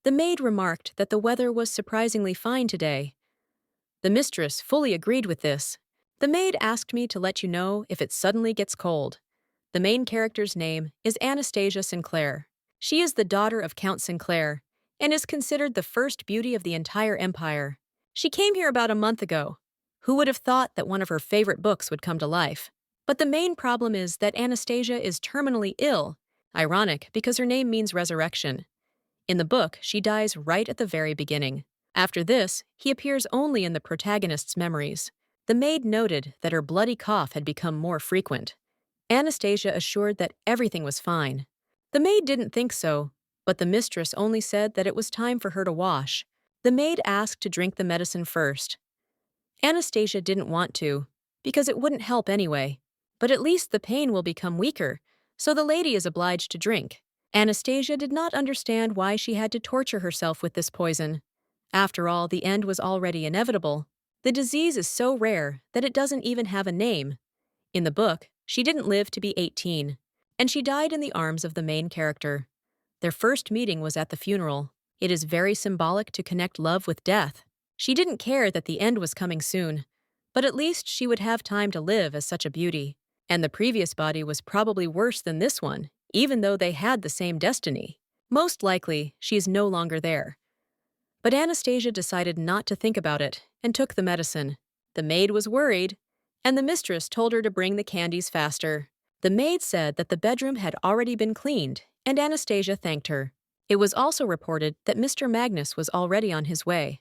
The maid remarked that the weather was surprisingly fine today. The mistress fully agreed with this. The maid asked me to let you know if it suddenly gets cold. The main character's name is Anastasia Sinclair. She is the daughter of Count Sinclair and is considered the first beauty of the entire empire. She came here about a month ago. Who would have thought that one of her favorite books would come to life? But the main problem is that Anastasia is terminally ill. Ironic, because her name means resurrection. In the book, she dies right at the very beginning. After this, he appears only in the protagonist's memories. The maid noted that her bloody cough had become more frequent. Anastasia assured that everything was fine. The maid didn't think so, but the mistress only said that it was time for her to wash. The maid asked to drink the medicine first. Anastasia didn't want to, because it wouldn't help anyway. But at least the pain will become weaker, so the lady is obliged to drink. Anastasia did not understand why she had to torture herself with this poison. After all, the end was already inevitable. The disease is so rare that it doesn't even have a name. In the book, she didn't live to be 18, and she died in the arms of the main character. Their first meeting was at the funeral. It is very symbolic to connect love with death. She didn't care that the end was coming soon, but at least she would have time to live as such a beauty. And the previous body was probably worse than this one, even though they had the same destiny. Most likely, she is no longer there. But Anastasia decided not to think about it and took the medicine. The maid was worried, and the mistress told her to bring the candies faster. The maid said that the bedroom had already been cleaned, and Anastasia thanked her. It was also reported that Mr. Magnus was already on his way.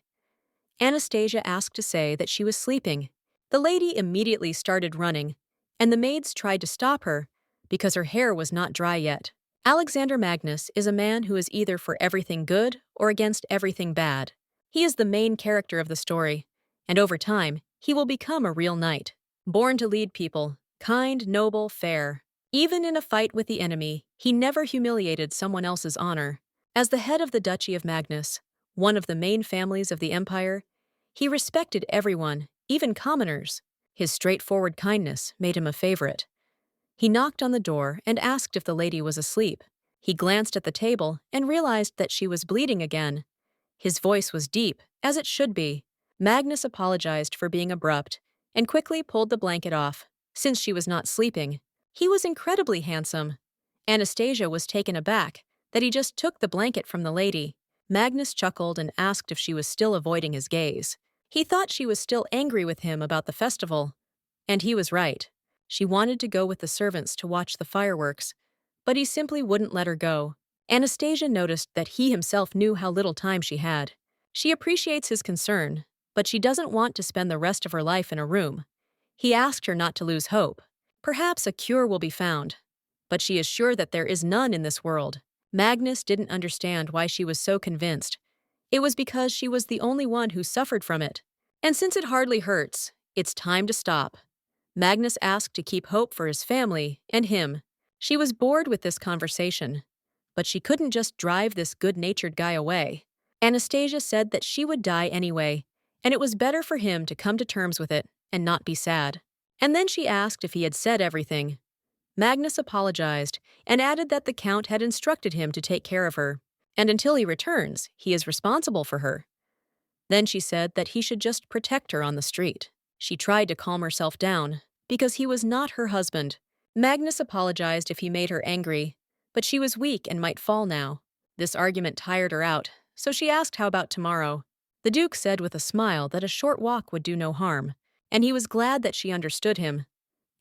Anastasia asked to say that she was sleeping. The lady immediately started running, and the maids tried to stop her because her hair was not dry yet. Alexander Magnus is a man who is either for everything good or against everything bad. He is the main character of the story, and over time, he will become a real knight. Born to lead people, kind, noble, fair. Even in a fight with the enemy, he never humiliated someone else's honor. As the head of the Duchy of Magnus, one of the main families of the empire, he respected everyone, even commoners. His straightforward kindness made him a favorite. He knocked on the door and asked if the lady was asleep. He glanced at the table and realized that she was bleeding again. His voice was deep, as it should be. Magnus apologized for being abrupt and quickly pulled the blanket off, since she was not sleeping. He was incredibly handsome. Anastasia was taken aback that he just took the blanket from the lady. Magnus chuckled and asked if she was still avoiding his gaze. He thought she was still angry with him about the festival. And he was right. She wanted to go with the servants to watch the fireworks, but he simply wouldn't let her go. Anastasia noticed that he himself knew how little time she had. She appreciates his concern, but she doesn't want to spend the rest of her life in a room. He asked her not to lose hope. Perhaps a cure will be found, but she is sure that there is none in this world. Magnus didn't understand why she was so convinced. It was because she was the only one who suffered from it. And since it hardly hurts, it's time to stop. Magnus asked to keep hope for his family and him. She was bored with this conversation, but she couldn't just drive this good-natured guy away. Anastasia said that she would die anyway, and it was better for him to come to terms with it and not be sad. And then she asked if he had said everything. Magnus apologized and added that the Count had instructed him to take care of her, and until he returns, he is responsible for her. Then she said that he should just protect her on the street. She tried to calm herself down, because he was not her husband. Magnus apologized if he made her angry, but she was weak and might fall now. This argument tired her out, so she asked how about tomorrow. The Duke said with a smile that a short walk would do no harm, and he was glad that she understood him.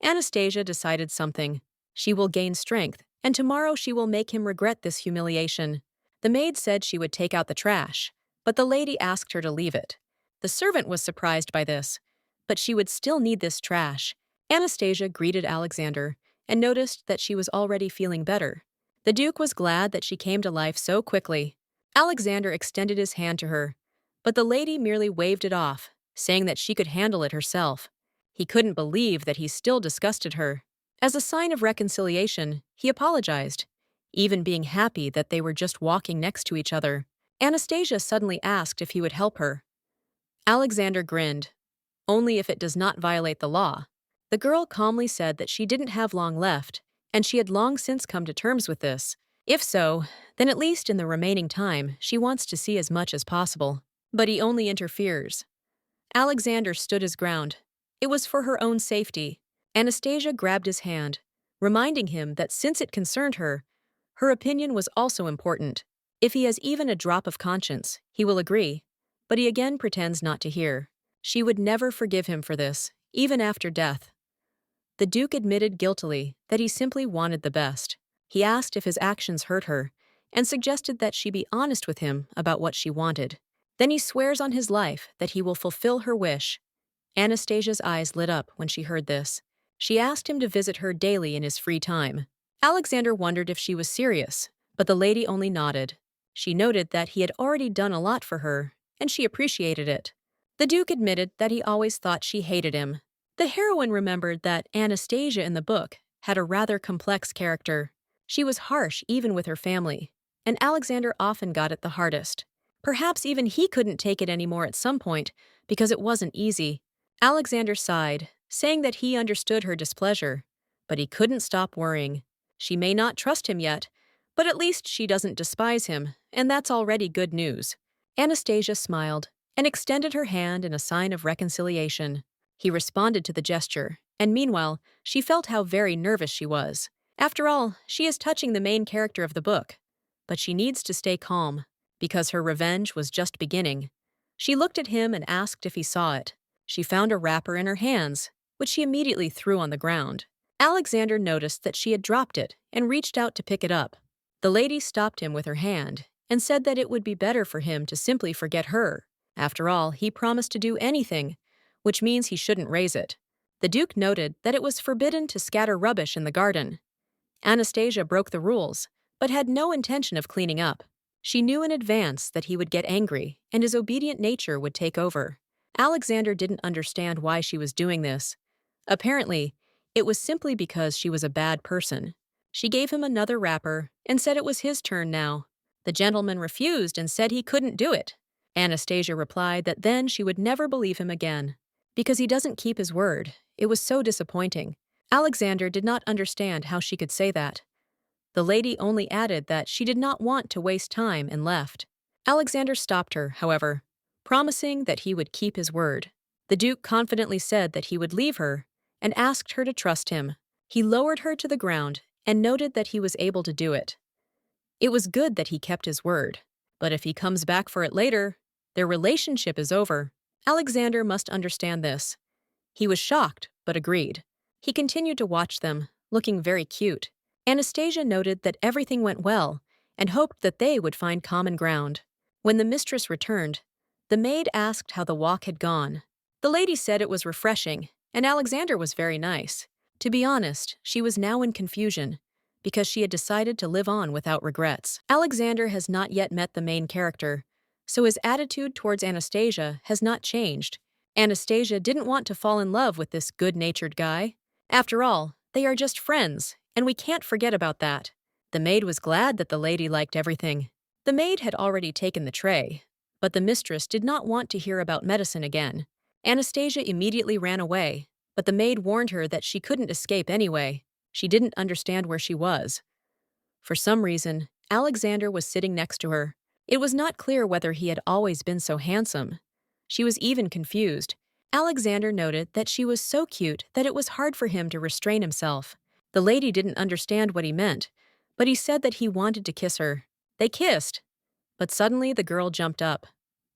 Anastasia decided something. She will gain strength, and tomorrow she will make him regret this humiliation. The maid said she would take out the trash, but the lady asked her to leave it. The servant was surprised by this, but she would still need this trash. Anastasia greeted Alexander and noticed that she was already feeling better. The Duke was glad that she came to life so quickly. Alexander extended his hand to her, but the lady merely waved it off, saying that she could handle it herself. He couldn't believe that he still disgusted her. As a sign of reconciliation, he apologized, even being happy that they were just walking next to each other. Anastasia suddenly asked if he would help her. Alexander grinned. Only if it does not violate the law. The girl calmly said that she didn't have long left, and she had long since come to terms with this. If so, then at least in the remaining time, she wants to see as much as possible. But he only interferes. Alexander stood his ground. It was for her own safety. Anastasia grabbed his hand, reminding him that since it concerned her, her opinion was also important. If he has even a drop of conscience, he will agree. But he again pretends not to hear. She would never forgive him for this, even after death. The Duke admitted guiltily that he simply wanted the best. He asked if his actions hurt her, and suggested that she be honest with him about what she wanted. Then he swears on his life that he will fulfill her wish. Anastasia's eyes lit up when she heard this. She asked him to visit her daily in his free time. Alexander wondered if she was serious, but the lady only nodded. She noted that he had already done a lot for her, and she appreciated it. The Duke admitted that he always thought she hated him. The heroine remembered that Anastasia in the book had a rather complex character. She was harsh even with her family, and Alexander often got it the hardest. Perhaps even he couldn't take it anymore at some point because it wasn't easy. Alexander sighed, saying that he understood her displeasure, but he couldn't stop worrying. She may not trust him yet, but at least she doesn't despise him, and that's already good news. Anastasia smiled and extended her hand in a sign of reconciliation. He responded to the gesture, and meanwhile, she felt how very nervous she was. After all, she is touching the main character of the book. But she needs to stay calm, because her revenge was just beginning. She looked at him and asked if he saw it. She found a wrapper in her hands, which she immediately threw on the ground. Alexander noticed that she had dropped it and reached out to pick it up. The lady stopped him with her hand and said that it would be better for him to simply forget her. After all, he promised to do anything, which means he shouldn't raise it. The Duke noted that it was forbidden to scatter rubbish in the garden. Anastasia broke the rules, but had no intention of cleaning up. She knew in advance that he would get angry and his obedient nature would take over. Alexander didn't understand why she was doing this. Apparently, it was simply because she was a bad person. She gave him another wrapper and said it was his turn now. The gentleman refused and said he couldn't do it. Anastasia replied that then she would never believe him again. Because he doesn't keep his word, it was so disappointing. Alexander did not understand how she could say that. The lady only added that she did not want to waste time and left. Alexander stopped her, however, promising that he would keep his word. The Duke confidently said that he would leave her and asked her to trust him. He lowered her to the ground and noted that he was able to do it. It was good that he kept his word, but if he comes back for it later, their relationship is over. Alexander must understand this. He was shocked, but agreed. He continued to watch them, looking very cute. Anastasia noted that everything went well and hoped that they would find common ground. When the mistress returned, the maid asked how the walk had gone. The lady said it was refreshing, and Alexander was very nice. To be honest, she was now in confusion, because she had decided to live on without regrets. Alexander has not yet met the main character, so his attitude towards Anastasia has not changed. Anastasia didn't want to fall in love with this good-natured guy. After all, they are just friends, and we can't forget about that. The maid was glad that the lady liked everything. The maid had already taken the tray, but the mistress did not want to hear about medicine again. Anastasia immediately ran away, but the maid warned her that she couldn't escape anyway. She didn't understand where she was. For some reason, Alexander was sitting next to her. It was not clear whether he had always been so handsome. She was even confused. Alexander noted that she was so cute that it was hard for him to restrain himself. The lady didn't understand what he meant, but he said that he wanted to kiss her. They kissed. But suddenly the girl jumped up.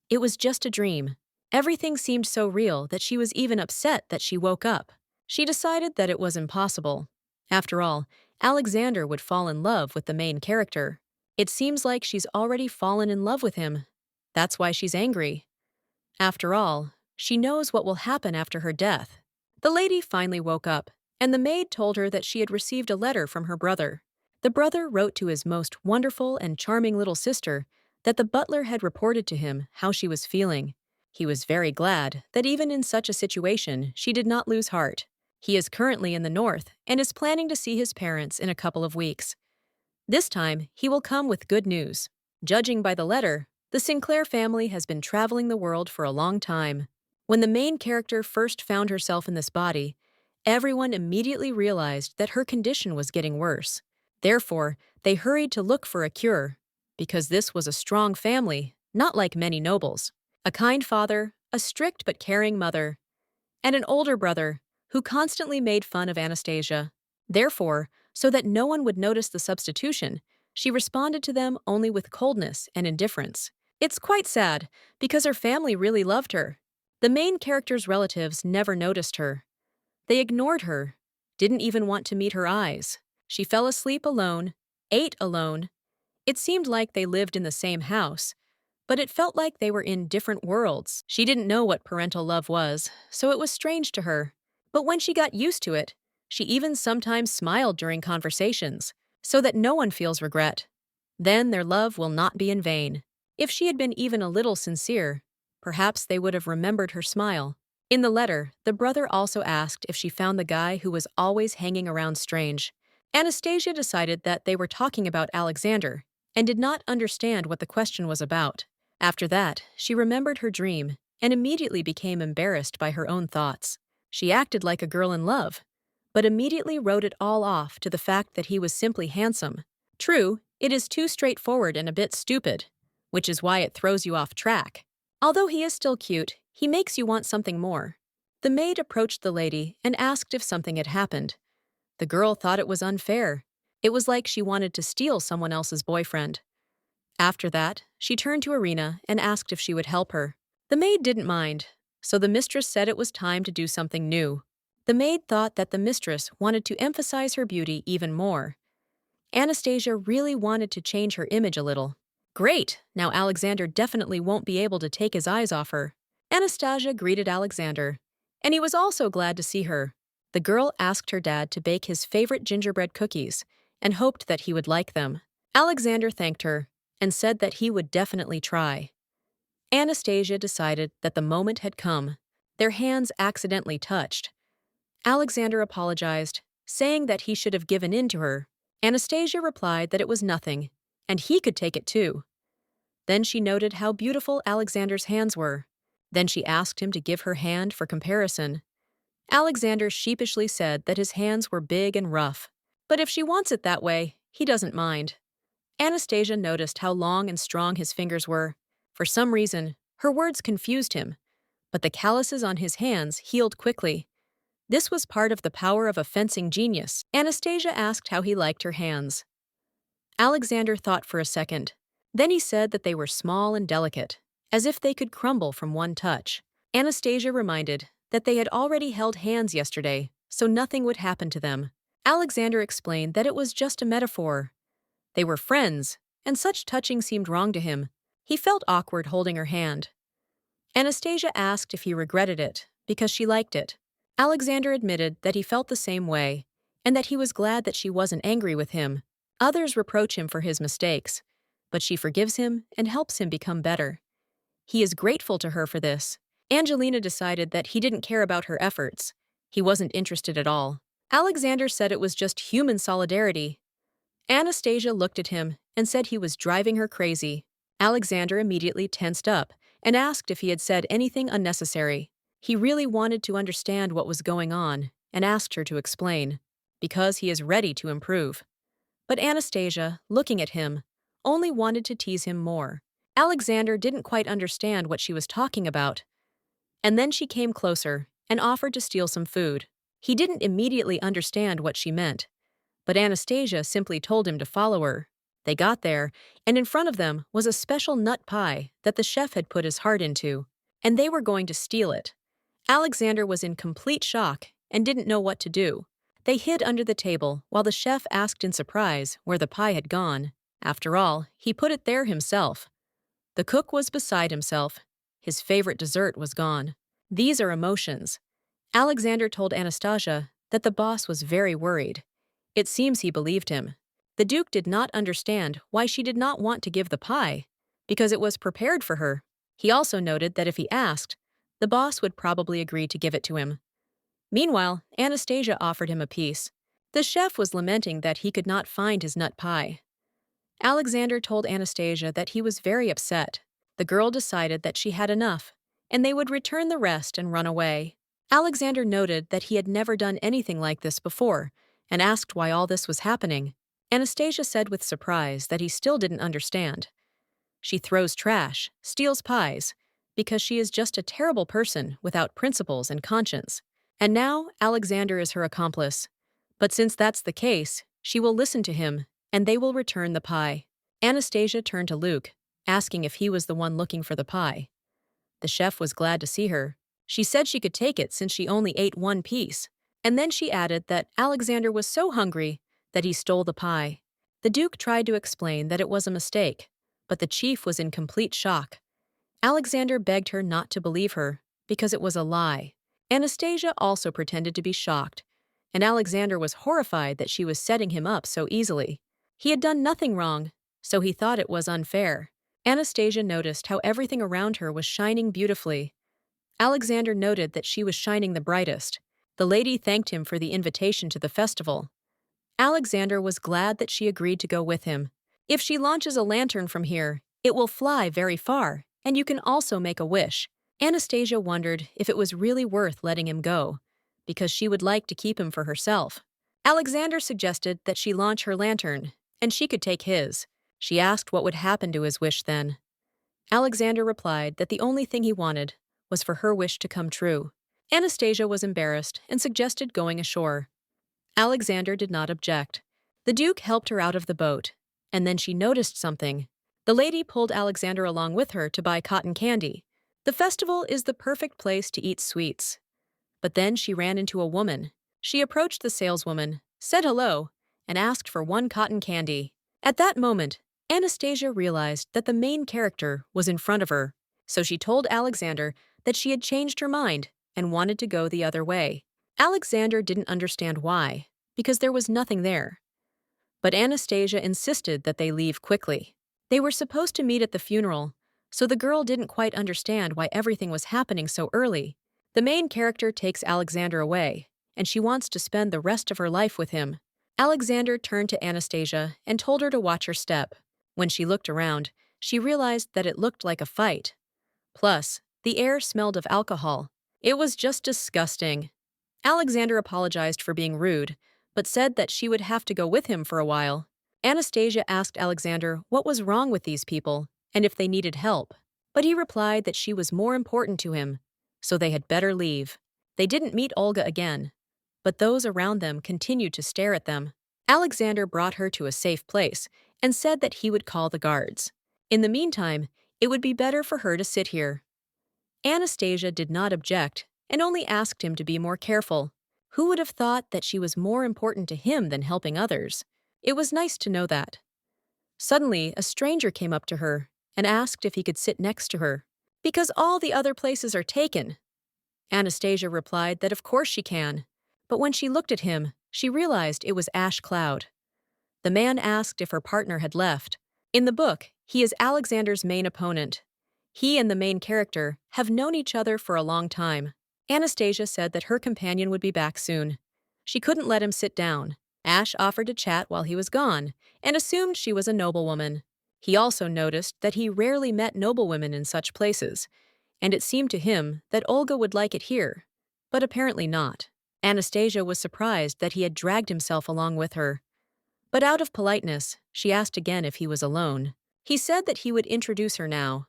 It was just a dream. Everything seemed so real that she was even upset that she woke up. She decided that it was impossible. After all, Alexander would fall in love with the main character. It seems like she's already fallen in love with him. That's why she's angry. After all, she knows what will happen after her death. The lady finally woke up, and the maid told her that she had received a letter from her brother. The brother wrote to his most wonderful and charming little sister that the butler had reported to him how she was feeling. He was very glad that even in such a situation, she did not lose heart. He is currently in the north and is planning to see his parents in a couple of weeks. This time, he will come with good news. Judging by the letter, the Sinclair family has been traveling the world for a long time. When the main character first found herself in this body, everyone immediately realized that her condition was getting worse. Therefore, they hurried to look for a cure, because this was a strong family, not like many nobles. A kind father, a strict but caring mother, and an older brother who constantly made fun of Anastasia. Therefore, so that no one would notice the substitution, she responded to them only with coldness and indifference. It's quite sad, because her family really loved her. The main character's relatives never noticed her. They ignored her, didn't even want to meet her eyes. She fell asleep alone, ate alone. It seemed like they lived in the same house, but it felt like they were in different worlds. She didn't know what parental love was, so it was strange to her. But when she got used to it, she even sometimes smiled during conversations, so that no one feels regret. Then their love will not be in vain. If she had been even a little sincere, perhaps they would have remembered her smile. In the letter, the brother also asked if she found the guy who was always hanging around strange. Anastasia decided that they were talking about Alexander and did not understand what the question was about. After that, she remembered her dream and immediately became embarrassed by her own thoughts. She acted like a girl in love, but immediately wrote it all off to the fact that he was simply handsome. True, it is too straightforward and a bit stupid, which is why it throws you off track. Although he is still cute, he makes you want something more. The maid approached the lady and asked if something had happened. The girl thought it was unfair. It was like she wanted to steal someone else's boyfriend. After that, she turned to Irina and asked if she would help her. The maid didn't mind, so the mistress said it was time to do something new. The maid thought that the mistress wanted to emphasize her beauty even more. Anastasia really wanted to change her image a little. Great, now Alexander definitely won't be able to take his eyes off her. Anastasia greeted Alexander, and he was also glad to see her. The girl asked her dad to bake his favorite gingerbread cookies and hoped that he would like them. Alexander thanked her and said that he would definitely try. Anastasia decided that the moment had come. Their hands accidentally touched. Alexander apologized, saying that he should have given in to her. Anastasia replied that it was nothing, and he could take it too. Then she noted how beautiful Alexander's hands were. Then she asked him to give her hand for comparison. Alexander sheepishly said that his hands were big and rough, but if she wants it that way, he doesn't mind. Anastasia noticed how long and strong his fingers were. For some reason, her words confused him, but the calluses on his hands healed quickly. This was part of the power of a fencing genius. Anastasia asked how he liked her hands. Alexander thought for a second. Then he said that they were small and delicate, as if they could crumble from one touch. Anastasia reminded that they had already held hands yesterday, so nothing would happen to them. Alexander explained that it was just a metaphor. They were friends, and such touching seemed wrong to him. He felt awkward holding her hand. Anastasia asked if he regretted it, because she liked it. Alexander admitted that he felt the same way, and that he was glad that she wasn't angry with him. Others reproach him for his mistakes, but she forgives him and helps him become better. He is grateful to her for this. Angelina decided that he didn't care about her efforts. He wasn't interested at all. Alexander said it was just human solidarity. Anastasia looked at him and said he was driving her crazy. Alexander immediately tensed up and asked if he had said anything unnecessary. He really wanted to understand what was going on and asked her to explain, because he is ready to improve. But Anastasia, looking at him, only wanted to tease him more. Alexander didn't quite understand what she was talking about. And then she came closer and offered to steal some food. He didn't immediately understand what she meant, but Anastasia simply told him to follow her. They got there, and in front of them was a special nut pie that the chef had put his heart into, and they were going to steal it. Alexander was in complete shock and didn't know what to do. They hid under the table while the chef asked in surprise where the pie had gone. After all, he put it there himself. The cook was beside himself. His favorite dessert was gone. These are emotions. Alexander told Anastasia that the boss was very worried. It seems he believed him. The Duke did not understand why she did not want to give the pie, because it was prepared for her. He also noted that if he asked, the boss would probably agree to give it to him. Meanwhile, Anastasia offered him a piece. The chef was lamenting that he could not find his nut pie. Alexander told Anastasia that he was very upset. The girl decided that she had enough, and they would return the rest and run away. Alexander noted that he had never done anything like this before, and asked why all this was happening. Anastasia said with surprise that he still didn't understand. She throws trash, steals pies, because she is just a terrible person without principles and conscience. And now Alexander is her accomplice. But since that's the case, she will listen to him, and they will return the pie. Anastasia turned to Luke, asking if he was the one looking for the pie. The chef was glad to see her. She said she could take it since she only ate one piece. And then she added that Alexander was so hungry that he stole the pie. The Duke tried to explain that it was a mistake, but the chief was in complete shock. Alexander begged her not to believe her, because it was a lie. Anastasia also pretended to be shocked, and Alexander was horrified that she was setting him up so easily. He had done nothing wrong, so he thought it was unfair. Anastasia noticed how everything around her was shining beautifully. Alexander noted that she was shining the brightest. The lady thanked him for the invitation to the festival. Alexander was glad that she agreed to go with him. If she launches a lantern from here, it will fly very far, and you can also make a wish. Anastasia wondered if it was really worth letting him go, because she would like to keep him for herself. Alexander suggested that she launch her lantern, and she could take his. She asked what would happen to his wish then. Alexander replied that the only thing he wanted was for her wish to come true. Anastasia was embarrassed and suggested going ashore. Alexander did not object. The Duke helped her out of the boat, and then she noticed something. The lady pulled Alexander along with her to buy cotton candy. The festival is the perfect place to eat sweets. But then she ran into a woman. She approached the saleswoman, said hello, and asked for one cotton candy. At that moment, Anastasia realized that the main character was in front of her, so she told Alexander that she had changed her mind and wanted to go the other way. Alexander didn't understand why, because there was nothing there. But Anastasia insisted that they leave quickly. They were supposed to meet at the funeral, so the girl didn't quite understand why everything was happening so early. The main character takes Alexander away, and she wants to spend the rest of her life with him. Alexander turned to Anastasia and told her to watch her step. When she looked around, she realized that it looked like a fight. Plus, the air smelled of alcohol. It was just disgusting. Alexander apologized for being rude, but said that she would have to go with him for a while. Anastasia asked Alexander what was wrong with these people and if they needed help, but he replied that she was more important to him, so they had better leave. They didn't meet Olga again, but those around them continued to stare at them. Alexander brought her to a safe place and said that he would call the guards. In the meantime, it would be better for her to sit here. Anastasia did not object and only asked him to be more careful. Who would have thought that she was more important to him than helping others? It was nice to know that. Suddenly, a stranger came up to her and asked if he could sit next to her, because all the other places are taken. Anastasia replied that of course she can, but when she looked at him, she realized it was Ash Cloud. The man asked if her partner had left. In the book, he is Alexander's main opponent. He and the main character have known each other for a long time. Anastasia said that her companion would be back soon. She couldn't let him sit down. Ash offered to chat while he was gone and assumed she was a noblewoman. He also noticed that he rarely met noblewomen in such places, and it seemed to him that Olga would like it here, but apparently not. Anastasia was surprised that he had dragged himself along with her. But out of politeness, she asked again if he was alone. He said that he would introduce her now.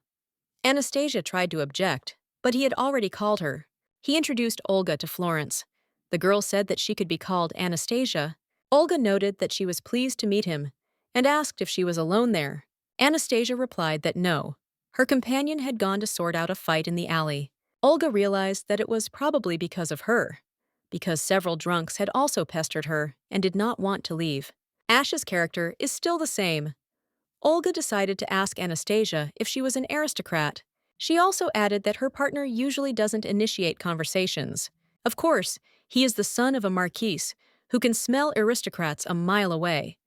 Anastasia tried to object, but he had already called her. He introduced Olga to Florence. The girl said that she could be called Anastasia. Olga noted that she was pleased to meet him and asked if she was alone there. Anastasia replied that no. Her companion had gone to sort out a fight in the alley. Olga realized that it was probably because of her, because several drunks had also pestered her and did not want to leave. Ash's character is still the same. Olga decided to ask Anastasia if she was an aristocrat. She also added that her partner usually doesn't initiate conversations. Of course, he is the son of a Marquis who can smell aristocrats a mile away.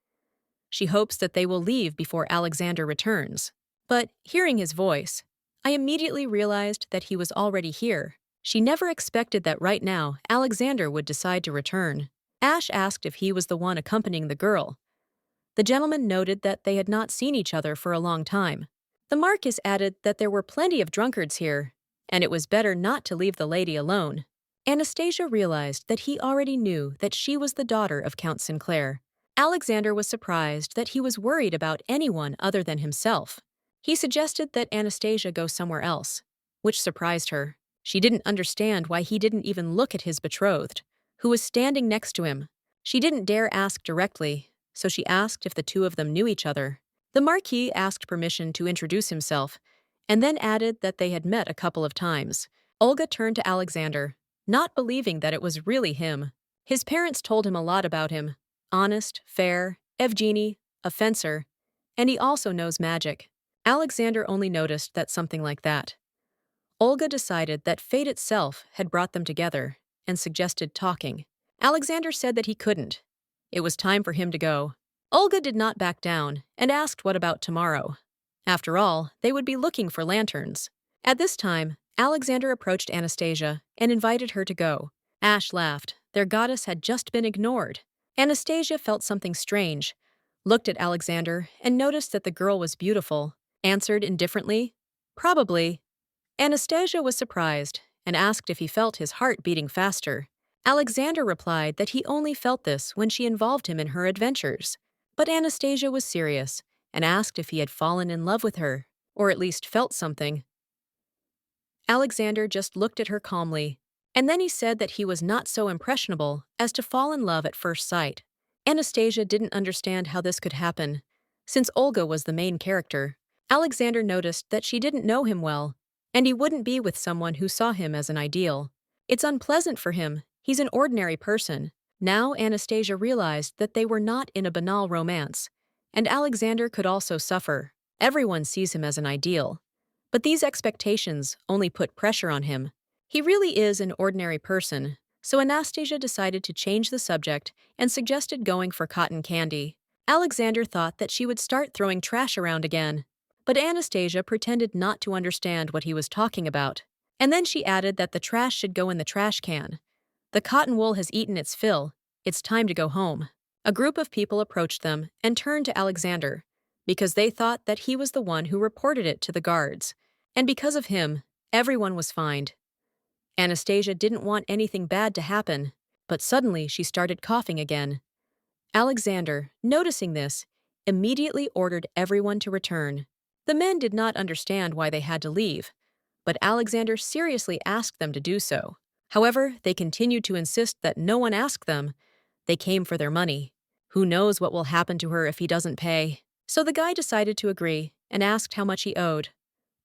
She hopes that they will leave before Alexander returns. But, hearing his voice, I immediately realized that he was already here. She never expected that right now Alexander would decide to return. Ash asked if he was the one accompanying the girl. The gentleman noted that they had not seen each other for a long time. The Marquis added that there were plenty of drunkards here, and it was better not to leave the lady alone. Anastasia realized that he already knew that she was the daughter of Count Sinclair. Alexander was surprised that he was worried about anyone other than himself. He suggested that Anastasia go somewhere else, which surprised her. She didn't understand why he didn't even look at his betrothed, who was standing next to him. She didn't dare ask directly, so she asked if the two of them knew each other. The Marquis asked permission to introduce himself, and then added that they had met a couple of times. Olga turned to Alexander, not believing that it was really him. His parents told him a lot about him: honest, fair, Evgeny, a fencer, and he also knows magic. Alexander only noticed that something like that. Olga decided that fate itself had brought them together and suggested talking. Alexander said that he couldn't. It was time for him to go. Olga did not back down and asked what about tomorrow. After all, they would be looking for lanterns. At this time, Alexander approached Anastasia and invited her to go. Ash laughed. Their goddess had just been ignored. Anastasia felt something strange, looked at Alexander and noticed that the girl was beautiful, answered indifferently, "Probably." Anastasia was surprised and asked if he felt his heart beating faster. Alexander replied that he only felt this when she involved him in her adventures. But Anastasia was serious and asked if he had fallen in love with her, or at least felt something. Alexander just looked at her calmly, and then he said that he was not so impressionable as to fall in love at first sight. Anastasia didn't understand how this could happen, since Olga was the main character. Alexander noticed that she didn't know him well, and he wouldn't be with someone who saw him as an ideal. It's unpleasant for him. He's an ordinary person. Now Anastasia realized that they were not in a banal romance, and Alexander could also suffer. Everyone sees him as an ideal, but these expectations only put pressure on him. He really is an ordinary person, so Anastasia decided to change the subject and suggested going for cotton candy. Alexander thought that she would start throwing trash around again, but Anastasia pretended not to understand what he was talking about. And then she added that the trash should go in the trash can. The cotton wool has eaten its fill. It's time to go home. A group of people approached them and turned to Alexander, because they thought that he was the one who reported it to the guards. And because of him, everyone was fined. Anastasia didn't want anything bad to happen, but suddenly she started coughing again. Alexander, noticing this, immediately ordered everyone to return. The men did not understand why they had to leave, but Alexander seriously asked them to do so. However, they continued to insist that no one ask them. They came for their money. Who knows what will happen to her if he doesn't pay? So the guy decided to agree and asked how much he owed.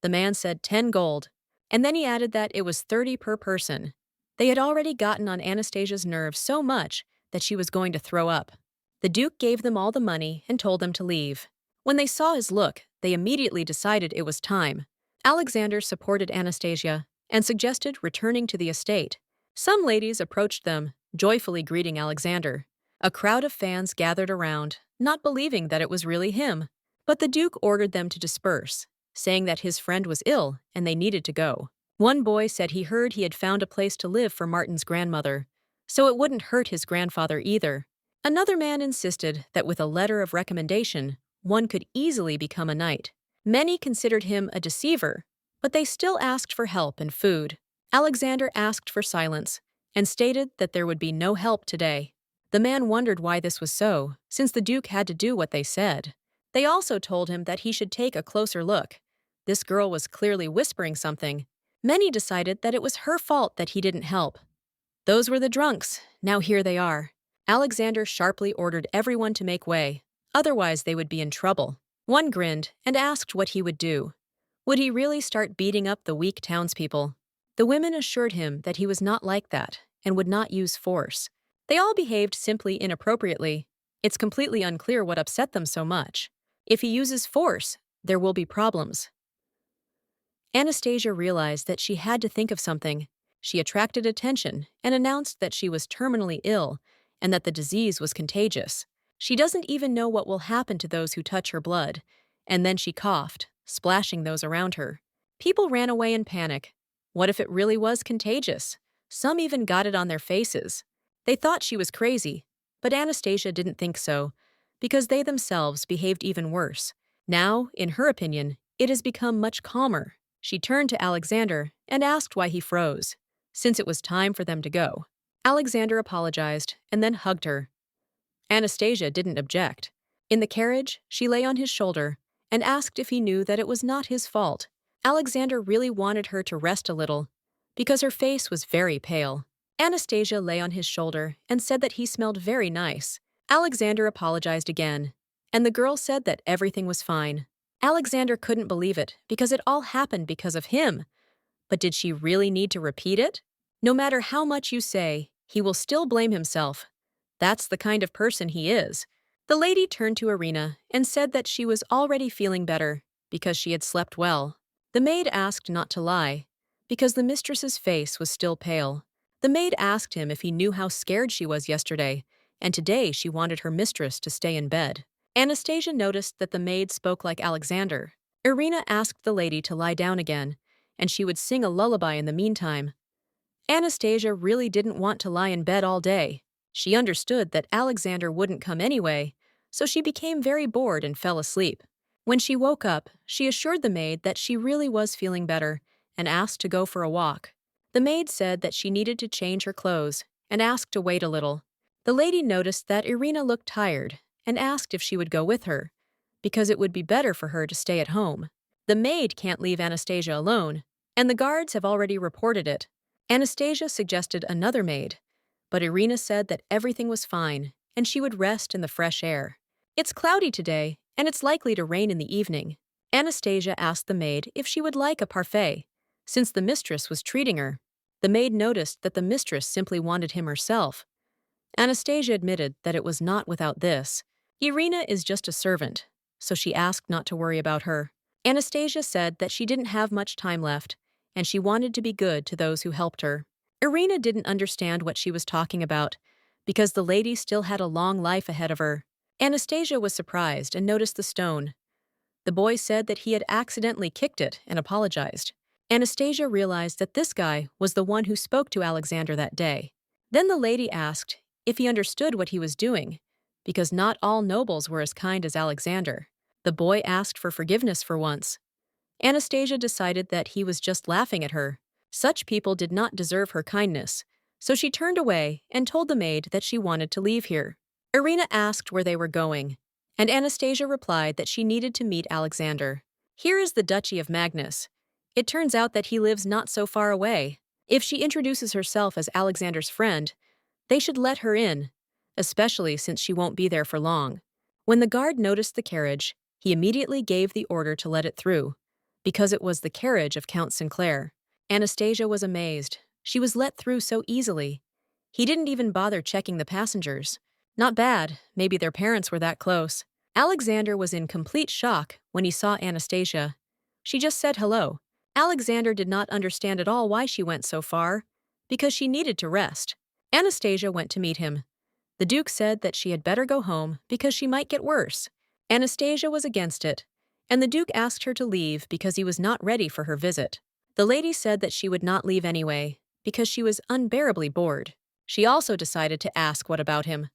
The man said 10 gold, and then he added that it was 30 per person. They had already gotten on Anastasia's nerves so much that she was going to throw up. The Duke gave them all the money and told them to leave. When they saw his look, they immediately decided it was time. Alexander supported Anastasia and suggested returning to the estate. Some ladies approached them, joyfully greeting Alexander. A crowd of fans gathered around, not believing that it was really him. But the Duke ordered them to disperse, saying that his friend was ill and they needed to go. One boy said he heard he had found a place to live for Martin's grandmother, so it wouldn't hurt his grandfather either. Another man insisted that with a letter of recommendation, one could easily become a knight. Many considered him a deceiver, but they still asked for help and food. Alexander asked for silence and stated that there would be no help today. The man wondered why this was so, since the Duke had to do what they said. They also told him that he should take a closer look. This girl was clearly whispering something. Many decided that it was her fault that he didn't help. Those were the drunks. Now here they are. Alexander sharply ordered everyone to make way, otherwise they would be in trouble. One grinned and asked what he would do. Would he really start beating up the weak townspeople? The women assured him that he was not like that and would not use force. They all behaved simply inappropriately. It's completely unclear what upset them so much. If he uses force, there will be problems. Anastasia realized that she had to think of something. She attracted attention and announced that she was terminally ill and that the disease was contagious. She doesn't even know what will happen to those who touch her blood. And then she coughed, splashing those around her. People ran away in panic. What if it really was contagious? Some even got it on their faces. They thought she was crazy, but Anastasia didn't think so, because they themselves behaved even worse. Now, in her opinion, it has become much calmer. She turned to Alexander and asked why he froze, since it was time for them to go. Alexander apologized and then hugged her. Anastasia didn't object. In the carriage, she lay on his shoulder and asked if he knew that it was not his fault. Alexander really wanted her to rest a little because her face was very pale. Anastasia lay on his shoulder and said that he smelled very nice. Alexander apologized again, and the girl said that everything was fine. Alexander couldn't believe it because it all happened because of him. But did she really need to repeat it? No matter how much you say, he will still blame himself. That's the kind of person he is. The lady turned to Irina and said that she was already feeling better because she had slept well. The maid asked not to lie because the mistress's face was still pale. The maid asked him if he knew how scared she was yesterday, and today she wanted her mistress to stay in bed. Anastasia noticed that the maid spoke like Alexander. Irina asked the lady to lie down again, and she would sing a lullaby in the meantime. Anastasia really didn't want to lie in bed all day. She understood that Alexander wouldn't come anyway, so she became very bored and fell asleep. When she woke up, she assured the maid that she really was feeling better and asked to go for a walk. The maid said that she needed to change her clothes and asked to wait a little. The lady noticed that Irina looked tired and asked if she would go with her, because it would be better for her to stay at home. The maid can't leave Anastasia alone, and the guards have already reported it. Anastasia suggested another maid, but Irina said that everything was fine and she would rest in the fresh air. It's cloudy today, and it's likely to rain in the evening. Anastasia asked the maid if she would like a parfait, since the mistress was treating her. The maid noticed that the mistress simply wanted him herself. Anastasia admitted that it was not without this. Irina is just a servant, so she asked not to worry about her. Anastasia said that she didn't have much time left, and she wanted to be good to those who helped her. Irina didn't understand what she was talking about, because the lady still had a long life ahead of her. Anastasia was surprised and noticed the stone. The boy said that he had accidentally kicked it and apologized. Anastasia realized that this guy was the one who spoke to Alexander that day. Then the lady asked if he understood what he was doing, because not all nobles were as kind as Alexander. The boy asked for forgiveness for once. Anastasia decided that he was just laughing at her. Such people did not deserve her kindness, so she turned away and told the maid that she wanted to leave here. Irina asked where they were going, and Anastasia replied that she needed to meet Alexander. Here is the Duchy of Magnus. It turns out that he lives not so far away. If she introduces herself as Alexander's friend, they should let her in, especially since she won't be there for long. When the guard noticed the carriage, he immediately gave the order to let it through, because it was the carriage of Count Sinclair. Anastasia was amazed. She was let through so easily. He didn't even bother checking the passengers. Not bad, maybe their parents were that close. Alexander was in complete shock when he saw Anastasia. She just said hello. Alexander did not understand at all why she went so far, because she needed to rest. Anastasia went to meet him. The Duke said that she had better go home because she might get worse. Anastasia was against it, and the Duke asked her to leave because he was not ready for her visit. The lady said that she would not leave anyway, because she was unbearably bored. She also decided to ask what about him.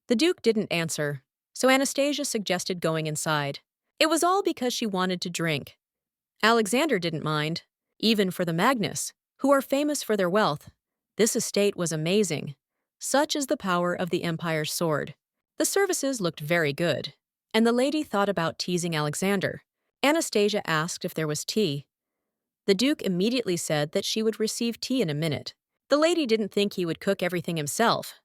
The Duke didn't answer, so Anastasia suggested going inside. It was all because she wanted to drink. Alexander didn't mind, even for the Magnus, who are famous for their wealth. This estate was amazing. Such is the power of the Empire's sword. The services looked very good, and the lady thought about teasing Alexander. Anastasia asked if there was tea. The Duke immediately said that she would receive tea in a minute. The lady didn't think he would cook everything himself.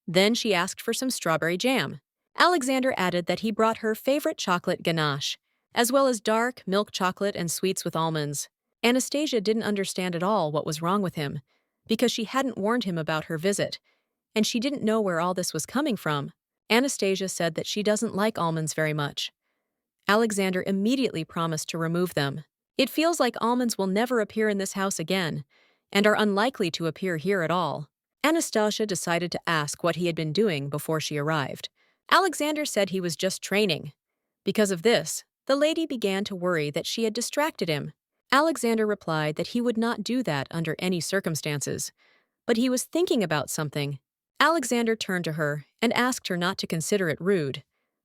Then she asked for some strawberry jam. Alexander added that he brought her favorite chocolate ganache, as well as dark milk chocolate and sweets with almonds. Anastasia didn't understand at all what was wrong with him, because she hadn't warned him about her visit, and she didn't know where all this was coming from. Anastasia said that she doesn't like almonds very much. Alexander immediately promised to remove them. It feels like almonds will never appear in this house again, and are unlikely to appear here at all. Anastasia decided to ask what he had been doing before she arrived. Alexander said he was just training. Because of this, the lady began to worry that she had distracted him. Alexander replied that he would not do that under any circumstances, but he was thinking about something. Alexander turned to her and asked her not to consider it rude,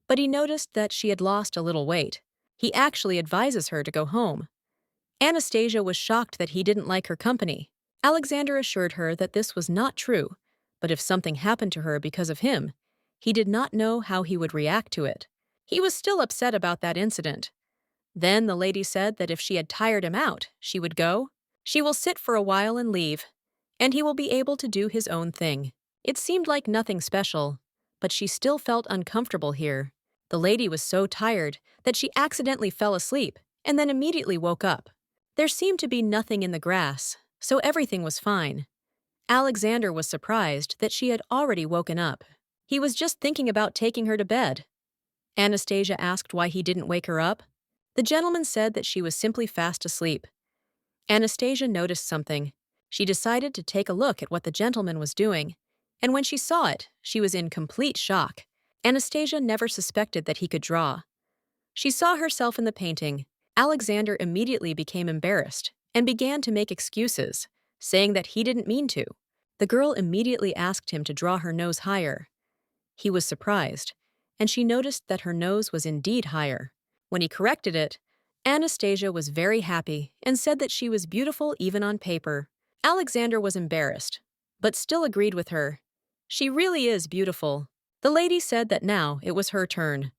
but he noticed that she had lost a little weight. He actually advises her to go home. Anastasia was shocked that he didn't like her company. Alexander assured her that this was not true, but if something happened to her because of him, He did not know how he would react to it. He was still upset about that incident. Then the lady said that if she had tired him out, she would go. She will sit for a while and leave, and he will be able to do his own thing. It seemed like nothing special, but she still felt uncomfortable here. The lady was so tired that she accidentally fell asleep and then immediately woke up. There seemed to be nothing in the grass, so everything was fine. Alexander was surprised that she had already woken up. He was just thinking about taking her to bed. Anastasia asked why he didn't wake her up. The gentleman said that she was simply fast asleep. Anastasia noticed something. She decided to take a look at what the gentleman was doing, and when she saw it, she was in complete shock. Anastasia never suspected that he could draw. She saw herself in the painting. Alexander immediately became embarrassed and began to make excuses, saying that he didn't mean to. The girl immediately asked him to draw her nose higher. He was surprised, and she noticed that her nose was indeed higher. When he corrected it, Anastasia was very happy and said that she was beautiful even on paper. Alexander was embarrassed, but still agreed with her. She really is beautiful. The lady said that now it was her turn.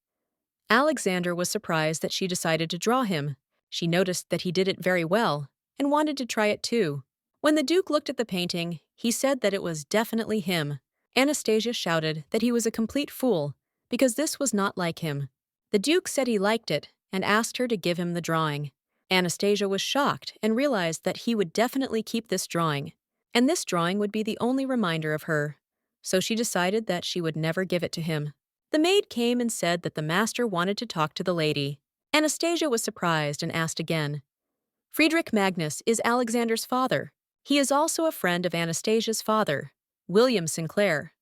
Alexander was surprised that she decided to draw him. She noticed that he did it very well and wanted to try it too. When the Duke looked at the painting, he said that it was definitely him. Anastasia shouted that he was a complete fool because this was not like him. The Duke said he liked it and asked her to give him the drawing. Anastasia was shocked and realized that he would definitely keep this drawing, and this drawing would be the only reminder of her. So she decided that she would never give it to him. The maid came and said that the master wanted to talk to the lady. Anastasia was surprised and asked again. Friedrich Magnus is Alexander's father. He is also a friend of Anastasia's father, William Sinclair.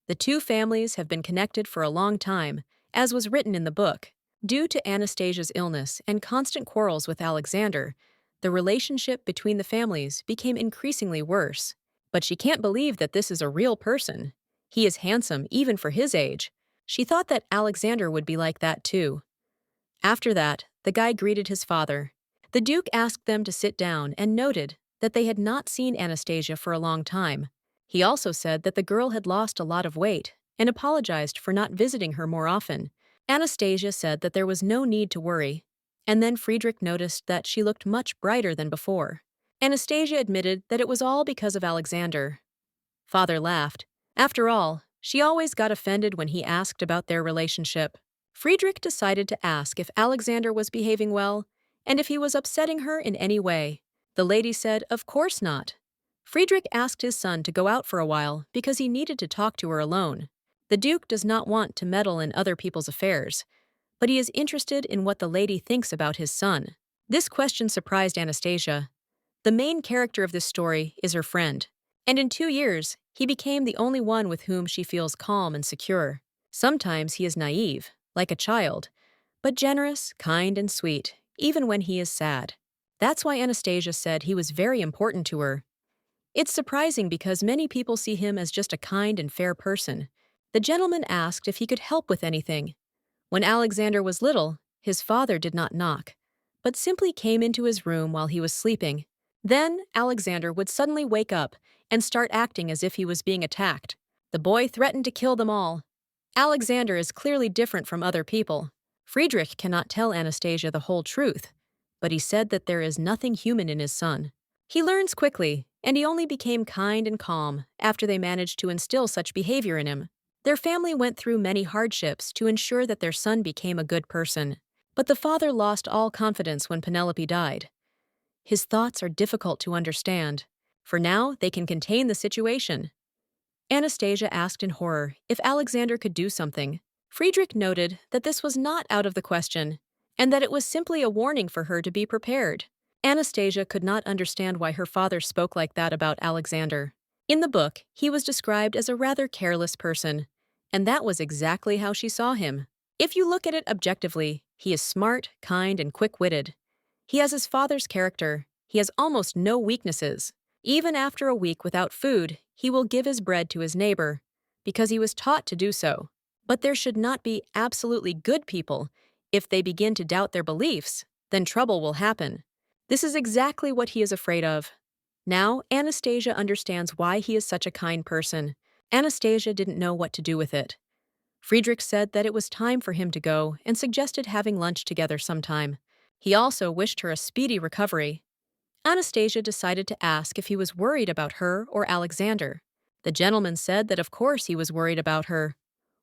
The two families have been connected for a long time, as was written in the book. Due to Anastasia's illness and constant quarrels with Alexander, the relationship between the families became increasingly worse. But she can't believe that this is a real person. He is handsome even for his age. She thought that Alexander would be like that too. After that, the guy greeted his father. The Duke asked them to sit down and noted that they had not seen Anastasia for a long time. He also said that the girl had lost a lot of weight and apologized for not visiting her more often. Anastasia said that there was no need to worry, and then Friedrich noticed that she looked much brighter than before. Anastasia admitted that it was all because of Alexander. Father laughed. After all, she always got offended when he asked about their relationship. Friedrich decided to ask if Alexander was behaving well and if he was upsetting her in any way. The lady said, of course not. Friedrich asked his son to go out for a while because he needed to talk to her alone. The Duke does not want to meddle in other people's affairs, but he is interested in what the lady thinks about his son. This question surprised Anastasia. The main character of this story is her friend, and in 2 years, he became the only one with whom she feels calm and secure. Sometimes he is naive, like a child, but generous, kind, and sweet, even when he is sad. That's why Anastasia said he was very important to her. It's surprising because many people see him as just a kind and fair person. The gentleman asked if he could help with anything. When Alexander was little, his father did not knock, but simply came into his room while he was sleeping. Then Alexander would suddenly wake up and start acting as if he was being attacked. The boy threatened to kill them all. Alexander is clearly different from other people. Friedrich cannot tell Anastasia the whole truth, but he said that there is nothing human in his son. He learns quickly, and he only became kind and calm after they managed to instill such behavior in him. Their family went through many hardships to ensure that their son became a good person, but the father lost all confidence when Penelope died. His thoughts are difficult to understand. For now, they can contain the situation. Anastasia asked in horror if Alexander could do something. Friedrich noted that this was not out of the question, and that it was simply a warning for her to be prepared. Anastasia could not understand why her father spoke like that about Alexander. In the book, he was described as a rather careless person, and that was exactly how she saw him. If you look at it objectively, he is smart, kind, and quick-witted. He has his father's character. He has almost no weaknesses. Even after a week without food, he will give his bread to his neighbor, because he was taught to do so. But there should not be absolutely good people. If they begin to doubt their beliefs, then trouble will happen. This is exactly what he is afraid of. Now, Anastasia understands why he is such a kind person. Anastasia didn't know what to do with it. Friedrich said that it was time for him to go and suggested having lunch together sometime. He also wished her a speedy recovery. Anastasia decided to ask if he was worried about her or Alexander. The gentleman said that of course he was worried about her.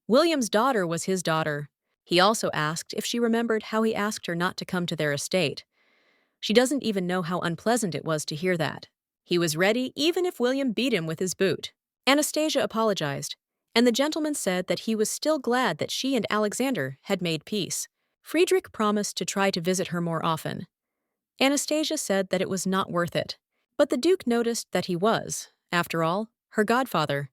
William's daughter was his daughter. He also asked if she remembered how he asked her not to come to their estate. She doesn't even know how unpleasant it was to hear that. He was ready even if William beat him with his boot. Anastasia apologized, and the gentleman said that he was still glad that she and Alexander had made peace. Friedrich promised to try to visit her more often. Anastasia said that it was not worth it, but the Duke noticed that he was, after all, her godfather,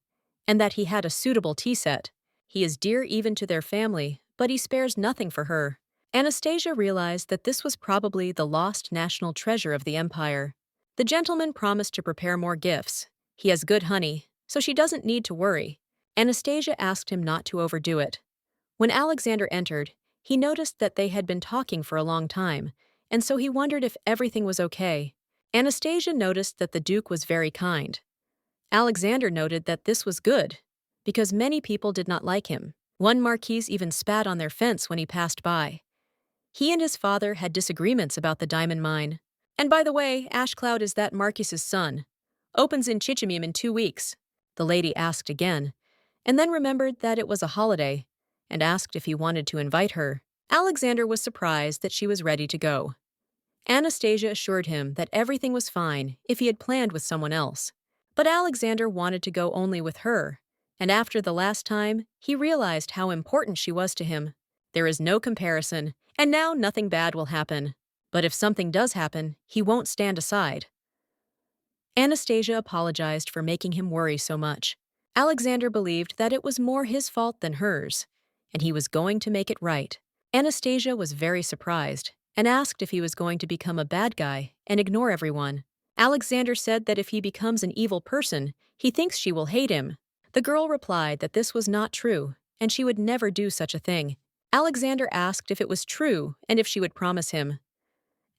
and that he had a suitable tea set. He is dear even to their family, but he spares nothing for her. Anastasia realized that this was probably the lost national treasure of the empire. The gentleman promised to prepare more gifts. He has good honey, so she doesn't need to worry. Anastasia asked him not to overdo it. When Alexander entered, he noticed that they had been talking for a long time, and so he wondered if everything was okay. Anastasia noticed that the Duke was very kind. Alexander noted that this was good, because many people did not like him. One Marquis even spat on their fence when he passed by. He and his father had disagreements about the diamond mine. And by the way, Ashcloud is that Marquis's son. Opens in Chichimim in 2 weeks. The lady asked again, and then remembered that it was a holiday, and asked if he wanted to invite her. Alexander was surprised that she was ready to go. Anastasia assured him that everything was fine if he had planned with someone else. But Alexander wanted to go only with her, and after the last time, he realized how important she was to him. There is no comparison, and now nothing bad will happen. But if something does happen, he won't stand aside. Anastasia apologized for making him worry so much. Alexander believed that it was more his fault than hers, and he was going to make it right. Anastasia was very surprised and asked if he was going to become a bad guy and ignore everyone. Alexander said that if he becomes an evil person, he thinks she will hate him. The girl replied that this was not true, and she would never do such a thing. Alexander asked if it was true and if she would promise him.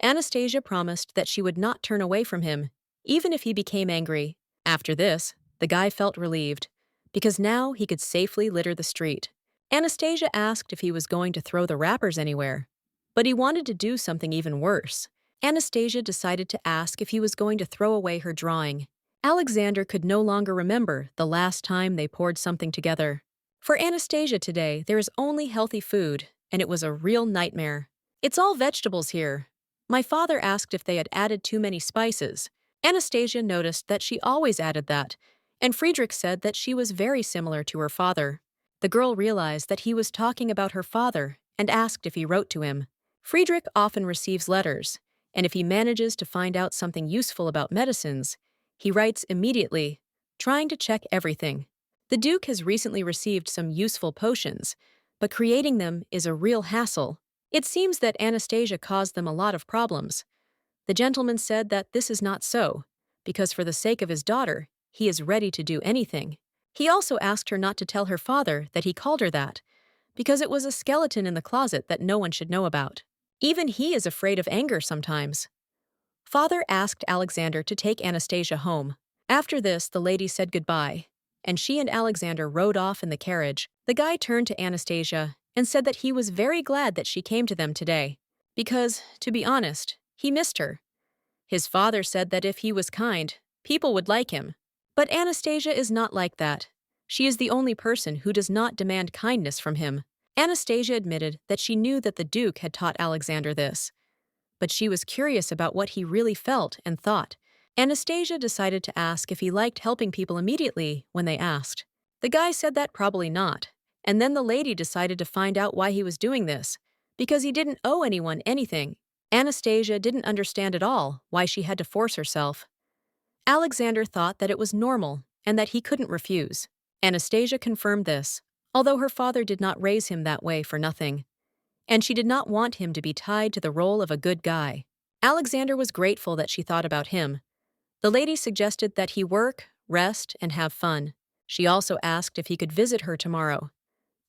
Anastasia promised that she would not turn away from him, even if he became angry. After this, the guy felt relieved, because now he could safely litter the street. Anastasia asked if he was going to throw the wrappers anywhere, but he wanted to do something even worse. Anastasia decided to ask if he was going to throw away her drawing. Alexander could no longer remember the last time they poured something together. For Anastasia today, there is only healthy food, and it was a real nightmare. It's all vegetables here. My father asked if they had added too many spices. Anastasia noticed that she always added that, and Friedrich said that she was very similar to her father. The girl realized that he was talking about her father and asked if he wrote to him. Friedrich often receives letters, and if he manages to find out something useful about medicines, he writes immediately, trying to check everything. The Duke has recently received some useful potions, but creating them is a real hassle. It seems that Anastasia caused them a lot of problems. The gentleman said that this is not so, because for the sake of his daughter, he is ready to do anything. He also asked her not to tell her father that he called her that, because it was a skeleton in the closet that no one should know about. Even he is afraid of anger sometimes. Father asked Alexander to take Anastasia home. After this, the lady said goodbye, and she and Alexander rode off in the carriage. The guy turned to Anastasia and said that he was very glad that she came to them today, because, to be honest, he missed her. His father said that if he was kind, people would like him. But Anastasia is not like that. She is the only person who does not demand kindness from him. Anastasia admitted that she knew that the Duke had taught Alexander this, but she was curious about what he really felt and thought. Anastasia decided to ask if he liked helping people immediately when they asked. The guy said that probably not, and then the lady decided to find out why he was doing this, because he didn't owe anyone anything. Anastasia didn't understand at all why she had to force herself. Alexander thought that it was normal and that he couldn't refuse. Anastasia confirmed this, although her father did not raise him that way for nothing, and she did not want him to be tied to the role of a good guy. Alexander was grateful that she thought about him. The lady suggested that he work, rest, and have fun. She also asked if he could visit her tomorrow.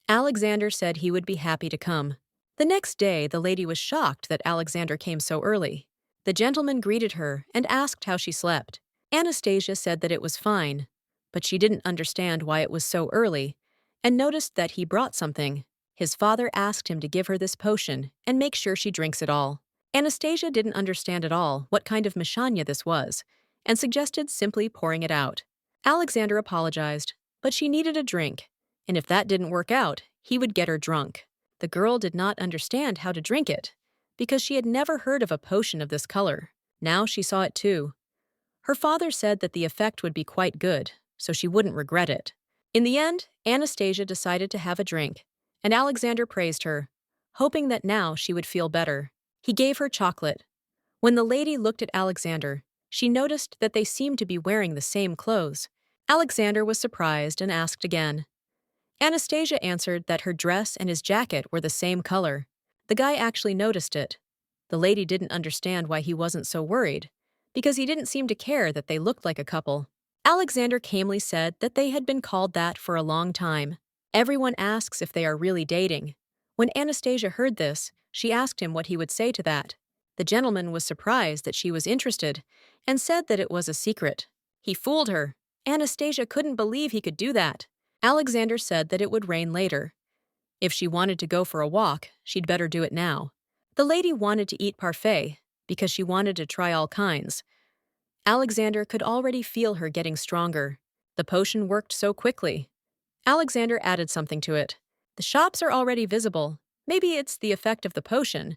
Alexander said he would be happy to come. The next day, the lady was shocked that Alexander came so early. The gentleman greeted her and asked how she slept. Anastasia said that it was fine, but she didn't understand why it was so early, and noticed that he brought something. His father asked him to give her this potion and make sure she drinks it all. Anastasia didn't understand at all what kind of mishanya this was, and suggested simply pouring it out. Alexander apologized, but she needed a drink, and if that didn't work out, he would get her drunk. The girl did not understand how to drink it, because she had never heard of a potion of this color. Now she saw it too. Her father said that the effect would be quite good, so she wouldn't regret it. In the end, Anastasia decided to have a drink, and Alexander praised her, hoping that now she would feel better. He gave her chocolate. When the lady looked at Alexander, she noticed that they seemed to be wearing the same clothes. Alexander was surprised and asked again. Anastasia answered that her dress and his jacket were the same color. The guy actually noticed it. The lady didn't understand why he wasn't so worried, because he didn't seem to care that they looked like a couple. Alexander calmly said that they had been called that for a long time. Everyone asks if they are really dating. When Anastasia heard this, she asked him what he would say to that. The gentleman was surprised that she was interested and said that it was a secret. He fooled her. Anastasia couldn't believe he could do that. Alexander said that it would rain later. If she wanted to go for a walk, she'd better do it now. The lady wanted to eat parfait because she wanted to try all kinds. Alexander could already feel her getting stronger. The potion worked so quickly. Alexander added something to it. The shops are already visible. Maybe it's the effect of the potion,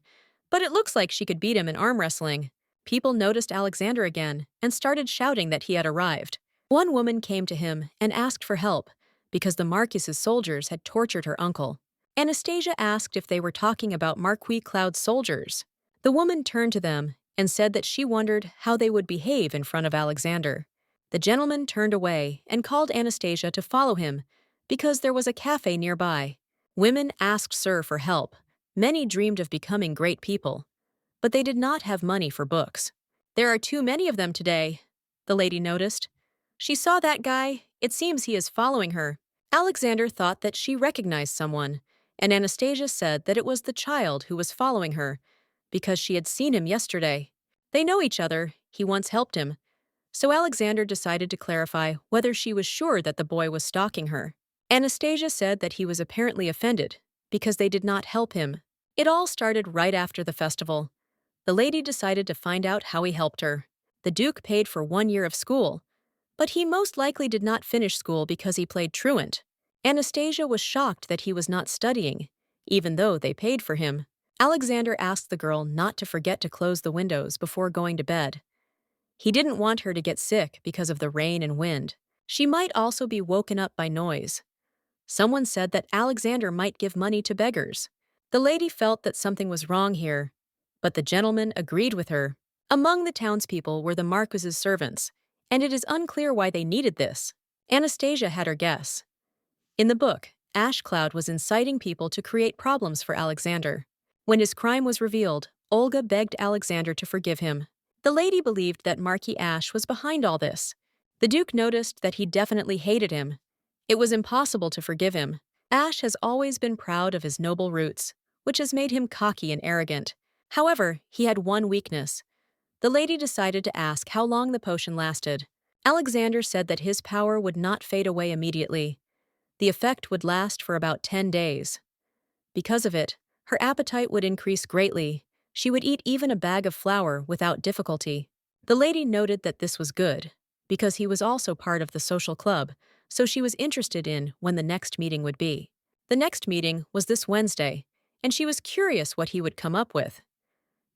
but it looks like she could beat him in arm wrestling. People noticed Alexander again and started shouting that he had arrived. One woman came to him and asked for help because the Marquis's soldiers had tortured her uncle. Anastasia asked if they were talking about Marquis Cloud's soldiers. The woman turned to them and said that she wondered how they would behave in front of Alexander. The gentleman turned away and called Anastasia to follow him because there was a cafe nearby. Women asked Sir for help. Many dreamed of becoming great people, but they did not have money for books. There are too many of them today, the lady noticed. She saw that guy. It seems he is following her. Alexander thought that she recognized someone, and Anastasia said that it was the child who was following her because she had seen him yesterday. They know each other. He once helped him. So Alexander decided to clarify whether she was sure that the boy was stalking her. Anastasia said that he was apparently offended because they did not help him. It all started right after the festival. The lady decided to find out how he helped her. The Duke paid for 1 year of school, but he most likely did not finish school because he played truant. Anastasia was shocked that he was not studying, even though they paid for him. Alexander asked the girl not to forget to close the windows before going to bed. He didn't want her to get sick because of the rain and wind. She might also be woken up by noise. Someone said that Alexander might give money to beggars. The lady felt that something was wrong here, but the gentleman agreed with her. Among the townspeople were the Marquis's servants, and it is unclear why they needed this. Anastasia had her guess. In the book, Ash Cloud was inciting people to create problems for Alexander. When his crime was revealed, Olga begged Alexander to forgive him. The lady believed that Marquis Ash was behind all this. The Duke noticed that he definitely hated him. It was impossible to forgive him. Ash has always been proud of his noble roots, which has made him cocky and arrogant. However, he had one weakness. The lady decided to ask how long the potion lasted. Alexander said that his power would not fade away immediately. The effect would last for about 10 days. Because of it, her appetite would increase greatly. She would eat even a bag of flour without difficulty. The lady noted that this was good, because he was also part of the social club, so she was interested in when the next meeting would be. The next meeting was this Wednesday, and she was curious what he would come up with.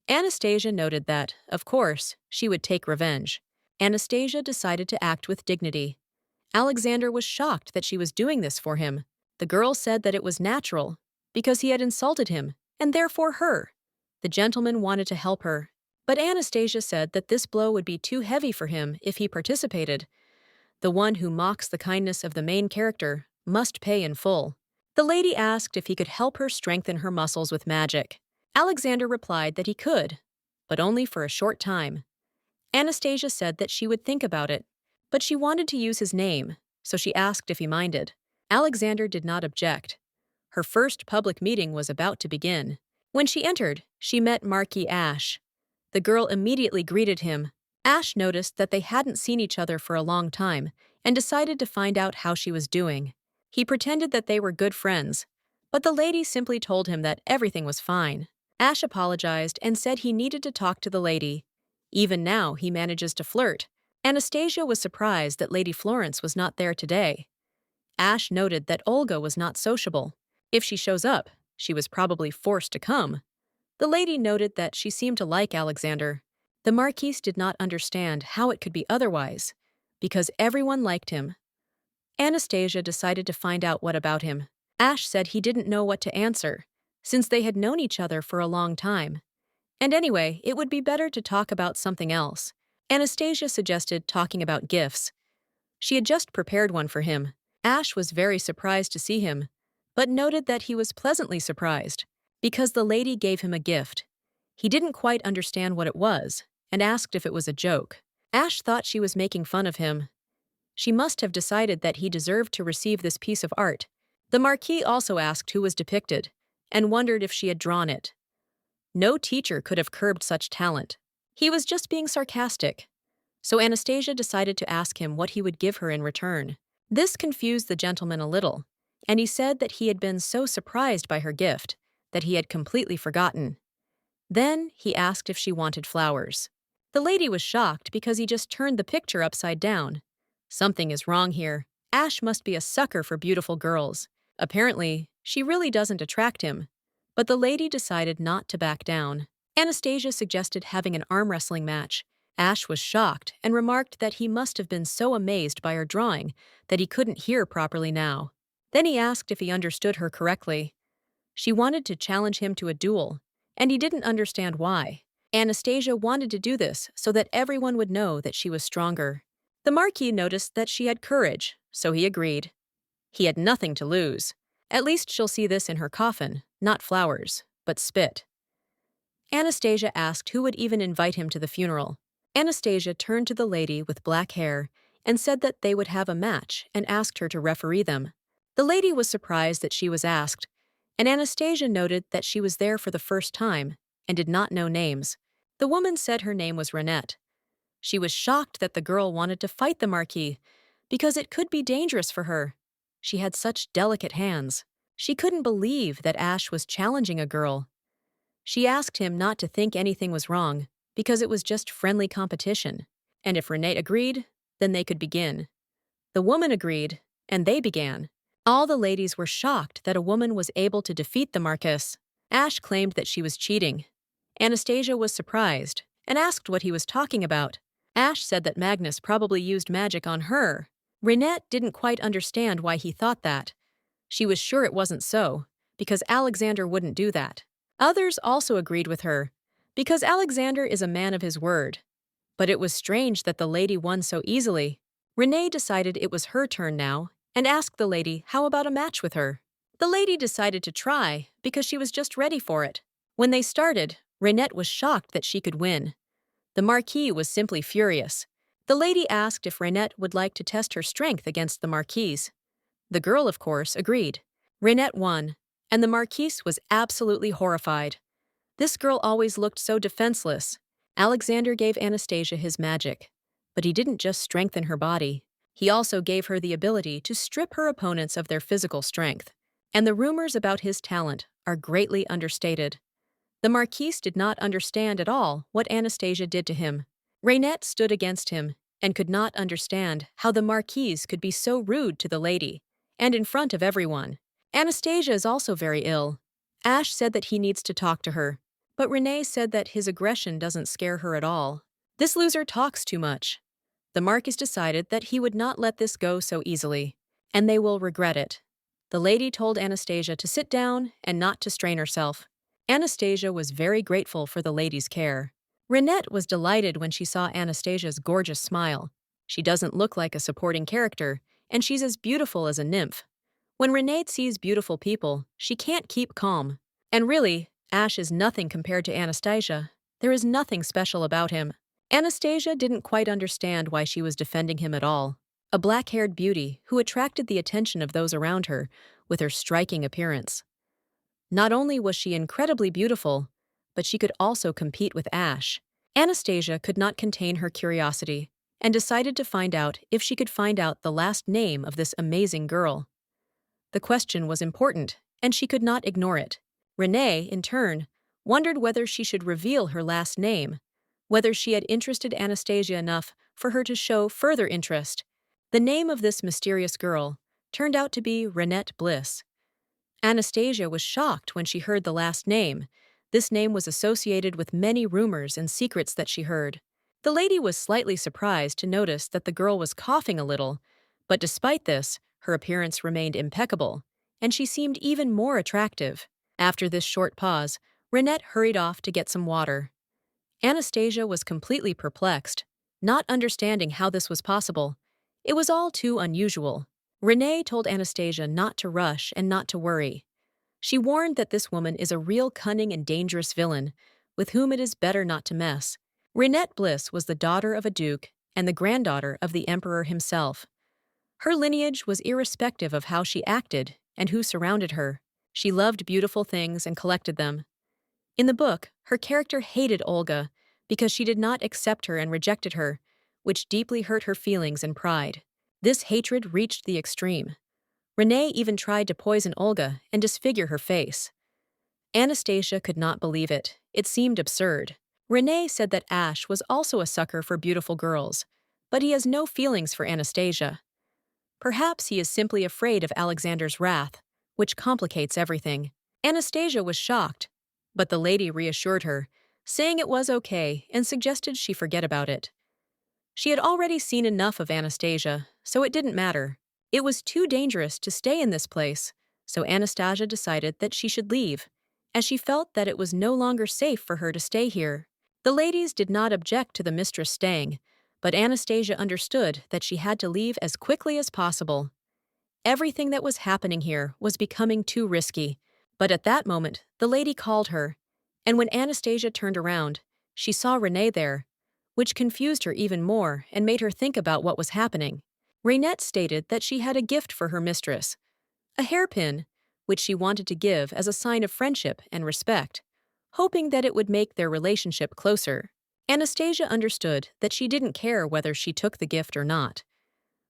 Anastasia noted that, of course, she would take revenge. Anastasia decided to act with dignity. Alexander was shocked that she was doing this for him. The girl said that it was natural, because he had insulted him, and therefore her. The gentleman wanted to help her, but Anastasia said that this blow would be too heavy for him if he participated. The one who mocks the kindness of the main character must pay in full. The lady asked if he could help her strengthen her muscles with magic. Alexander replied that he could, but only for a short time. Anastasia said that she would think about it, but she wanted to use his name, so she asked if he minded. Alexander did not object. Her first public meeting was about to begin. When she entered, she met Marquis Ash. The girl immediately greeted him. Ash noticed that they hadn't seen each other for a long time and decided to find out how she was doing. He pretended that they were good friends, but the lady simply told him that everything was fine. Ash apologized and said he needed to talk to the lady. Even now, he manages to flirt. Anastasia was surprised that Lady Florence was not there today. Ash noted that Olga was not sociable. If she shows up, she was probably forced to come. The lady noted that she seemed to like Alexander. The Marquis did not understand how it could be otherwise, because everyone liked him. Anastasia decided to find out what about him. Ash said he didn't know what to answer, since they had known each other for a long time. And anyway, it would be better to talk about something else. Anastasia suggested talking about gifts. She had just prepared one for him. Ash was very surprised to see him, but noted that he was pleasantly surprised, because the lady gave him a gift. He didn't quite understand what it was, and asked if it was a joke. Ash thought she was making fun of him. She must have decided that he deserved to receive this piece of art. The Marquis also asked who was depicted, and wondered if she had drawn it. No teacher could have curbed such talent. He was just being sarcastic. So Anastasia decided to ask him what he would give her in return. This confused the gentleman a little, and he said that he had been so surprised by her gift that he had completely forgotten. Then he asked if she wanted flowers. The lady was shocked because he just turned the picture upside down. Something is wrong here. Ash must be a sucker for beautiful girls. Apparently, she really doesn't attract him. But the lady decided not to back down. Anastasia suggested having an arm wrestling match. Ash was shocked and remarked that he must have been so amazed by her drawing that he couldn't hear properly now. Then he asked if he understood her correctly. She wanted to challenge him to a duel, and he didn't understand why. Anastasia wanted to do this so that everyone would know that she was stronger. The Marquis noticed that she had courage, so he agreed. He had nothing to lose. At least she'll see this in her coffin, not flowers, but spit. Anastasia asked who would even invite him to the funeral. Anastasia turned to the lady with black hair and said that they would have a match and asked her to referee them. The lady was surprised that she was asked, and Anastasia noted that she was there for the first time and did not know names. The woman said her name was Renette. She was shocked that the girl wanted to fight the Marquis because it could be dangerous for her. She had such delicate hands. She couldn't believe that Ash was challenging a girl. She asked him not to think anything was wrong because it was just friendly competition, and if Renette agreed, then they could begin. The woman agreed, and they began. All the ladies were shocked that a woman was able to defeat the Marquis. Ash claimed that she was cheating. Anastasia was surprised and asked what he was talking about. Ash said that Magnus probably used magic on her. Renette didn't quite understand why he thought that. She was sure it wasn't so, because Alexander wouldn't do that. Others also agreed with her, because Alexander is a man of his word. But it was strange that the lady won so easily. Renette decided it was her turn now and asked the lady how about a match with her. The lady decided to try because she was just ready for it. When they started, Renette was shocked that she could win. The Marquis was simply furious. The lady asked if Renette would like to test her strength against the Marquis. The girl, of course, agreed. Renette won, and the Marquis was absolutely horrified. This girl always looked so defenseless. Alexander gave Anastasia his magic, but he didn't just strengthen her body. He also gave her the ability to strip her opponents of their physical strength. And the rumors about his talent are greatly understated. The Marquis did not understand at all what Anastasia did to him. Renette stood against him and could not understand how the Marquis could be so rude to the lady, and in front of everyone. Anastasia is also very ill. Ash said that he needs to talk to her, but Renette said that his aggression doesn't scare her at all. This loser talks too much. The Marquis decided that he would not let this go so easily, and they will regret it. The lady told Anastasia to sit down and not to strain herself. Anastasia was very grateful for the lady's care. Renette was delighted when she saw Anastasia's gorgeous smile. She doesn't look like a supporting character, and she's as beautiful as a nymph. When Renette sees beautiful people, she can't keep calm. And really, Ash is nothing compared to Anastasia. There is nothing special about him. Anastasia didn't quite understand why she was defending him at all. A black-haired beauty who attracted the attention of those around her with her striking appearance. Not only was she incredibly beautiful, but she could also compete with Ash. Anastasia could not contain her curiosity and decided to find out if she could find out the last name of this amazing girl. The question was important, and she could not ignore it. Renette, in turn, wondered whether she should reveal her last name, whether she had interested Anastasia enough for her to show further interest. The name of this mysterious girl turned out to be Renette Bliss. Anastasia was shocked when she heard the last name. This name was associated with many rumors and secrets that she heard. The lady was slightly surprised to notice that the girl was coughing a little, but despite this, her appearance remained impeccable, and she seemed even more attractive. After this short pause, Renette hurried off to get some water. Anastasia was completely perplexed, not understanding how this was possible. It was all too unusual. Renette told Anastasia not to rush and not to worry. She warned that this woman is a real cunning and dangerous villain, with whom it is better not to mess. Renette Bliss was the daughter of a duke and the granddaughter of the emperor himself. Her lineage was irrespective of how she acted and who surrounded her. She loved beautiful things and collected them. In the book, her character hated Olga because she did not accept her and rejected her, which deeply hurt her feelings and pride. This hatred reached the extreme. Renette even tried to poison Olga and disfigure her face. Anastasia could not believe it. It seemed absurd. Renette said that Ash was also a sucker for beautiful girls, but he has no feelings for Anastasia. Perhaps he is simply afraid of Alexander's wrath, which complicates everything. Anastasia was shocked, but the lady reassured her, saying it was okay and suggested she forget about it. She had already seen enough of Anastasia, so it didn't matter. It was too dangerous to stay in this place, so Anastasia decided that she should leave, as she felt that it was no longer safe for her to stay here. The ladies did not object to the mistress staying, but Anastasia understood that she had to leave as quickly as possible. Everything that was happening here was becoming too risky, but at that moment, the lady called her, and when Anastasia turned around, she saw Renette there, which confused her even more and made her think about what was happening. Renette stated that she had a gift for her mistress, a hairpin, which she wanted to give as a sign of friendship and respect, hoping that it would make their relationship closer. Anastasia understood that she didn't care whether she took the gift or not,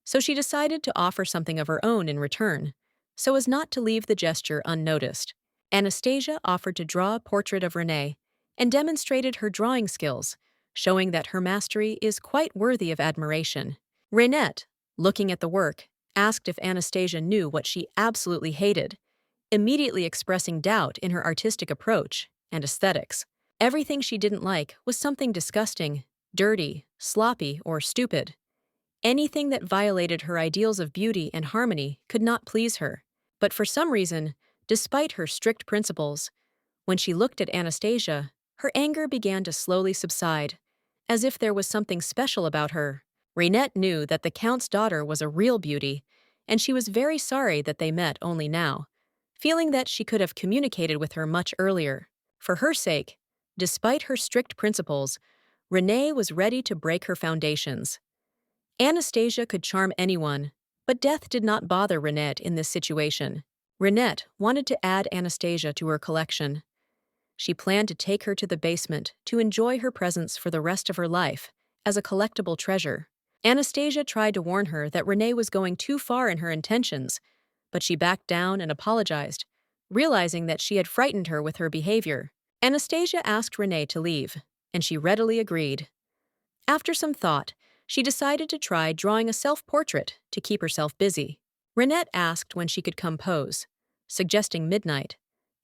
so she decided to offer something of her own in return, so as not to leave the gesture unnoticed. Anastasia offered to draw a portrait of Renette and demonstrated her drawing skills, showing that her mastery is quite worthy of admiration. Renette, looking at the work, asked if Anastasia knew what she absolutely hated, immediately expressing doubt in her artistic approach and aesthetics. Everything she didn't like was something disgusting, dirty, sloppy, or stupid. Anything that violated her ideals of beauty and harmony could not please her. But for some reason, despite her strict principles, when she looked at Anastasia, her anger began to slowly subside, as if there was something special about her. Renette knew that the Count's daughter was a real beauty, and she was very sorry that they met only now, feeling that she could have communicated with her much earlier. For her sake, despite her strict principles, Renette was ready to break her foundations. Anastasia could charm anyone, but death did not bother Renette in this situation. Renette wanted to add Anastasia to her collection. She planned to take her to the basement to enjoy her presence for the rest of her life as a collectible treasure. Anastasia tried to warn her that Renette was going too far in her intentions, but she backed down and apologized, realizing that she had frightened her with her behavior. Anastasia asked Renette to leave, and she readily agreed. After some thought, she decided to try drawing a self-portrait to keep herself busy. Renette asked when she could come pose, suggesting midnight.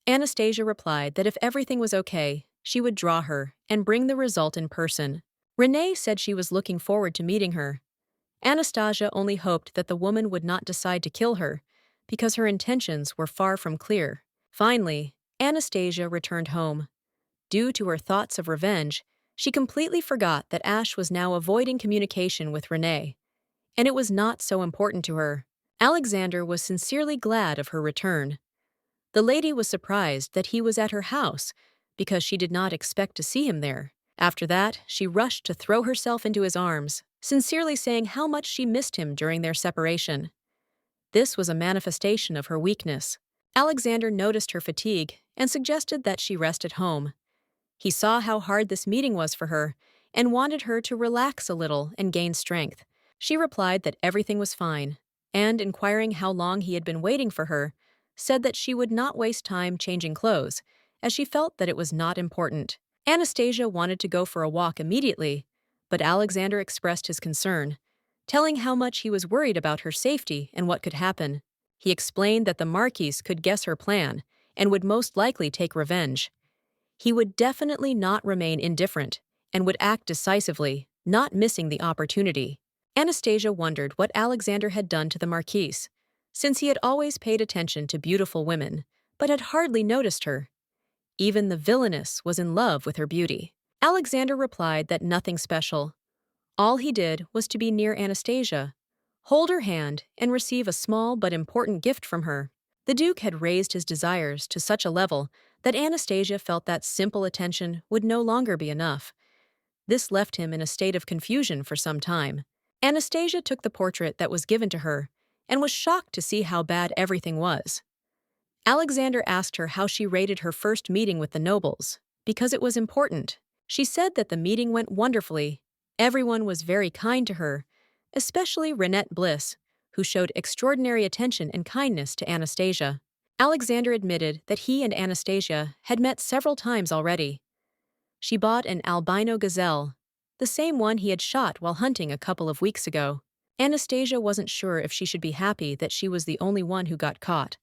Anastasia replied that if everything was okay, she would draw her and bring the result in person. Renette said she was looking forward to meeting her. Anastasia only hoped that the woman would not decide to kill her, because her intentions were far from clear. Finally, Anastasia returned home. Due to her thoughts of revenge, she completely forgot that Ash was now avoiding communication with Renette, and it was not so important to her. Alexander was sincerely glad of her return. The lady was surprised that he was at her house because she did not expect to see him there. After that, she rushed to throw herself into his arms, sincerely saying how much she missed him during their separation. This was a manifestation of her weakness. Alexander noticed her fatigue and suggested that she rest at home. He saw how hard this meeting was for her and wanted her to relax a little and gain strength. She replied that everything was fine, and, inquiring how long he had been waiting for her, said that she would not waste time changing clothes, as she felt that it was not important. Anastasia wanted to go for a walk immediately, but Alexander expressed his concern, telling how much he was worried about her safety and what could happen. He explained that the Marquis could guess her plan and would most likely take revenge. He would definitely not remain indifferent and would act decisively, not missing the opportunity. Anastasia wondered what Alexander had done to the Marquis, since he had always paid attention to beautiful women, but had hardly noticed her. Even the villainess was in love with her beauty. Alexander replied that nothing special. All he did was to be near Anastasia, hold her hand, and receive a small but important gift from her. The Duke had raised his desires to such a level that Anastasia felt that simple attention would no longer be enough. This left him in a state of confusion for some time. Anastasia took the portrait that was given to her and was shocked to see how bad everything was. Alexander asked her how she rated her first meeting with the nobles, because it was important. She said that the meeting went wonderfully. Everyone was very kind to her, especially Renette Bliss, who showed extraordinary attention and kindness to Anastasia. Alexander admitted that he and Anastasia had met several times already. She bought an albino gazelle, the same one he had shot while hunting a couple of weeks ago. Anastasia wasn't sure if she should be happy that she was the only one who got caught.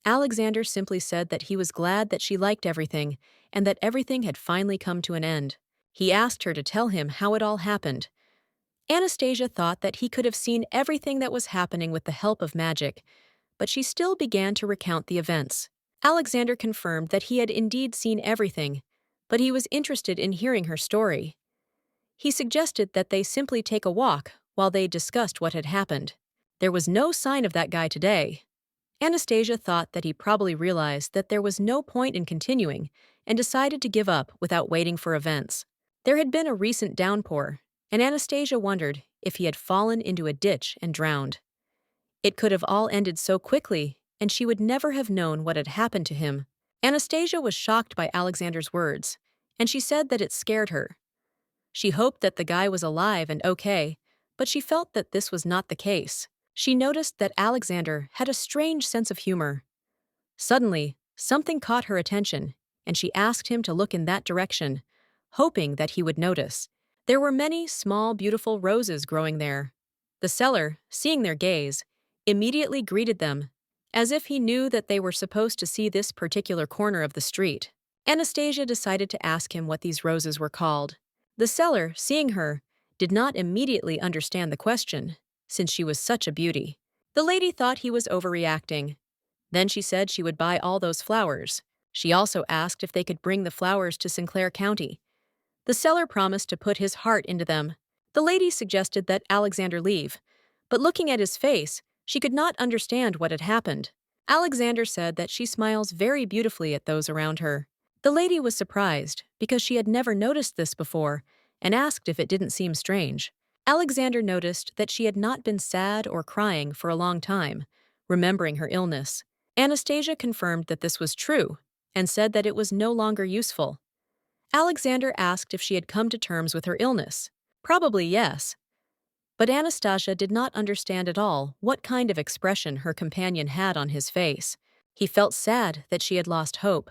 Alexander simply said that he was glad that she liked everything and that everything had finally come to an end. He asked her to tell him how it all happened. Anastasia thought that he could have seen everything that was happening with the help of magic, but she still began to recount the events. Alexander confirmed that he had indeed seen everything, but he was interested in hearing her story. He suggested that they simply take a walk while they discussed what had happened. There was no sign of that guy today. Anastasia thought that he probably realized that there was no point in continuing and decided to give up without waiting for events. There had been a recent downpour, and Anastasia wondered if he had fallen into a ditch and drowned. It could have all ended so quickly, and she would never have known what had happened to him. Anastasia was shocked by Alexander's words, and she said that it scared her. She hoped that the guy was alive and okay, but she felt that this was not the case. She noticed that Alexander had a strange sense of humor. Suddenly, something caught her attention, and she asked him to look in that direction, hoping that he would notice. There were many small, beautiful roses growing there. The seller, seeing their gaze, immediately greeted them, as if he knew that they were supposed to see this particular corner of the street. Anastasia decided to ask him what these roses were called. The seller, seeing her, did not immediately understand the question, since she was such a beauty. The lady thought he was overreacting. Then she said she would buy all those flowers. She also asked if they could bring the flowers to Sinclair County. The seller promised to put his heart into them. The lady suggested that Alexander leave, but looking at his face, she could not understand what had happened. Alexander said that she smiles very beautifully at those around her. The lady was surprised because she had never noticed this before and asked if it didn't seem strange. Alexander noticed that she had not been sad or crying for a long time, remembering her illness. Anastasia confirmed that this was true and said that it was no longer useful. Alexander asked if she had come to terms with her illness. Probably yes. But Anastasia did not understand at all what kind of expression her companion had on his face. He felt sad that she had lost hope.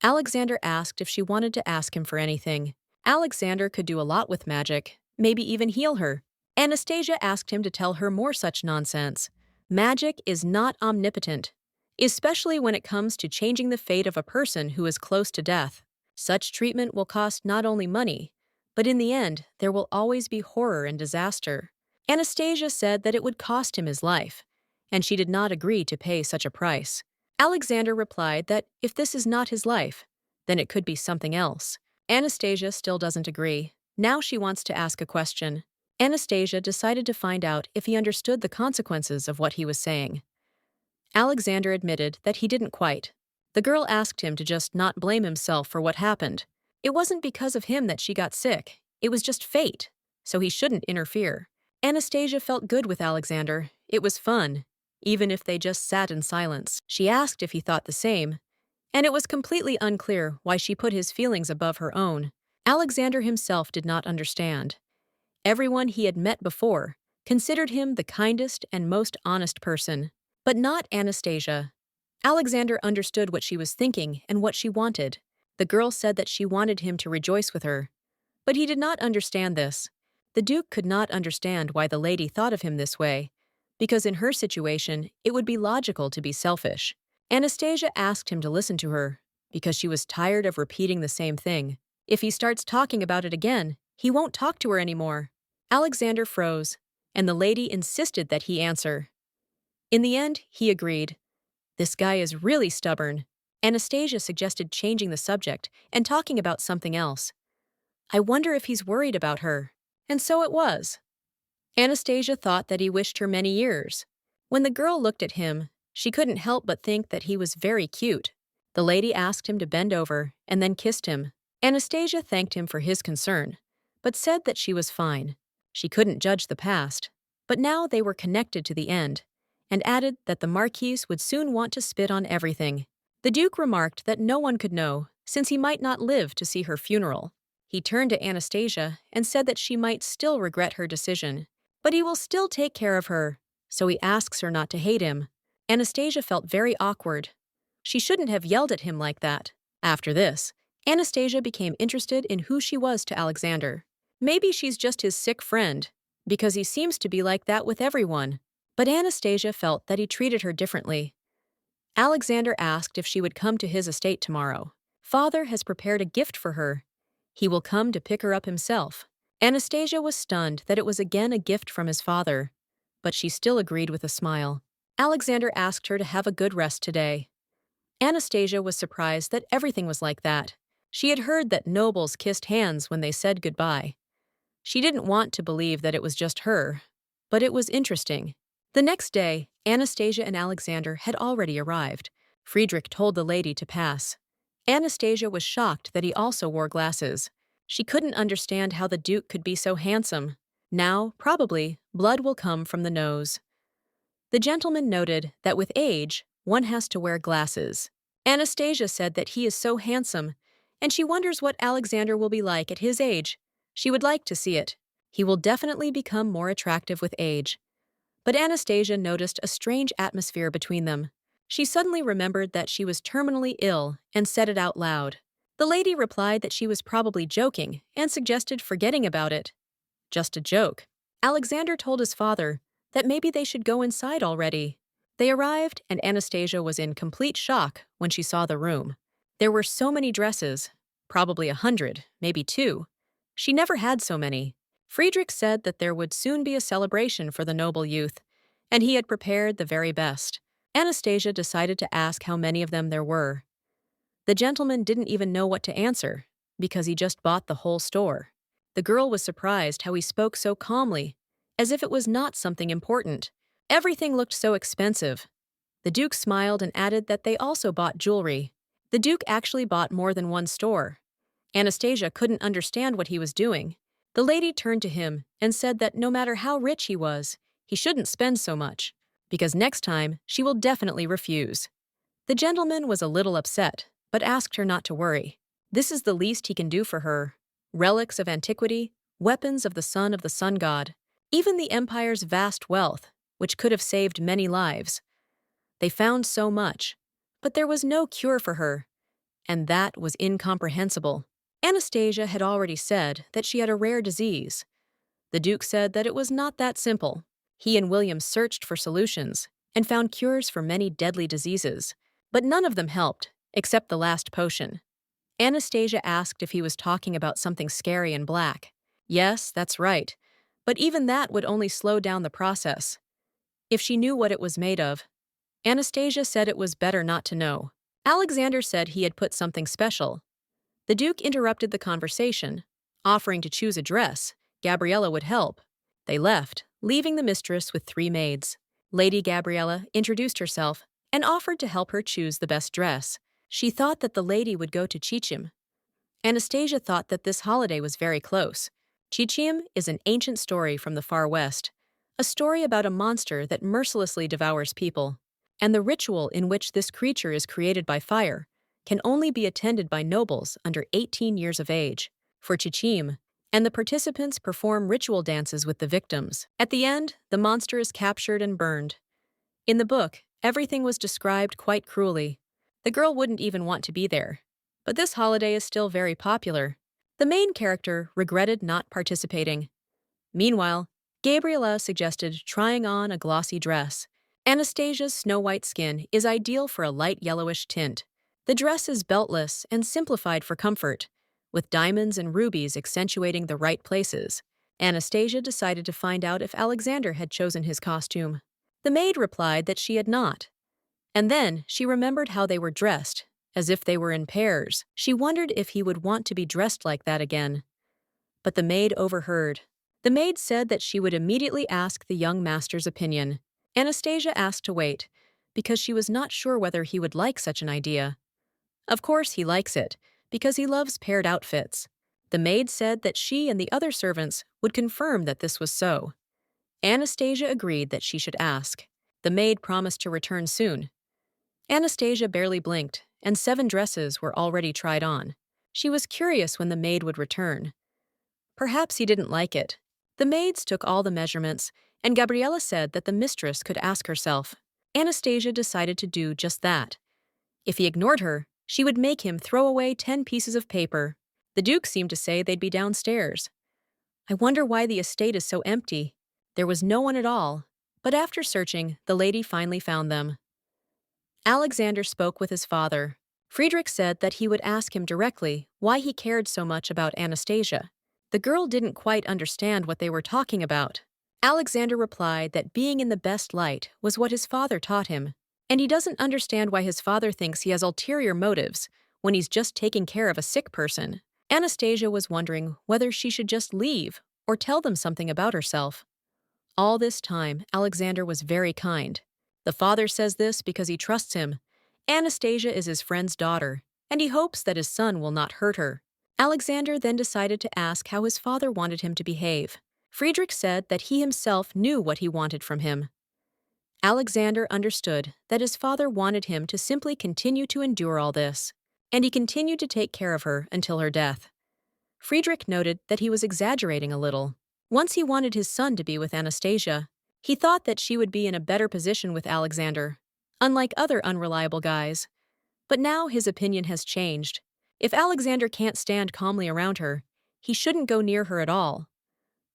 Alexander asked if she wanted to ask him for anything. Alexander could do a lot with magic, maybe even heal her. Anastasia asked him to tell her more such nonsense. Magic is not omnipotent, especially when it comes to changing the fate of a person who is close to death. Such treatment will cost not only money, but in the end, there will always be horror and disaster. Anastasia said that it would cost him his life, and she did not agree to pay such a price. Alexander replied that if this is not his life, then it could be something else. Anastasia still doesn't agree. Now she wants to ask a question. Anastasia decided to find out if he understood the consequences of what he was saying. Alexander admitted that he didn't quite. The girl asked him to just not blame himself for what happened. It wasn't because of him that she got sick. It was just fate, so he shouldn't interfere. Anastasia felt good with Alexander. It was fun, even if they just sat in silence. She asked if he thought the same, and it was completely unclear why she put his feelings above her own. Alexander himself did not understand. Everyone he had met before considered him the kindest and most honest person. But not Anastasia. Alexander understood what she was thinking and what she wanted. The girl said that she wanted him to rejoice with her. But he did not understand this. The Duke could not understand why the lady thought of him this way, because in her situation, it would be logical to be selfish. Anastasia asked him to listen to her, because she was tired of repeating the same thing. If he starts talking about it again, he won't talk to her anymore. Alexander froze, and the lady insisted that he answer. In the end, he agreed. This guy is really stubborn. Anastasia suggested changing the subject and talking about something else. I wonder if he's worried about her. And so it was. Anastasia thought that he wished her many years. When the girl looked at him, she couldn't help but think that he was very cute. The lady asked him to bend over and then kissed him. Anastasia thanked him for his concern, but said that she was fine. She couldn't judge the past, but now they were connected to the end, and added that the Marquis would soon want to spit on everything. The Duke remarked that no one could know, since he might not live to see her funeral. He turned to Anastasia and said that she might still regret her decision, but he will still take care of her, so he asks her not to hate him. Anastasia felt very awkward. She shouldn't have yelled at him like that. After this, Anastasia became interested in who she was to Alexander. Maybe she's just his sick friend, because he seems to be like that with everyone. But Anastasia felt that he treated her differently. Alexander asked if she would come to his estate tomorrow. Father has prepared a gift for her. He will come to pick her up himself. Anastasia was stunned that it was again a gift from his father, but she still agreed with a smile. Alexander asked her to have a good rest today. Anastasia was surprised that everything was like that. She had heard that nobles kissed hands when they said goodbye. She didn't want to believe that it was just her, but it was interesting. The next day, Anastasia and Alexander had already arrived. Friedrich told the lady to pass. Anastasia was shocked that he also wore glasses. She couldn't understand how the Duke could be so handsome. Now, probably, blood will come from the nose. The gentleman noted that with age, one has to wear glasses. Anastasia said that he is so handsome, and she wonders what Alexander will be like at his age. She would like to see it. He will definitely become more attractive with age. But Anastasia noticed a strange atmosphere between them. She suddenly remembered that she was terminally ill and said it out loud. The lady replied that she was probably joking and suggested forgetting about it. Just a joke. Alexander told his father that maybe they should go inside already. They arrived, and Anastasia was in complete shock when she saw the room. There were so many dresses, probably 100, maybe 2. She never had so many. Friedrich said that there would soon be a celebration for the noble youth, and he had prepared the very best. Anastasia decided to ask how many of them there were. The gentleman didn't even know what to answer, because he just bought the whole store. The girl was surprised how he spoke so calmly, as if it was not something important. Everything looked so expensive. The Duke smiled and added that they also bought jewelry. The Duke actually bought more than one store. Anastasia couldn't understand what he was doing. The lady turned to him and said that no matter how rich he was, he shouldn't spend so much, because next time she will definitely refuse. The gentleman was a little upset, but asked her not to worry. This is the least he can do for her. Relics of antiquity, weapons of the sun god, even the empire's vast wealth, which could have saved many lives. They found so much, but there was no cure for her, and that was incomprehensible. Anastasia had already said that she had a rare disease. The Duke said that it was not that simple. He and William searched for solutions and found cures for many deadly diseases, but none of them helped, except the last potion. Anastasia asked if he was talking about something scary and black. Yes, that's right, but even that would only slow down the process. If she knew what it was made of, Anastasia said it was better not to know. Alexander said he had put something special. The Duke interrupted the conversation, offering to choose a dress. Gabriella would help. They left, leaving the mistress with 3 maids. Lady Gabriella introduced herself and offered to help her choose the best dress. She thought that the lady would go to Chichim. Anastasia thought that this holiday was very close. Chichim is an ancient story from the far west, a story about a monster that mercilessly devours people. And the ritual in which this creature is created by fire can only be attended by nobles under 18 years of age. For Chichim, and the participants perform ritual dances with the victims. At the end, the monster is captured and burned. In the book, everything was described quite cruelly. The girl wouldn't even want to be there. But this holiday is still very popular. The main character regretted not participating. Meanwhile, Gabriella suggested trying on a glossy dress. Anastasia's snow-white skin is ideal for a light yellowish tint. The dress is beltless and simplified for comfort, with diamonds and rubies accentuating the right places. Anastasia decided to find out if Alexander had chosen his costume. The maid replied that she had not. And then she remembered how they were dressed, as if they were in pairs. She wondered if he would want to be dressed like that again. But the maid overheard. The maid said that she would immediately ask the young master's opinion. Anastasia asked to wait, because she was not sure whether he would like such an idea. Of course he likes it, because he loves paired outfits. The maid said that she and the other servants would confirm that this was so. Anastasia agreed that she should ask. The maid promised to return soon. Anastasia barely blinked, and 7 dresses were already tried on. She was curious when the maid would return. Perhaps he didn't like it. The maids took all the measurements, and Gabriella said that the mistress could ask herself. Anastasia decided to do just that. If he ignored her, she would make him throw away 10 pieces of paper. The Duke seemed to say they'd be downstairs. I wonder why the estate is so empty. There was no one at all, but after searching, the lady finally found them. Alexander spoke with his father. Friedrich said that he would ask him directly why he cared so much about Anastasia. The girl didn't quite understand what they were talking about. Alexander replied that being in the best light was what his father taught him, and he doesn't understand why his father thinks he has ulterior motives when he's just taking care of a sick person. Anastasia was wondering whether she should just leave or tell them something about herself. All this time, Alexander was very kind. The father says this because he trusts him. Anastasia is his friend's daughter, and he hopes that his son will not hurt her. Alexander then decided to ask how his father wanted him to behave. Friedrich said that he himself knew what he wanted from him. Alexander understood that his father wanted him to simply continue to endure all this, and he continued to take care of her until her death. Friedrich noted that he was exaggerating a little. Once he wanted his son to be with Anastasia. He thought that she would be in a better position with Alexander, unlike other unreliable guys. But now his opinion has changed. If Alexander can't stand calmly around her, he shouldn't go near her at all.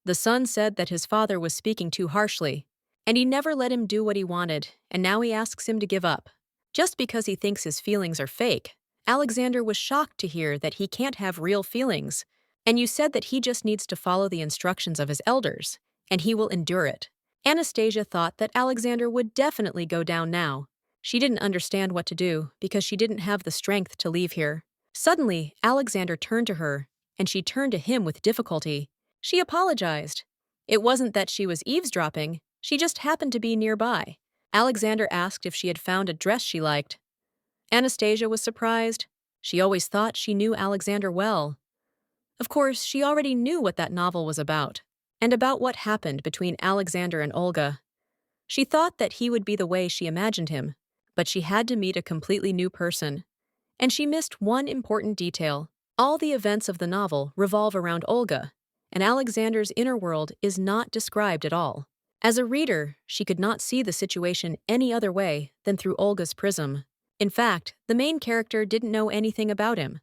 The son said that his father was speaking too harshly, and he never let him do what he wanted, and now he asks him to give up. Just because he thinks his feelings are fake, Alexander was shocked to hear that he can't have real feelings, and you said that he just needs to follow the instructions of his elders, and he will endure it. Anastasia thought that Alexander would definitely go down now. She didn't understand what to do because she didn't have the strength to leave here. Suddenly, Alexander turned to her, and she turned to him with difficulty. She apologized. It wasn't that she was eavesdropping, she just happened to be nearby. Alexander asked if she had found a dress she liked. Anastasia was surprised. She always thought she knew Alexander well. Of course, she already knew what that novel was about, and about what happened between Alexander and Olga. She thought that he would be the way she imagined him, but she had to meet a completely new person. And she missed one important detail. All the events of the novel revolve around Olga, and Alexander's inner world is not described at all. As a reader, she could not see the situation any other way than through Olga's prism. In fact, the main character didn't know anything about him.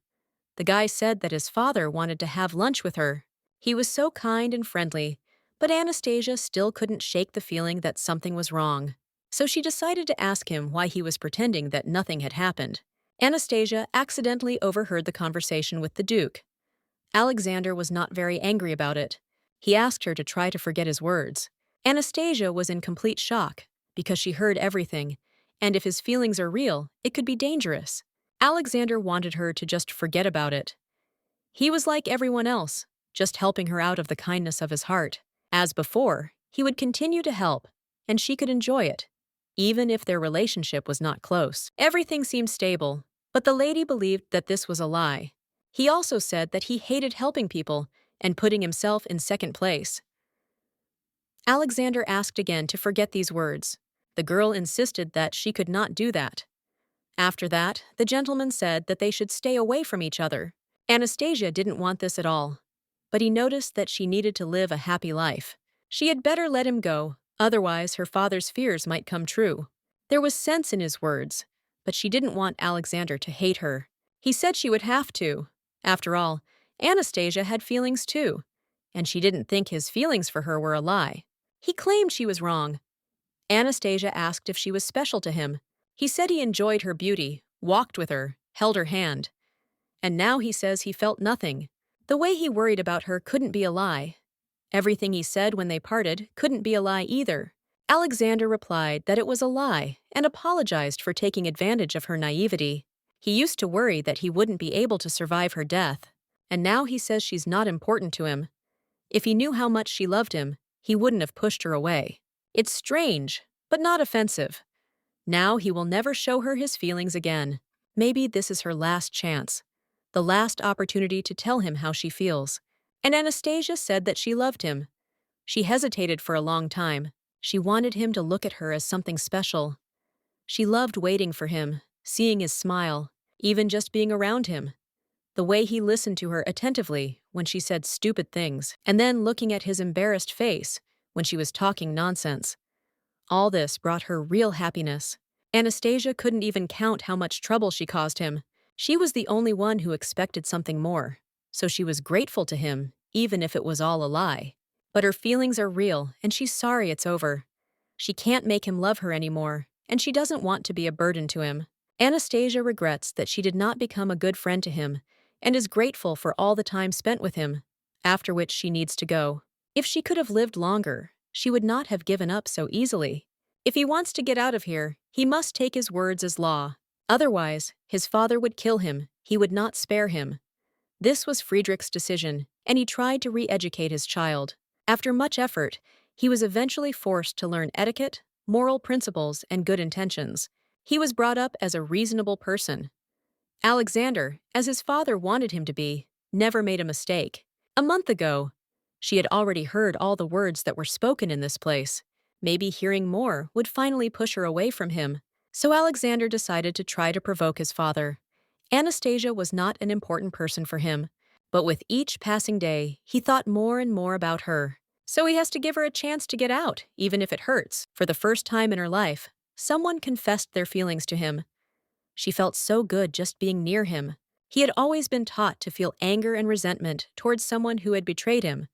The guy said that his father wanted to have lunch with her. He was so kind and friendly, but Anastasia still couldn't shake the feeling that something was wrong. So she decided to ask him why he was pretending that nothing had happened. Anastasia accidentally overheard the conversation with the Duke. Alexander was not very angry about it. He asked her to try to forget his words. Anastasia was in complete shock because she heard everything, and if his feelings are real, it could be dangerous. Alexander wanted her to just forget about it. He was like everyone else, just helping her out of the kindness of his heart. As before, he would continue to help, and she could enjoy it, even if their relationship was not close. Everything seemed stable, but the lady believed that this was a lie. He also said that he hated helping people and putting himself in second place. Alexander asked again to forget these words. The girl insisted that she could not do that. After that, the gentleman said that they should stay away from each other. Anastasia didn't want this at all. but he noticed that she needed to live a happy life. She had better let him go, otherwise her father's fears might come true. There was sense in his words, but she didn't want Alexander to hate her. He said she would have to. After all, Anastasia had feelings too, and she didn't think his feelings for her were a lie. He claimed she was wrong. Anastasia asked if she was special to him. He said he enjoyed her beauty, walked with her, held her hand. And now he says he felt nothing. The way he worried about her couldn't be a lie. Everything he said when they parted couldn't be a lie either. Alexander replied that it was a lie and apologized for taking advantage of her naivety. He used to worry that he wouldn't be able to survive her death, and now he says she's not important to him. If he knew how much she loved him, he wouldn't have pushed her away. It's strange, but not offensive. Now he will never show her his feelings again. Maybe this is her last chance, the last opportunity to tell him how she feels. And Anastasia said that she loved him. She hesitated for a long time. She wanted him to look at her as something special. She loved waiting for him, seeing his smile, even just being around him. The way he listened to her attentively when she said stupid things, and then looking at his embarrassed face when she was talking nonsense. All this brought her real happiness. Anastasia couldn't even count how much trouble she caused him. She was the only one who expected something more, so she was grateful to him, even if it was all a lie. But her feelings are real, and she's sorry it's over. She can't make him love her anymore, and she doesn't want to be a burden to him. Anastasia regrets that she did not become a good friend to him, and is grateful for all the time spent with him, after which she needs to go. If she could have lived longer, she would not have given up so easily. If he wants to get out of here, he must take his words as law. Otherwise, his father would kill him, he would not spare him. This was Friedrich's decision, and he tried to re-educate his child. After much effort, he was eventually forced to learn etiquette, moral principles, and good intentions. He was brought up as a reasonable person. Alexander, as his father wanted him to be, never made a mistake. A month ago, she had already heard all the words that were spoken in this place. Maybe hearing more would finally push her away from him. So Alexander decided to try to provoke his father. Anastasia was not an important person for him, but with each passing day, he thought more and more about her. So he has to give her a chance to get out, even if it hurts. For the first time in her life, someone confessed their feelings to him. She felt so good just being near him. He had always been taught to feel anger and resentment towards someone who had betrayed him,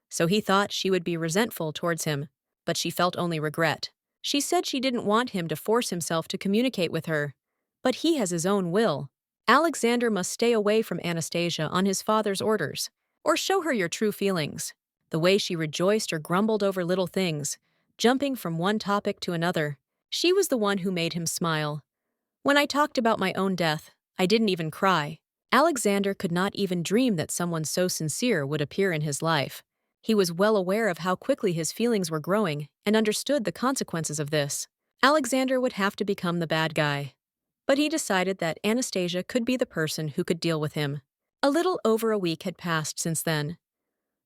so he thought she would be resentful towards him, but she felt only regret. She said she didn't want him to force himself to communicate with her, but he has his own will. Alexander must stay away from Anastasia on his father's orders, or show her your true feelings. The way she rejoiced or grumbled over little things, jumping from one topic to another. She was the one who made him smile. When I talked about my own death, I didn't even cry. Alexander could not even dream that someone so sincere would appear in his life. He was well aware of how quickly his feelings were growing and understood the consequences of this. Alexander would have to become the bad guy. But he decided that Anastasia could be the person who could deal with him. A little over a week had passed since then.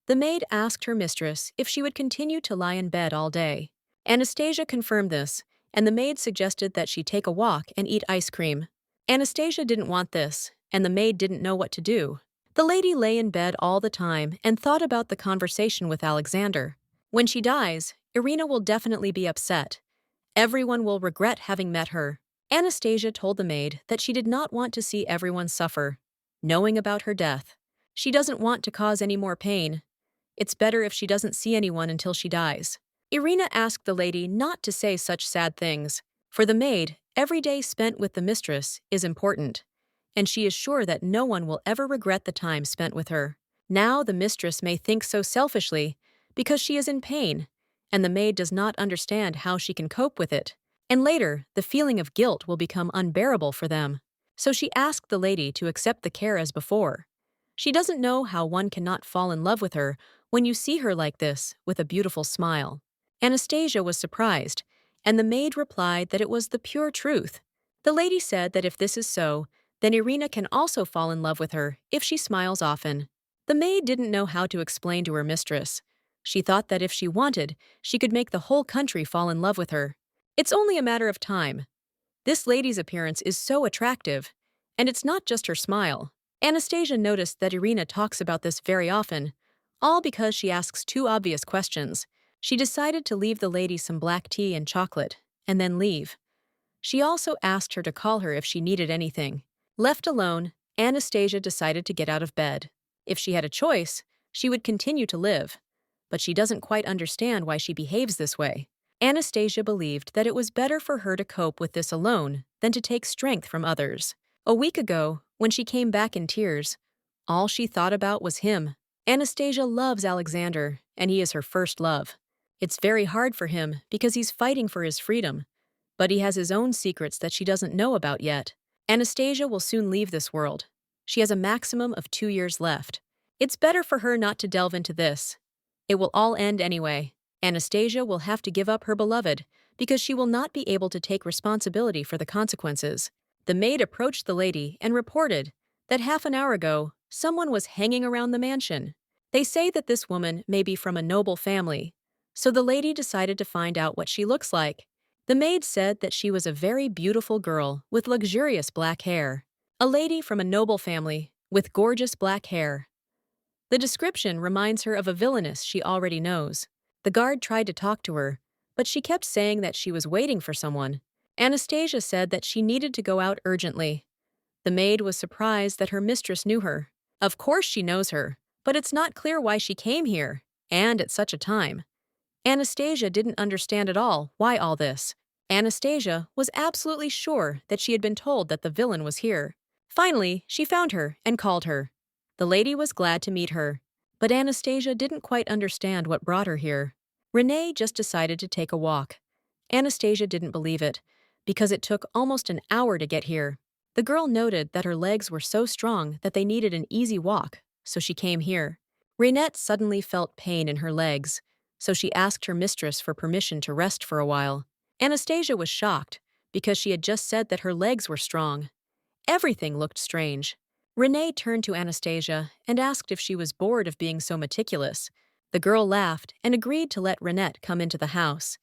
The maid asked her mistress if she would continue to lie in bed all day. Anastasia confirmed this, and the maid suggested that she take a walk and eat ice cream. Anastasia didn't want this, and the maid didn't know what to do. The lady lay in bed all the time and thought about the conversation with Alexander. When she dies, Irina will definitely be upset. Everyone will regret having met her. Anastasia told the maid that she did not want to see everyone suffer, knowing about her death. She doesn't want to cause any more pain. It's better if she doesn't see anyone until she dies. Irina asked the lady not to say such sad things. For the maid, every day spent with the mistress is important, and she is sure that no one will ever regret the time spent with her. Now the mistress may think so selfishly because she is in pain, and the maid does not understand how she can cope with it. And later, the feeling of guilt will become unbearable for them. So she asked the lady to accept the care as before. She doesn't know how one cannot fall in love with her when you see her like this, with a beautiful smile. Anastasia was surprised, and the maid replied that it was the pure truth. The lady said that if this is so, then Irina can also fall in love with her if she smiles often. The maid didn't know how to explain to her mistress. She thought that if she wanted, she could make the whole country fall in love with her. It's only a matter of time. This lady's appearance is so attractive, and it's not just her smile. Anastasia noticed that Irina talks about this very often. all because she asks two obvious questions. She decided to leave the lady some black tea and chocolate, and then leave. She also asked her to call her if she needed anything. Left alone, Anastasia decided to get out of bed. If she had a choice, she would continue to live. But she doesn't quite understand why she behaves this way. Anastasia believed that it was better for her to cope with this alone than to take strength from others. A week ago, when she came back in tears, all she thought about was him. Anastasia loves Alexander, and he is her first love. It's very hard for him because he's fighting for his freedom. But he has his own secrets that she doesn't know about yet. Anastasia will soon leave this world. She has a maximum of 2 years left. It's better for her not to delve into this. It will all end anyway. Anastasia will have to give up her beloved because she will not be able to take responsibility for the consequences. The maid approached the lady and reported that half an hour ago, someone was hanging around the mansion. They say that this woman may be from a noble family, so the lady decided to find out what she looks like. The maid said that she was a very beautiful girl with luxurious black hair. A lady from a noble family with gorgeous black hair. The description reminds her of a villainess she already knows. The guard tried to talk to her, but she kept saying that she was waiting for someone. Anastasia said that she needed to go out urgently. The maid was surprised that her mistress knew her. Of course she knows her, but it's not clear why she came here, and at such a time. Anastasia didn't understand at all why all this. Anastasia was absolutely sure that she had been told that the villain was here. Finally, she found her and called her. The lady was glad to meet her, but Anastasia didn't quite understand what brought her here. Renette just decided to take a walk. Anastasia didn't believe it, because it took almost an hour to get here. The girl noted that her legs were so strong that they needed an easy walk, so she came here. Renette suddenly felt pain in her legs, so she asked her mistress for permission to rest for a while. Anastasia was shocked, because she had just said that her legs were strong. Everything looked strange. Renette turned to Anastasia and asked if she was bored of being so meticulous. The girl laughed and agreed to let Renette come into the house.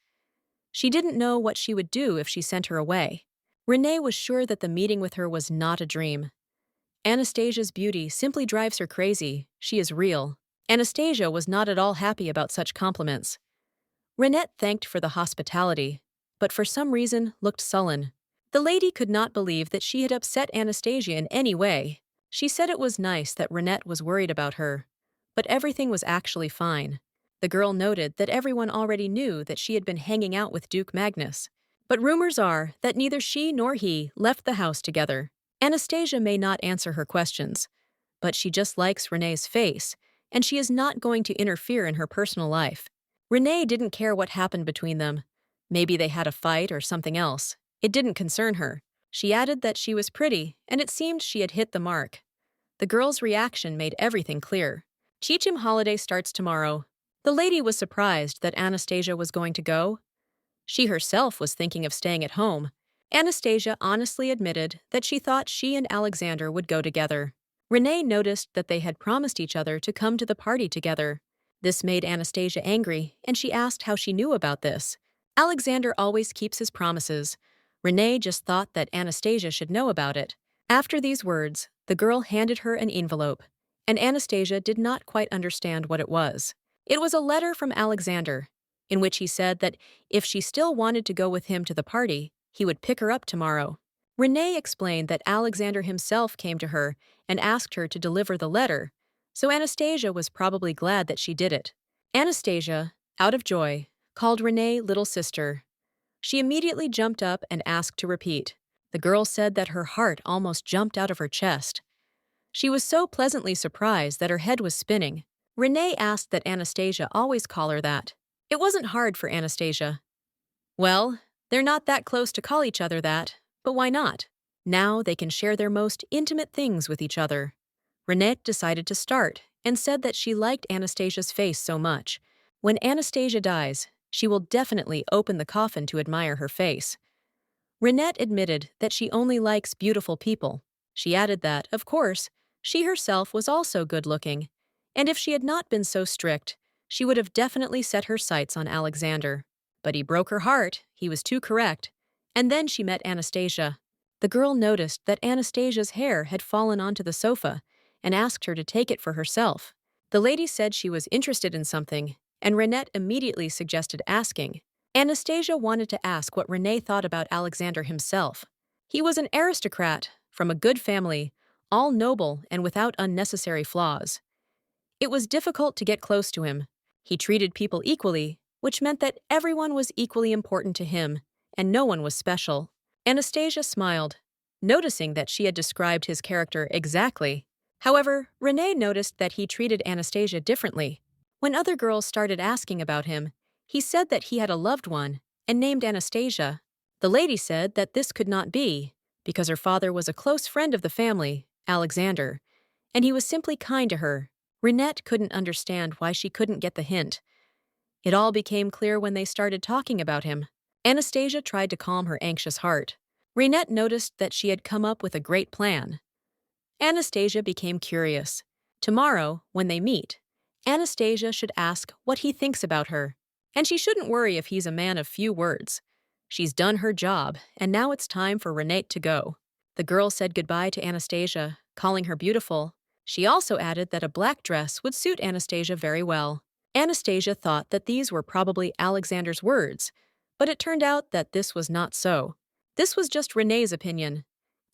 She didn't know what she would do if she sent her away. Renette was sure that the meeting with her was not a dream. Anastasia's beauty simply drives her crazy. She is real. Anastasia was not at all happy about such compliments. Renette thanked for the hospitality, but for some reason looked sullen. The lady could not believe that she had upset Anastasia in any way. She said it was nice that Renette was worried about her, but everything was actually fine. The girl noted that everyone already knew that she had been hanging out with Duke Magnus, but rumors are that neither she nor he left the house together. Anastasia may not answer her questions, but she just likes Renette's face, and she is not going to interfere in her personal life. Renette didn't care what happened between them. Maybe they had a fight or something else. It didn't concern her. She added that she was pretty, and it seemed she had hit the mark. The girl's reaction made everything clear. Cheecham holiday starts tomorrow. The lady was surprised that Anastasia was going to go. She herself was thinking of staying at home. Anastasia honestly admitted that she thought she and Alexander would go together. Renette noticed that they had promised each other to come to the party together. This made Anastasia angry, and she asked how she knew about this. Alexander always keeps his promises. Renette just thought that Anastasia should know about it. After these words, the girl handed her an envelope, and Anastasia did not quite understand what it was. It was a letter from Alexander, in which he said that if she still wanted to go with him to the party, he would pick her up tomorrow. Renette explained that Alexander himself came to her and asked her to deliver the letter, so Anastasia was probably glad that she did it. Anastasia, out of joy, called Renette little sister. She immediately jumped up and asked to repeat. The girl said that her heart almost jumped out of her chest. She was so pleasantly surprised that her head was spinning. Renette asked that Anastasia always call her that. It wasn't hard for Anastasia. Well, they're not that close to call each other that, but why not? Now they can share their most intimate things with each other. Renette decided to start and said that she liked Anastasia's face so much. When Anastasia dies, she will definitely open the coffin to admire her face. Renette admitted that she only likes beautiful people. She added that, of course, she herself was also good-looking, and if she had not been so strict, she would have definitely set her sights on Alexander. But he broke her heart, he was too correct. And then she met Anastasia. The girl noticed that Anastasia's hair had fallen onto the sofa and asked her to take it for herself. The lady said she was interested in something, and Renette immediately suggested asking. Anastasia wanted to ask what Renette thought about Alexander himself. He was an aristocrat, from a good family, all noble and without unnecessary flaws. It was difficult to get close to him. He treated people equally, which meant that everyone was equally important to him, and no one was special. Anastasia smiled, noticing that she had described his character exactly. However, Renette noticed that he treated Anastasia differently. When other girls started asking about him, he said that he had a loved one and named Anastasia. The lady said that this could not be, because her father was a close friend of the family, Alexander, and he was simply kind to her. Renette couldn't understand why she couldn't get the hint. It all became clear when they started talking about him. Anastasia tried to calm her anxious heart. Renette noticed that she had come up with a great plan. Anastasia became curious. Tomorrow, when they meet, Anastasia should ask what he thinks about her. And she shouldn't worry if he's a man of few words. She's done her job, and now it's time for Renette to go. The girl said goodbye to Anastasia, calling her beautiful. She also added that a black dress would suit Anastasia very well. Anastasia thought that these were probably Alexander's words, but it turned out that this was not so. This was just Renette's opinion.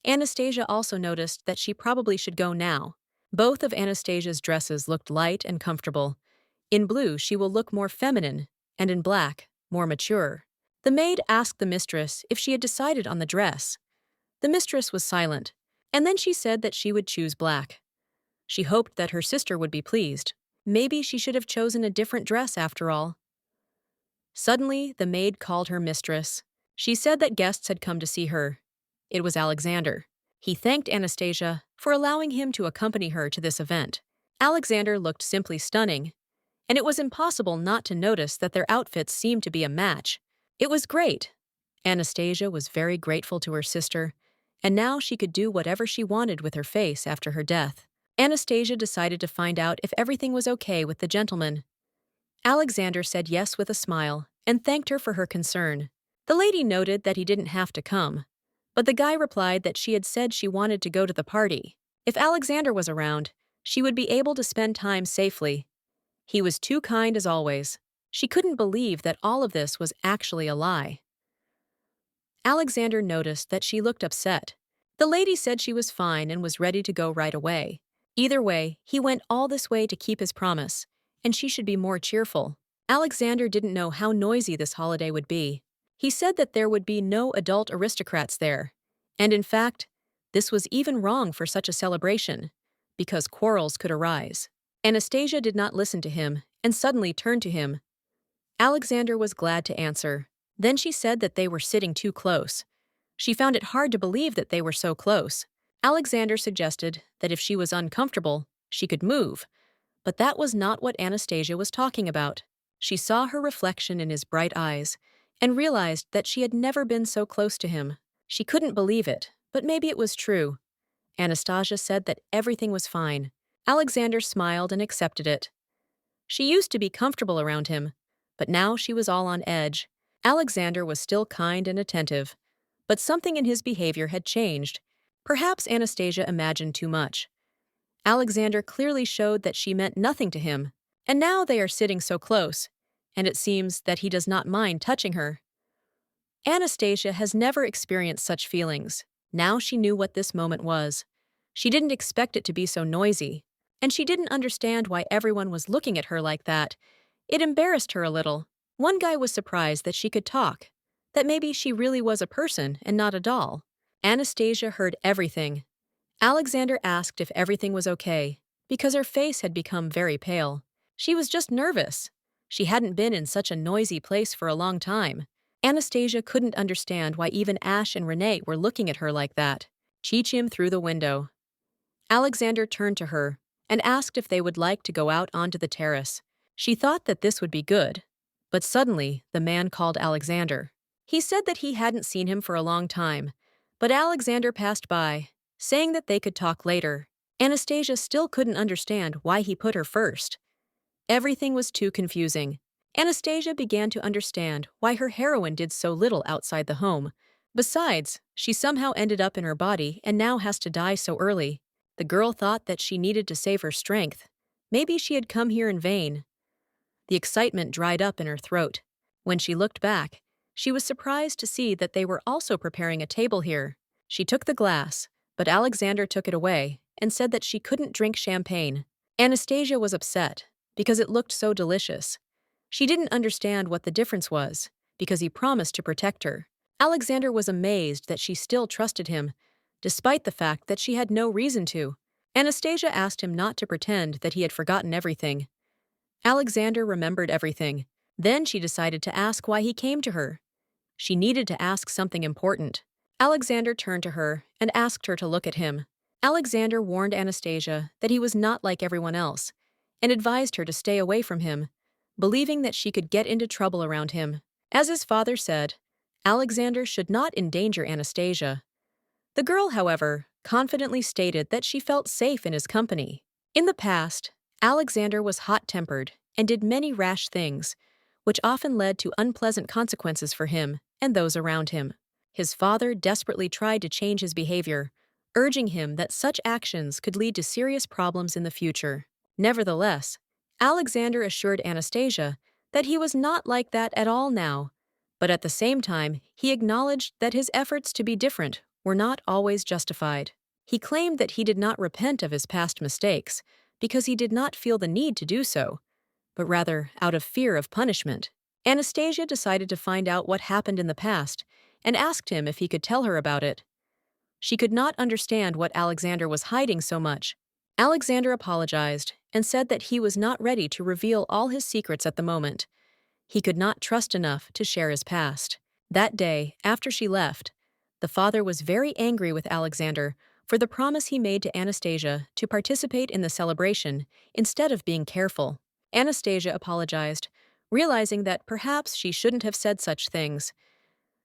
Anastasia also noticed that she probably should go now. Both of Anastasia's dresses looked light and comfortable. In blue, she will look more feminine, and in black, more mature. The maid asked the mistress if she had decided on the dress. The mistress was silent, and then she said that she would choose black. She hoped that her sister would be pleased. Maybe she should have chosen a different dress after all. Suddenly, the maid called her mistress. She said that guests had come to see her. It was Alexander. He thanked Anastasia for allowing him to accompany her to this event. Alexander looked simply stunning, and it was impossible not to notice that their outfits seemed to be a match. It was great. Anastasia was very grateful to her sister, and now she could do whatever she wanted with her face after her death. Anastasia decided to find out if everything was okay with the gentleman. Alexander said yes with a smile and thanked her for her concern. The lady noted that he didn't have to come, but the guy replied that she had said she wanted to go to the party. If Alexander was around, she would be able to spend time safely. He was too kind as always. She couldn't believe that all of this was actually a lie. Alexander noticed that she looked upset. The lady said she was fine and was ready to go right away. Either way, he went all this way to keep his promise, and she should be more cheerful. Alexander didn't know how noisy this holiday would be. He said that there would be no adult aristocrats there, and in fact, this was even wrong for such a celebration, because quarrels could arise. Anastasia did not listen to him and suddenly turned to him. Alexander was glad to answer. Then she said that they were sitting too close. She found it hard to believe that they were so close. Alexander suggested that if she was uncomfortable, she could move, but that was not what Anastasia was talking about. She saw her reflection in his bright eyes and realized that she had never been so close to him. She couldn't believe it, but maybe it was true. Anastasia said that everything was fine. Alexander smiled and accepted it. She used to be comfortable around him, but now she was all on edge. Alexander was still kind and attentive, but something in his behavior had changed. Perhaps Anastasia imagined too much. Alexander clearly showed that she meant nothing to him, and now they are sitting so close, and it seems that he does not mind touching her. Anastasia has never experienced such feelings. Now she knew what this moment was. She didn't expect it to be so noisy, and she didn't understand why everyone was looking at her like that. It embarrassed her a little. One guy was surprised that she could talk, that maybe she really was a person and not a doll. Anastasia heard everything. Alexander asked if everything was okay, because her face had become very pale. She was just nervous. She hadn't been in such a noisy place for a long time. Anastasia couldn't understand why even Ash and Renette were looking at her like that. Cheechim through the window. Alexander turned to her and asked if they would like to go out onto the terrace. She thought that this would be good, but suddenly the man called Alexander. He said that he hadn't seen him for a long time, but Alexander passed by, saying that they could talk later. Anastasia still couldn't understand why he put her first. Everything was too confusing. Anastasia began to understand why her heroine did so little outside the home. Besides, she somehow ended up in her body and now has to die so early. The girl thought that she needed to save her strength. Maybe she had come here in vain. The excitement dried up in her throat. When she looked back, she was surprised to see that they were also preparing a table here. She took the glass, but Alexander took it away and said that she couldn't drink champagne. Anastasia was upset because it looked so delicious. She didn't understand what the difference was because he promised to protect her. Alexander was amazed that she still trusted him, despite the fact that she had no reason to. Anastasia asked him not to pretend that he had forgotten everything. Alexander remembered everything. Then she decided to ask why he came to her. She needed to ask something important. Alexander turned to her and asked her to look at him. Alexander warned Anastasia that he was not like everyone else and advised her to stay away from him, believing that she could get into trouble around him. As his father said, Alexander should not endanger Anastasia. The girl, however, confidently stated that she felt safe in his company. In the past, Alexander was hot-tempered and did many rash things, which often led to unpleasant consequences for him and those around him. His father desperately tried to change his behavior, urging him that such actions could lead to serious problems in the future. Nevertheless, Alexander assured Anastasia that he was not like that at all now, but at the same time, he acknowledged that his efforts to be different were not always justified. He claimed that he did not repent of his past mistakes because he did not feel the need to do so, but rather out of fear of punishment. Anastasia decided to find out what happened in the past and asked him if he could tell her about it. She could not understand what Alexander was hiding so much. Alexander apologized and said that he was not ready to reveal all his secrets at the moment. He could not trust enough to share his past. That day, after she left, the father was very angry with Alexander for the promise he made to Anastasia to participate in the celebration instead of being careful. Anastasia apologized, realizing that perhaps she shouldn't have said such things.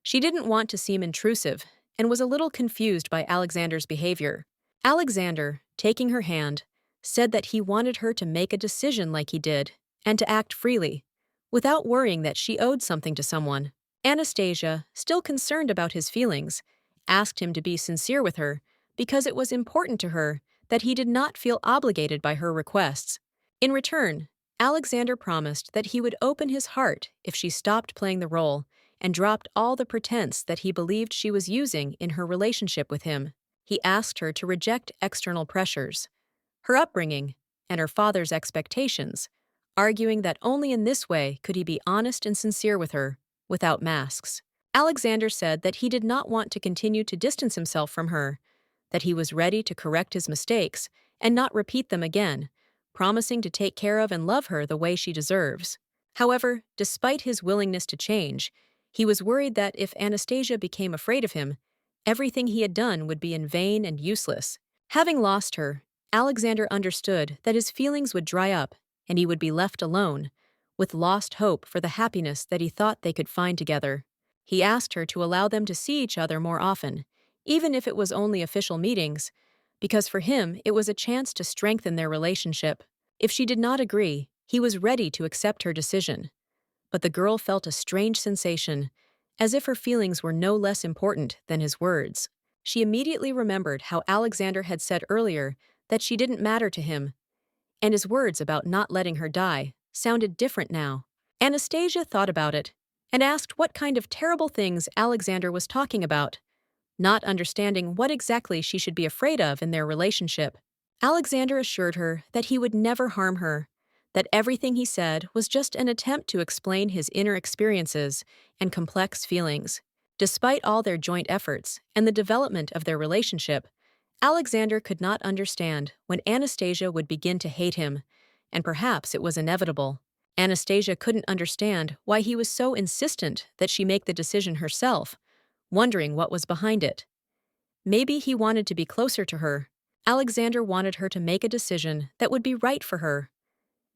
She didn't want to seem intrusive and was a little confused by Alexander's behavior. Alexander, taking her hand, said that he wanted her to make a decision like he did and to act freely, without worrying that she owed something to someone. Anastasia, still concerned about his feelings, asked him to be sincere with her because it was important to her that he did not feel obligated by her requests. In return, Alexander promised that he would open his heart if she stopped playing the role and dropped all the pretense that he believed she was using in her relationship with him. He asked her to reject external pressures, her upbringing, and her father's expectations, arguing that only in this way could he be honest and sincere with her, without masks. Alexander said that he did not want to continue to distance himself from her, that he was ready to correct his mistakes and not repeat them again, promising to take care of and love her the way she deserves. However, despite his willingness to change, he was worried that if Anastasia became afraid of him, everything he had done would be in vain and useless. Having lost her, Alexander understood that his feelings would dry up and he would be left alone, with lost hope for the happiness that he thought they could find together. He asked her to allow them to see each other more often, even if it was only official meetings, because for him it was a chance to strengthen their relationship. If she did not agree, he was ready to accept her decision. But the girl felt a strange sensation, as if her feelings were no less important than his words. She immediately remembered how Alexander had said earlier that she didn't matter to him, and his words about not letting her die sounded different now. Anastasia thought about it and asked what kind of terrible things Alexander was talking about, not understanding what exactly she should be afraid of in their relationship. Alexander assured her that he would never harm her, that everything he said was just an attempt to explain his inner experiences and complex feelings. Despite all their joint efforts and the development of their relationship, Alexander could not understand when Anastasia would begin to hate him, and perhaps it was inevitable. Anastasia couldn't understand why he was so insistent that she make the decision herself, wondering what was behind it. Maybe he wanted to be closer to her. Alexander wanted her to make a decision that would be right for her.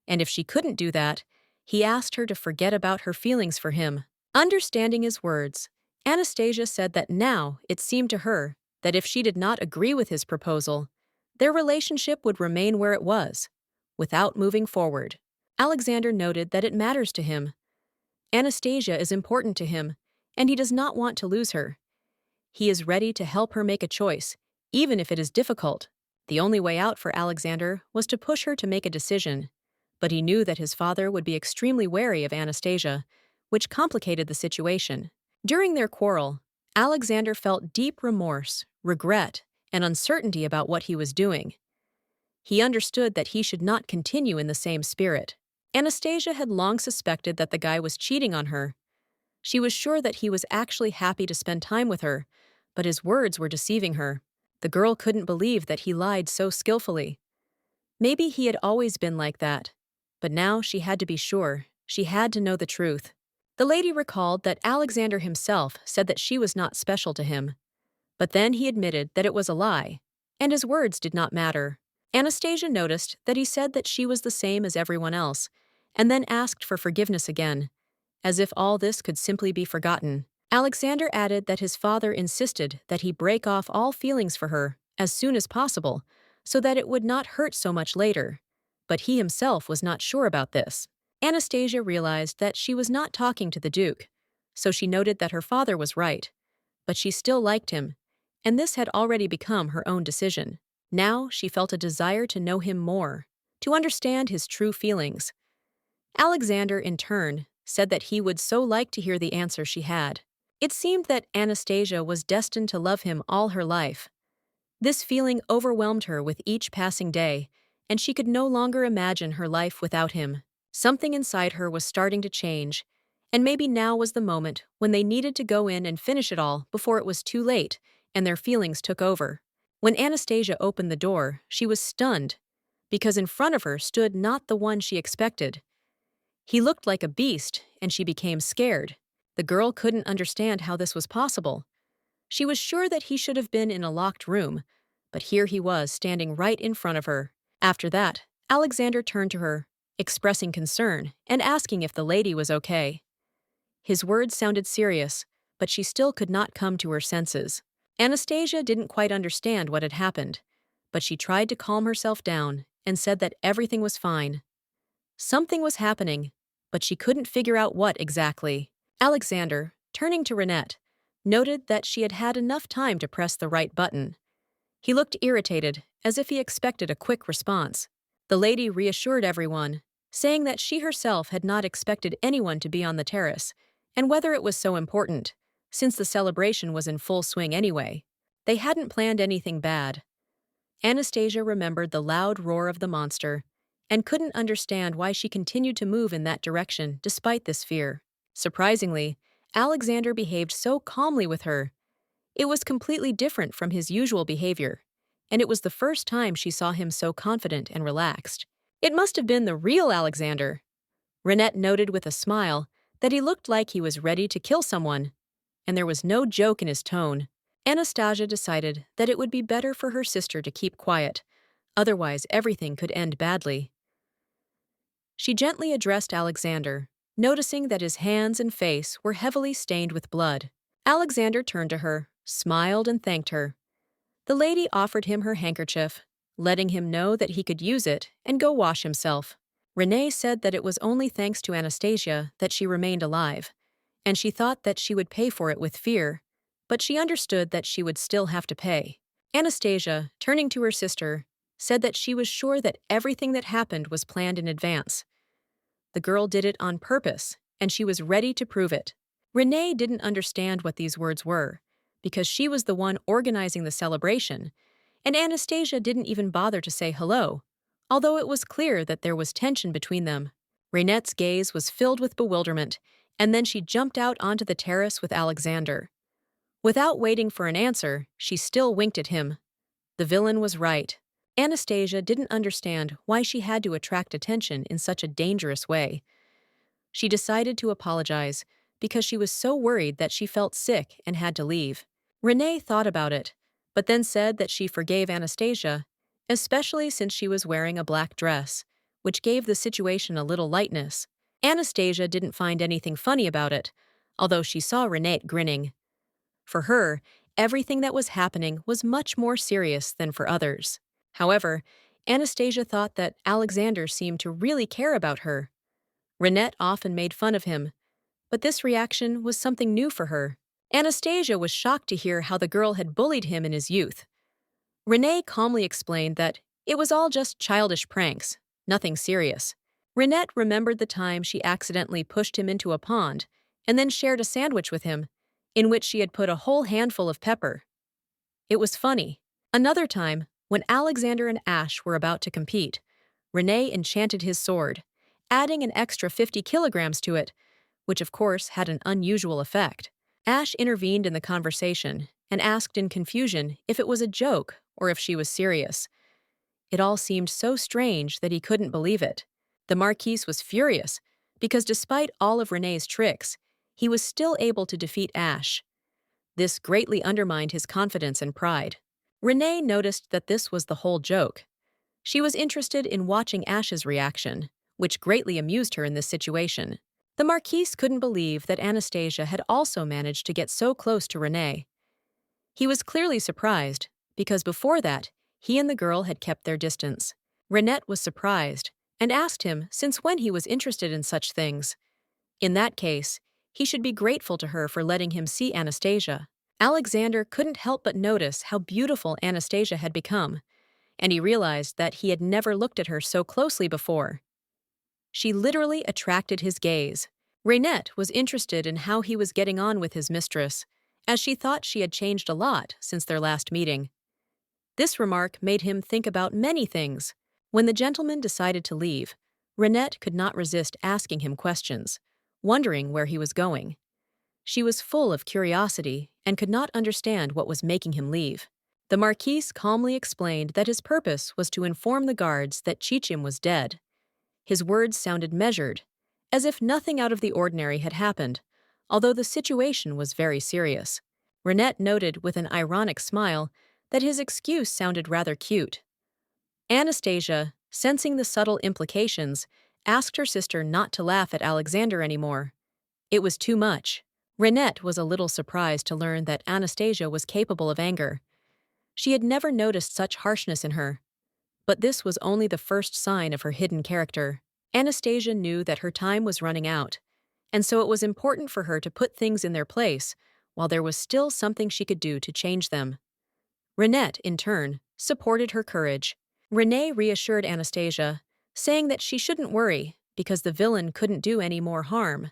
And if she couldn't do that, he asked her to forget about her feelings for him. Understanding his words, Anastasia said that now it seemed to her that if she did not agree with his proposal, their relationship would remain where it was, without moving forward. Alexander noted that it matters to him. Anastasia is important to him, and he does not want to lose her. He is ready to help her make a choice, even if it is difficult. The only way out for Alexander was to push her to make a decision, but he knew that his father would be extremely wary of Anastasia, which complicated the situation. During their quarrel, Alexander felt deep remorse, regret, and uncertainty about what he was doing. He understood that he should not continue in the same spirit. Anastasia had long suspected that the guy was cheating on her. She was sure that he was actually happy to spend time with her, but his words were deceiving her. The girl couldn't believe that he lied so skillfully. Maybe he had always been like that, but now she had to be sure. She had to know the truth. The lady recalled that Alexander himself said that she was not special to him, but then he admitted that it was a lie, and his words did not matter. Anastasia noticed that he said that she was the same as everyone else, and then asked for forgiveness again, as if all this could simply be forgotten. Alexander added that his father insisted that he break off all feelings for her as soon as possible, so that it would not hurt so much later. But he himself was not sure about this. Anastasia realized that she was not talking to the Duke, so she noted that her father was right, but she still liked him, and this had already become her own decision. Now she felt a desire to know him more, to understand his true feelings. Alexander, in turn, said that he would so like to hear the answer she had. It seemed that Anastasia was destined to love him all her life. This feeling overwhelmed her with each passing day, and she could no longer imagine her life without him. Something inside her was starting to change, and maybe now was the moment when they needed to go in and finish it all before it was too late and their feelings took over. When Anastasia opened the door, she was stunned, because in front of her stood not the one she expected. He looked like a beast, and she became scared. The girl couldn't understand how this was possible. She was sure that he should have been in a locked room, but here he was standing right in front of her. After that, Alexander turned to her, expressing concern and asking if the lady was okay. His words sounded serious, but she still could not come to her senses. Anastasia didn't quite understand what had happened, but she tried to calm herself down and said that everything was fine. Something was happening, but she couldn't figure out what exactly. Alexander, turning to Renette, noted that she had had enough time to press the right button. He looked irritated, as if he expected a quick response. The lady reassured everyone, saying that she herself had not expected anyone to be on the terrace, and whether it was so important, since the celebration was in full swing anyway. They hadn't planned anything bad. Anastasia remembered the loud roar of the monster, and couldn't understand why she continued to move in that direction despite this fear. Surprisingly, Alexander behaved so calmly with her. It was completely different from his usual behavior, and it was the first time she saw him so confident and relaxed. It must have been the real Alexander. Renette noted with a smile that he looked like he was ready to kill someone, and there was no joke in his tone. Anastasia decided that it would be better for her sister to keep quiet, otherwise everything could end badly. She gently addressed Alexander, noticing that his hands and face were heavily stained with blood. Alexander turned to her, smiled, and thanked her. The lady offered him her handkerchief, letting him know that he could use it and go wash himself. Renette said that it was only thanks to Anastasia that she remained alive, and she thought that she would pay for it with fear, but she understood that she would still have to pay. Anastasia, turning to her sister, said that she was sure that everything that happened was planned in advance. The girl did it on purpose, and she was ready to prove it. Renette didn't understand what these words were, because she was the one organizing the celebration, and Anastasia didn't even bother to say hello, although it was clear that there was tension between them. Renette's gaze was filled with bewilderment, and then she jumped out onto the terrace with Alexander. Without waiting for an answer, she still winked at him. The villain was right. Anastasia didn't understand why she had to attract attention in such a dangerous way. She decided to apologize because she was so worried that she felt sick and had to leave. Renette thought about it, but then said that she forgave Anastasia, especially since she was wearing a black dress, which gave the situation a little lightness. Anastasia didn't find anything funny about it, although she saw Renette grinning. For her, everything that was happening was much more serious than for others. However, Anastasia thought that Alexander seemed to really care about her. Renette often made fun of him, but this reaction was something new for her. Anastasia was shocked to hear how the girl had bullied him in his youth. Renette calmly explained that it was all just childish pranks, nothing serious. Renette remembered the time she accidentally pushed him into a pond and then shared a sandwich with him, in which she had put a whole handful of pepper. It was funny. Another time, when Alexander and Ash were about to compete, Renette enchanted his sword, adding an extra 50 kilograms to it, which of course had an unusual effect. Ash intervened in the conversation and asked in confusion if it was a joke or if she was serious. It all seemed so strange that he couldn't believe it. The Marquis was furious because despite all of Renette's tricks, he was still able to defeat Ash. This greatly undermined his confidence and pride. Renette noticed that this was the whole joke. She was interested in watching Ash's reaction, which greatly amused her in this situation. The Marquis couldn't believe that Anastasia had also managed to get so close to Renette. He was clearly surprised, because before that, he and the girl had kept their distance. Renette was surprised and asked him since when he was interested in such things. In that case, he should be grateful to her for letting him see Anastasia. Alexander couldn't help but notice how beautiful Anastasia had become, and he realized that he had never looked at her so closely before. She literally attracted his gaze. Renette was interested in how he was getting on with his mistress, as she thought she had changed a lot since their last meeting. This remark made him think about many things. When the gentleman decided to leave, Renette could not resist asking him questions, wondering where he was going. She was full of curiosity and could not understand what was making him leave. The Marquis calmly explained that his purpose was to inform the guards that Chichim was dead. His words sounded measured, as if nothing out of the ordinary had happened, although the situation was very serious. Renette noted with an ironic smile that his excuse sounded rather cute. Anastasia, sensing the subtle implications, asked her sister not to laugh at Alexander anymore. It was too much. Renette was a little surprised to learn that Anastasia was capable of anger. She had never noticed such harshness in her. But this was only the first sign of her hidden character. Anastasia knew that her time was running out, and so it was important for her to put things in their place while there was still something she could do to change them. Renette, in turn, supported her courage. Renette reassured Anastasia, saying that she shouldn't worry because the villain couldn't do any more harm.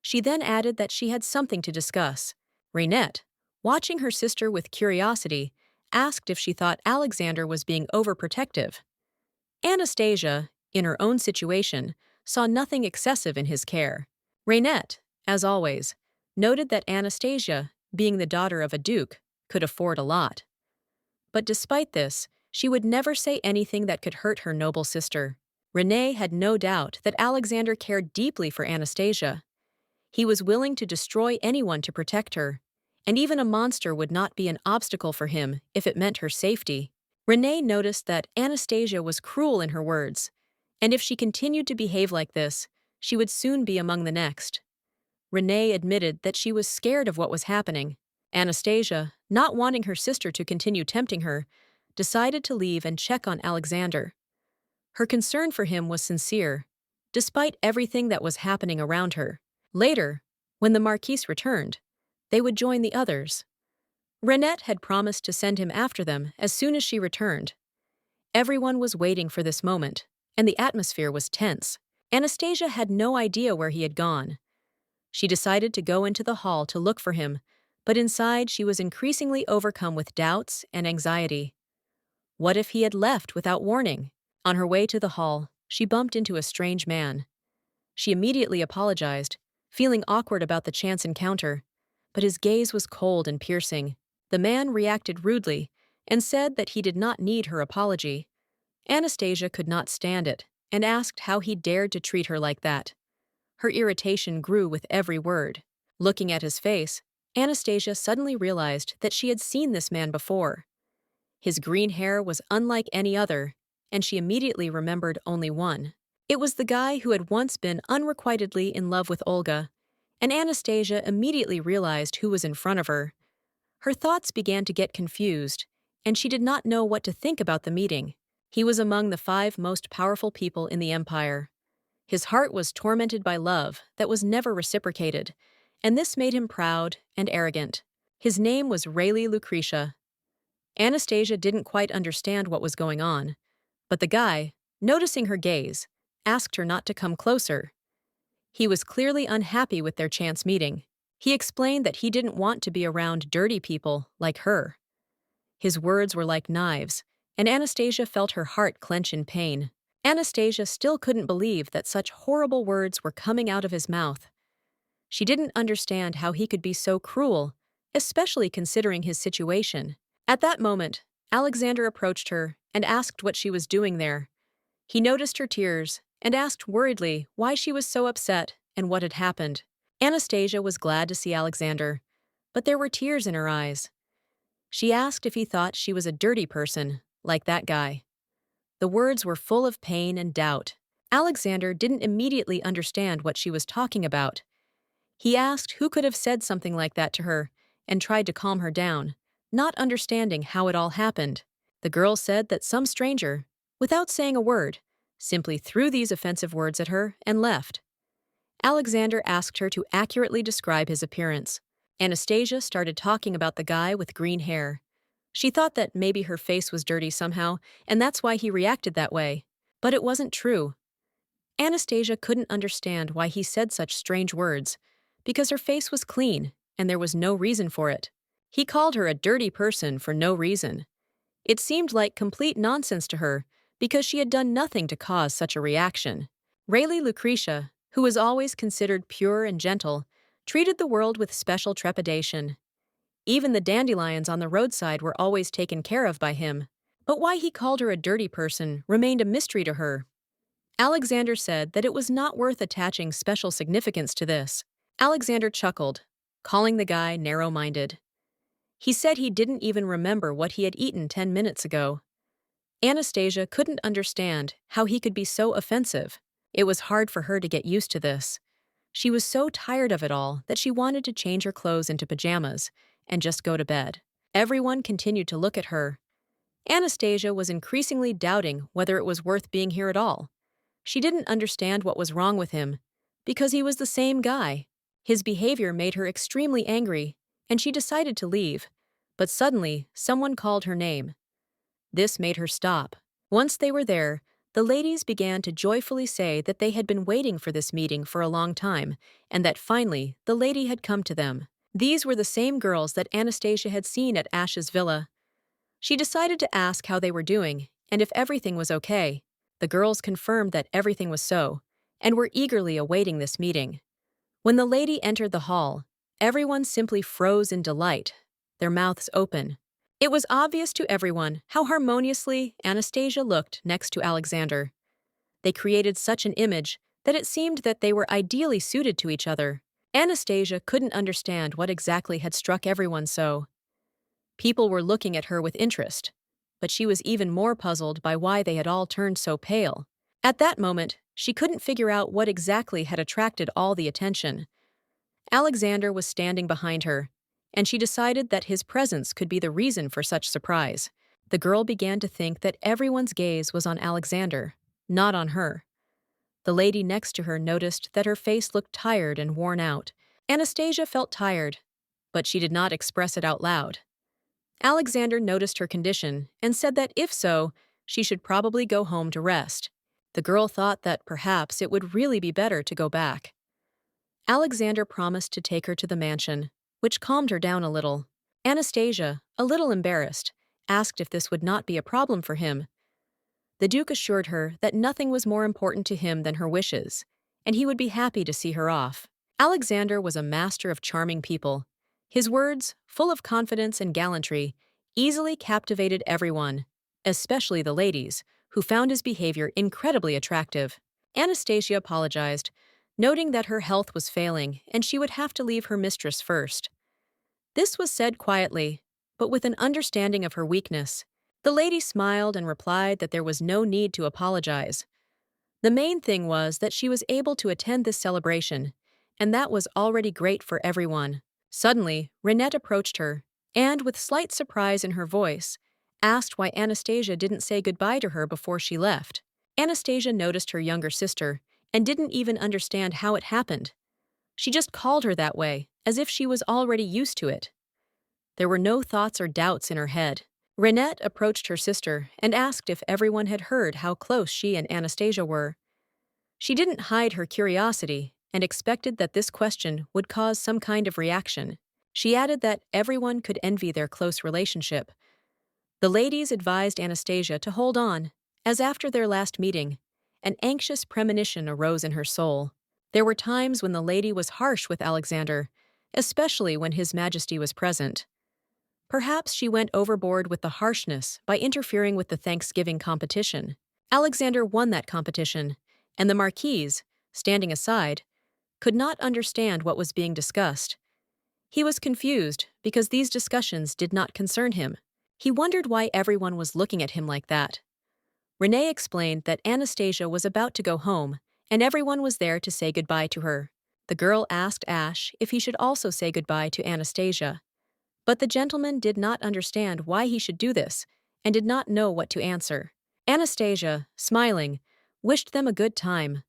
She then added that she had something to discuss. Renette, watching her sister with curiosity, asked if she thought Alexander was being overprotective. Anastasia, in her own situation, saw nothing excessive in his care. Renette, as always, noted that Anastasia, being the daughter of a duke, could afford a lot. But despite this, she would never say anything that could hurt her noble sister. Renette had no doubt that Alexander cared deeply for Anastasia. He was willing to destroy anyone to protect her, and even a monster would not be an obstacle for him if it meant her safety. Renette noticed that Anastasia was cruel in her words, and if she continued to behave like this, she would soon be among the next. Renette admitted that she was scared of what was happening. Anastasia, not wanting her sister to continue tempting her, decided to leave and check on Alexander. Her concern for him was sincere, despite everything that was happening around her. Later, when the Marquis returned, they would join the others. Renette had promised to send him after them as soon as she returned. Everyone was waiting for this moment, and the atmosphere was tense. Anastasia had no idea where he had gone. She decided to go into the hall to look for him, but inside she was increasingly overcome with doubts and anxiety. What if he had left without warning? On her way to the hall, she bumped into a strange man. She immediately apologized, feeling awkward about the chance encounter, but his gaze was cold and piercing. The man reacted rudely and said that he did not need her apology. Anastasia could not stand it and asked how he dared to treat her like that. Her irritation grew with every word. Looking at his face, Anastasia suddenly realized that she had seen this man before. His green hair was unlike any other, and she immediately remembered only one. It was the guy who had once been unrequitedly in love with Olga, and Anastasia immediately realized who was in front of her. Her thoughts began to get confused, and she did not know what to think about the meeting. He was among the 5 most powerful people in the empire. His heart was tormented by love that was never reciprocated, and this made him proud and arrogant. His name was Rayleigh Lucretia. Anastasia didn't quite understand what was going on, but the guy, noticing her gaze, asked her not to come closer. He was clearly unhappy with their chance meeting. He explained that he didn't want to be around dirty people like her. His words were like knives, and Anastasia felt her heart clench in pain. Anastasia still couldn't believe that such horrible words were coming out of his mouth. She didn't understand how he could be so cruel, especially considering his situation. At that moment, Alexander approached her and asked what she was doing there. He noticed her tears and asked worriedly why she was so upset and what had happened. Anastasia was glad to see Alexander, but there were tears in her eyes. She asked if he thought she was a dirty person, like that guy. The words were full of pain and doubt. Alexander didn't immediately understand what she was talking about. He asked who could have said something like that to her and tried to calm her down, not understanding how it all happened. The girl said that some stranger, without saying a word, simply threw these offensive words at her and left. Alexander asked her to accurately describe his appearance. Anastasia started talking about the guy with green hair. She thought that maybe her face was dirty somehow, and that's why he reacted that way. But it wasn't true. Anastasia couldn't understand why he said such strange words, because her face was clean, and there was no reason for it. He called her a dirty person for no reason. It seemed like complete nonsense to her, because she had done nothing to cause such a reaction. Rayleigh Lucretia, who was always considered pure and gentle, treated the world with special trepidation. Even the dandelions on the roadside were always taken care of by him. But why he called her a dirty person remained a mystery to her. Alexander said that it was not worth attaching special significance to this. Alexander chuckled, calling the guy narrow-minded. He said he didn't even remember what he had eaten 10 minutes ago. Anastasia couldn't understand how he could be so offensive. It was hard for her to get used to this. She was so tired of it all that she wanted to change her clothes into pajamas and just go to bed. Everyone continued to look at her. Anastasia was increasingly doubting whether it was worth being here at all. She didn't understand what was wrong with him, because he was the same guy. His behavior made her extremely angry, and she decided to leave. But suddenly, someone called her name. This made her stop. Once they were there, the ladies began to joyfully say that they had been waiting for this meeting for a long time, and that finally, the lady had come to them. These were the same girls that Anastasia had seen at Ash's villa. She decided to ask how they were doing, and if everything was okay. The girls confirmed that everything was so, and were eagerly awaiting this meeting. When the lady entered the hall, everyone simply froze in delight, their mouths open. It was obvious to everyone how harmoniously Anastasia looked next to Alexander. They created such an image that it seemed that they were ideally suited to each other. Anastasia couldn't understand what exactly had struck everyone so. People were looking at her with interest, but she was even more puzzled by why they had all turned so pale. At that moment, she couldn't figure out what exactly had attracted all the attention. Alexander was standing behind her, and she decided that his presence could be the reason for such surprise. The girl began to think that everyone's gaze was on Alexander, not on her. The lady next to her noticed that her face looked tired and worn out. Anastasia felt tired, but she did not express it out loud. Alexander noticed her condition and said that if so, she should probably go home to rest. The girl thought that perhaps it would really be better to go back. Alexander promised to take her to the mansion, which calmed her down a little. Anastasia, a little embarrassed, asked if this would not be a problem for him. The Duke assured her that nothing was more important to him than her wishes, and he would be happy to see her off. Alexander was a master of charming people. His words, full of confidence and gallantry, easily captivated everyone, especially the ladies, who found his behavior incredibly attractive. Anastasia apologized, noting that her health was failing and she would have to leave her mistress first. This was said quietly, but with an understanding of her weakness. The lady smiled and replied that there was no need to apologize. The main thing was that she was able to attend this celebration, and that was already great for everyone. Suddenly, Renette approached her, and with slight surprise in her voice, asked why Anastasia didn't say goodbye to her before she left. Anastasia noticed her younger sister and didn't even understand how it happened. She just called her that way, as if she was already used to it. There were no thoughts or doubts in her head. Renette approached her sister and asked if everyone had heard how close she and Anastasia were. She didn't hide her curiosity and expected that this question would cause some kind of reaction. She added that everyone could envy their close relationship. The ladies advised Anastasia to hold on, as after their last meeting, an anxious premonition arose in her soul. There were times when the lady was harsh with Alexander, especially when His Majesty was present. Perhaps she went overboard with the harshness by interfering with the Thanksgiving competition. Alexander won that competition, and the Marquis, standing aside, could not understand what was being discussed. He was confused because these discussions did not concern him. He wondered why everyone was looking at him like that. Renette explained that Anastasia was about to go home, and everyone was there to say goodbye to her. The girl asked Ash if he should also say goodbye to Anastasia. But the gentleman did not understand why he should do this and did not know what to answer. Anastasia, smiling, wished them a good time,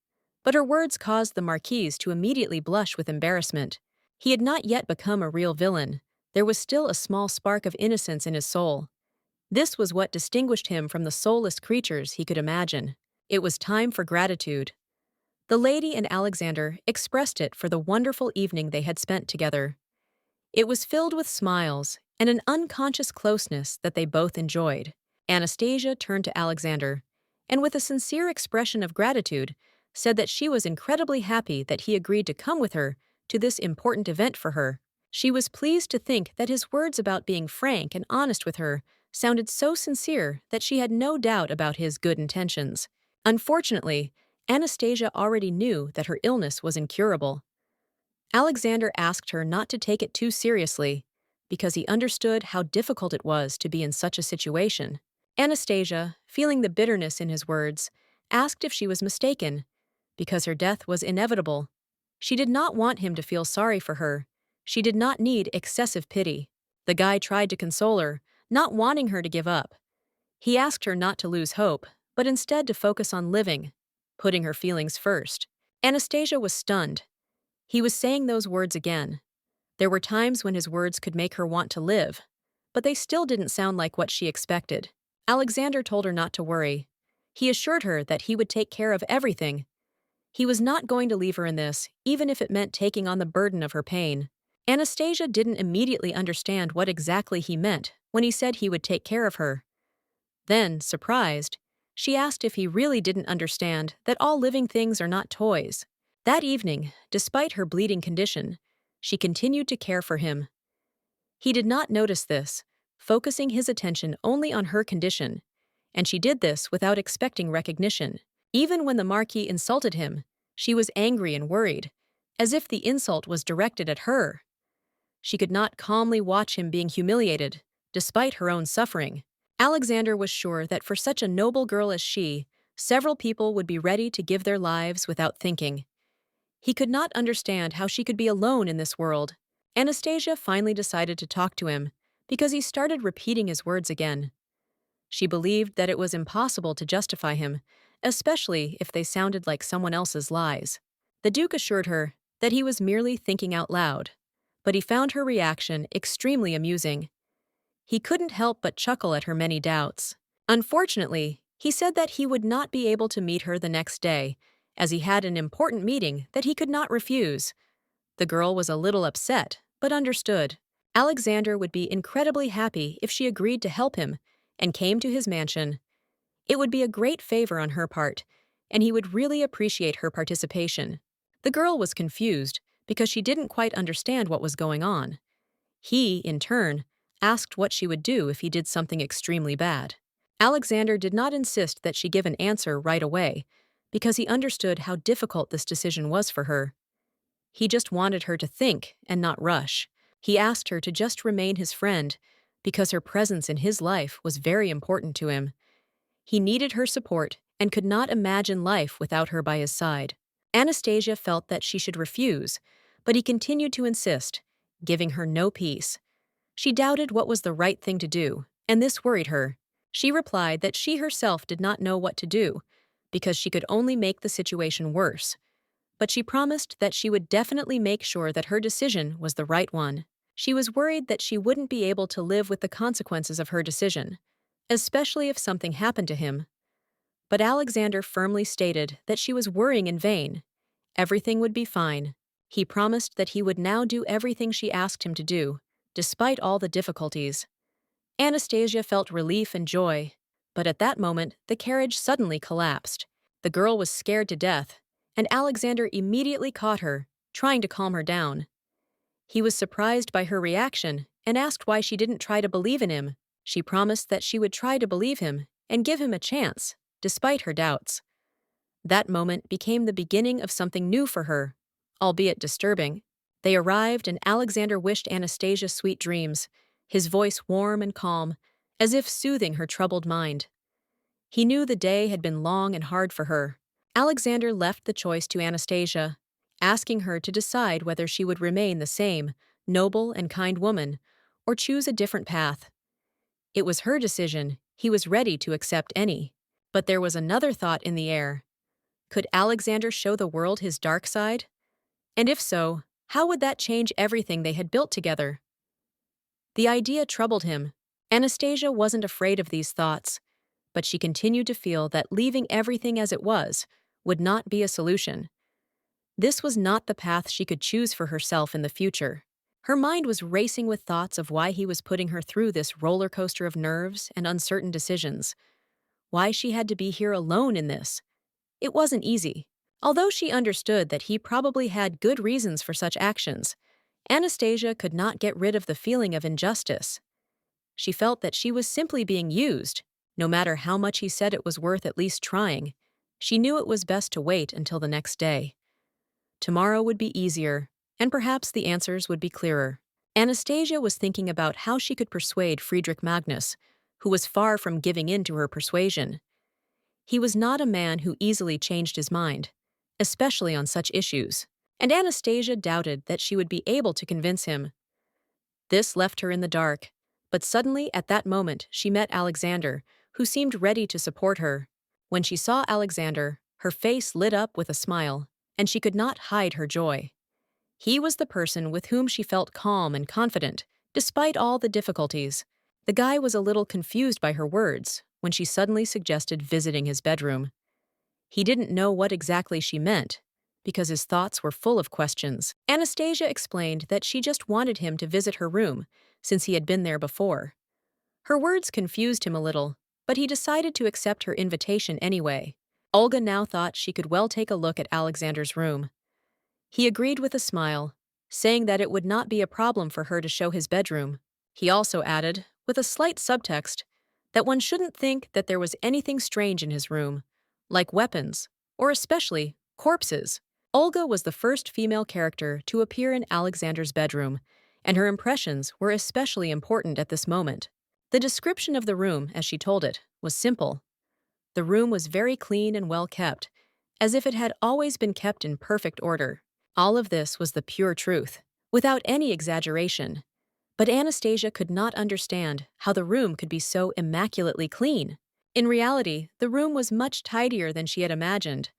but her words caused the Marquis to immediately blush with embarrassment. He had not yet become a real villain. There was still a small spark of innocence in his soul. This was what distinguished him from the soulless creatures he could imagine. It was time for gratitude. The lady and Alexander expressed it for the wonderful evening they had spent together. It was filled with smiles and an unconscious closeness that they both enjoyed. Anastasia turned to Alexander, and with a sincere expression of gratitude, said that she was incredibly happy that he agreed to come with her to this important event for her. She was pleased to think that his words about being frank and honest with her sounded so sincere that she had no doubt about his good intentions. Unfortunately, Anastasia already knew that her illness was incurable. Alexander asked her not to take it too seriously, because he understood how difficult it was to be in such a situation. Anastasia, feeling the bitterness in his words, asked if she was mistaken, because her death was inevitable. She did not want him to feel sorry for her. She did not need excessive pity. The guy tried to console her, not wanting her to give up. He asked her not to lose hope, but instead to focus on living, putting her feelings first. Anastasia was stunned. He was saying those words again. There were times when his words could make her want to live, but they still didn't sound like what she expected. Alexander told her not to worry. He assured her that he would take care of everything. He was not going to leave her in this, even if it meant taking on the burden of her pain. Anastasia didn't immediately understand what exactly he meant when he said he would take care of her. Then, surprised, she asked if he really didn't understand that all living things are not toys. That evening, despite her bleeding condition, she continued to care for him. He did not notice this, focusing his attention only on her condition, and she did this without expecting recognition. Even when the Marquis insulted him, she was angry and worried, as if the insult was directed at her. She could not calmly watch him being humiliated, despite her own suffering. Alexander was sure that for such a noble girl as she, several people would be ready to give their lives without thinking. He could not understand how she could be alone in this world. Anastasia finally decided to talk to him, because he started repeating his words again. She believed that it was impossible to justify him, especially if they sounded like someone else's lies. The Duke assured her that he was merely thinking out loud, but he found her reaction extremely amusing. He couldn't help but chuckle at her many doubts. Unfortunately, he said that he would not be able to meet her the next day, as he had an important meeting that he could not refuse. The girl was a little upset, but understood. Alexander would be incredibly happy if she agreed to help him and came to his mansion. It would be a great favor on her part, and he would really appreciate her participation. The girl was confused because she didn't quite understand what was going on. He, in turn, asked what she would do if he did something extremely bad. Alexander did not insist that she give an answer right away, because he understood how difficult this decision was for her. He just wanted her to think and not rush. He asked her to just remain his friend, because her presence in his life was very important to him. He needed her support and could not imagine life without her by his side. Anastasia felt that she should refuse, but he continued to insist, giving her no peace. She doubted what was the right thing to do, and this worried her. She replied that she herself did not know what to do, because she could only make the situation worse. But she promised that she would definitely make sure that her decision was the right one. She was worried that she wouldn't be able to live with the consequences of her decision, especially if something happened to him. But Alexander firmly stated that she was worrying in vain. Everything would be fine. He promised that he would now do everything she asked him to do, despite all the difficulties. Anastasia felt relief and joy, but at that moment the carriage suddenly collapsed. The girl was scared to death, and Alexander immediately caught her, trying to calm her down. He was surprised by her reaction and asked why she didn't try to believe in him. She promised that she would try to believe him and give him a chance, despite her doubts. That moment became the beginning of something new for her, albeit disturbing. They arrived and Alexander wished Anastasia sweet dreams, his voice warm and calm, as if soothing her troubled mind. He knew the day had been long and hard for her. Alexander left the choice to Anastasia, asking her to decide whether she would remain the same, noble and kind woman, or choose a different path. It was her decision. He was ready to accept any. But there was another thought in the air. Could Alexander show the world his dark side? And if so, how would that change everything they had built together? The idea troubled him. Anastasia wasn't afraid of these thoughts, but she continued to feel that leaving everything as it was would not be a solution. This was not the path she could choose for herself in the future. Her mind was racing with thoughts of why he was putting her through this roller coaster of nerves and uncertain decisions. Why she had to be here alone in this. It wasn't easy. Although she understood that he probably had good reasons for such actions, Anastasia could not get rid of the feeling of injustice. She felt that she was simply being used. No matter how much he said it was worth at least trying, she knew it was best to wait until the next day. Tomorrow would be easier, and perhaps the answers would be clearer. Anastasia was thinking about how she could persuade Friedrich Magnus, who was far from giving in to her persuasion. He was not a man who easily changed his mind, especially on such issues, and Anastasia doubted that she would be able to convince him. This left her in the dark, but suddenly at that moment she met Alexander, who seemed ready to support her. When she saw Alexander, her face lit up with a smile, and she could not hide her joy. He was the person with whom she felt calm and confident, despite all the difficulties. The guy was a little confused by her words when she suddenly suggested visiting his bedroom. He didn't know what exactly she meant, because his thoughts were full of questions. Anastasia explained that she just wanted him to visit her room, since he had been there before. Her words confused him a little, but he decided to accept her invitation anyway. Olga now thought she could well take a look at Alexander's room. He agreed with a smile, saying that it would not be a problem for her to show his bedroom. He also added, with a slight subtext, that one shouldn't think that there was anything strange in his room, like weapons, or especially corpses. Olga was the first female character to appear in Alexander's bedroom, and her impressions were especially important at this moment. The description of the room, as she told it, was simple. The room was very clean and well kept, as if it had always been kept in perfect order. All of this was the pure truth, without any exaggeration. But Anastasia could not understand how the room could be so immaculately clean. In reality, the room was much tidier than she had imagined.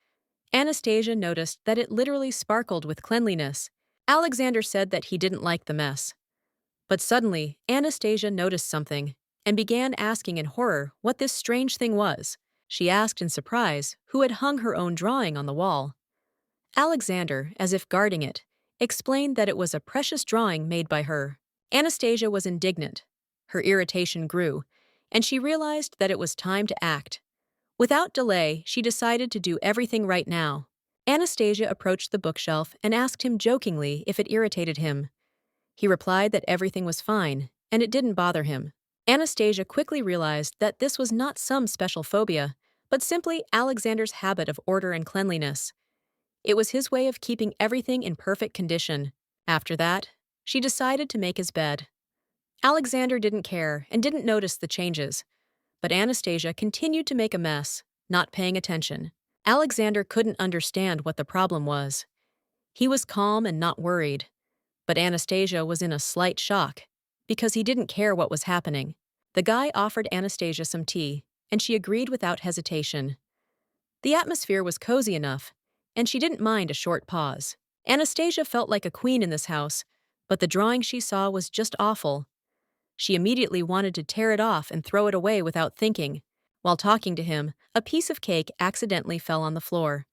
Anastasia noticed that it literally sparkled with cleanliness. Alexander said that he didn't like the mess. But suddenly, Anastasia noticed something and began asking in horror what this strange thing was. She asked in surprise who had hung her own drawing on the wall. Alexander, as if guarding it, explained that it was a precious drawing made by her. Anastasia was indignant. Her irritation grew, and she realized that it was time to act. Without delay, she decided to do everything right now. Anastasia approached the bookshelf and asked him jokingly if it irritated him. He replied that everything was fine, and it didn't bother him. Anastasia quickly realized that this was not some special phobia, but simply Alexander's habit of order and cleanliness. It was his way of keeping everything in perfect condition. After that, she decided to make his bed. Alexander didn't care and didn't notice the changes, but Anastasia continued to make a mess, not paying attention. Alexander couldn't understand what the problem was. He was calm and not worried, but Anastasia was in a slight shock because he didn't care what was happening. The guy offered Anastasia some tea, and she agreed without hesitation. The atmosphere was cozy enough, and she didn't mind a short pause. Anastasia felt like a queen in this house, but the drawing she saw was just awful. She immediately wanted to tear it off and throw it away without thinking. While talking to him, a piece of cake accidentally fell on the floor.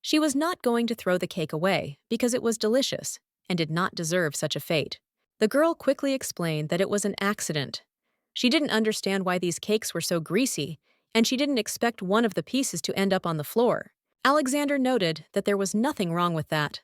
She was not going to throw the cake away because it was delicious and did not deserve such a fate. The girl quickly explained that it was an accident. She didn't understand why these cakes were so greasy, and she didn't expect one of the pieces to end up on the floor. Alexander noted that there was nothing wrong with that.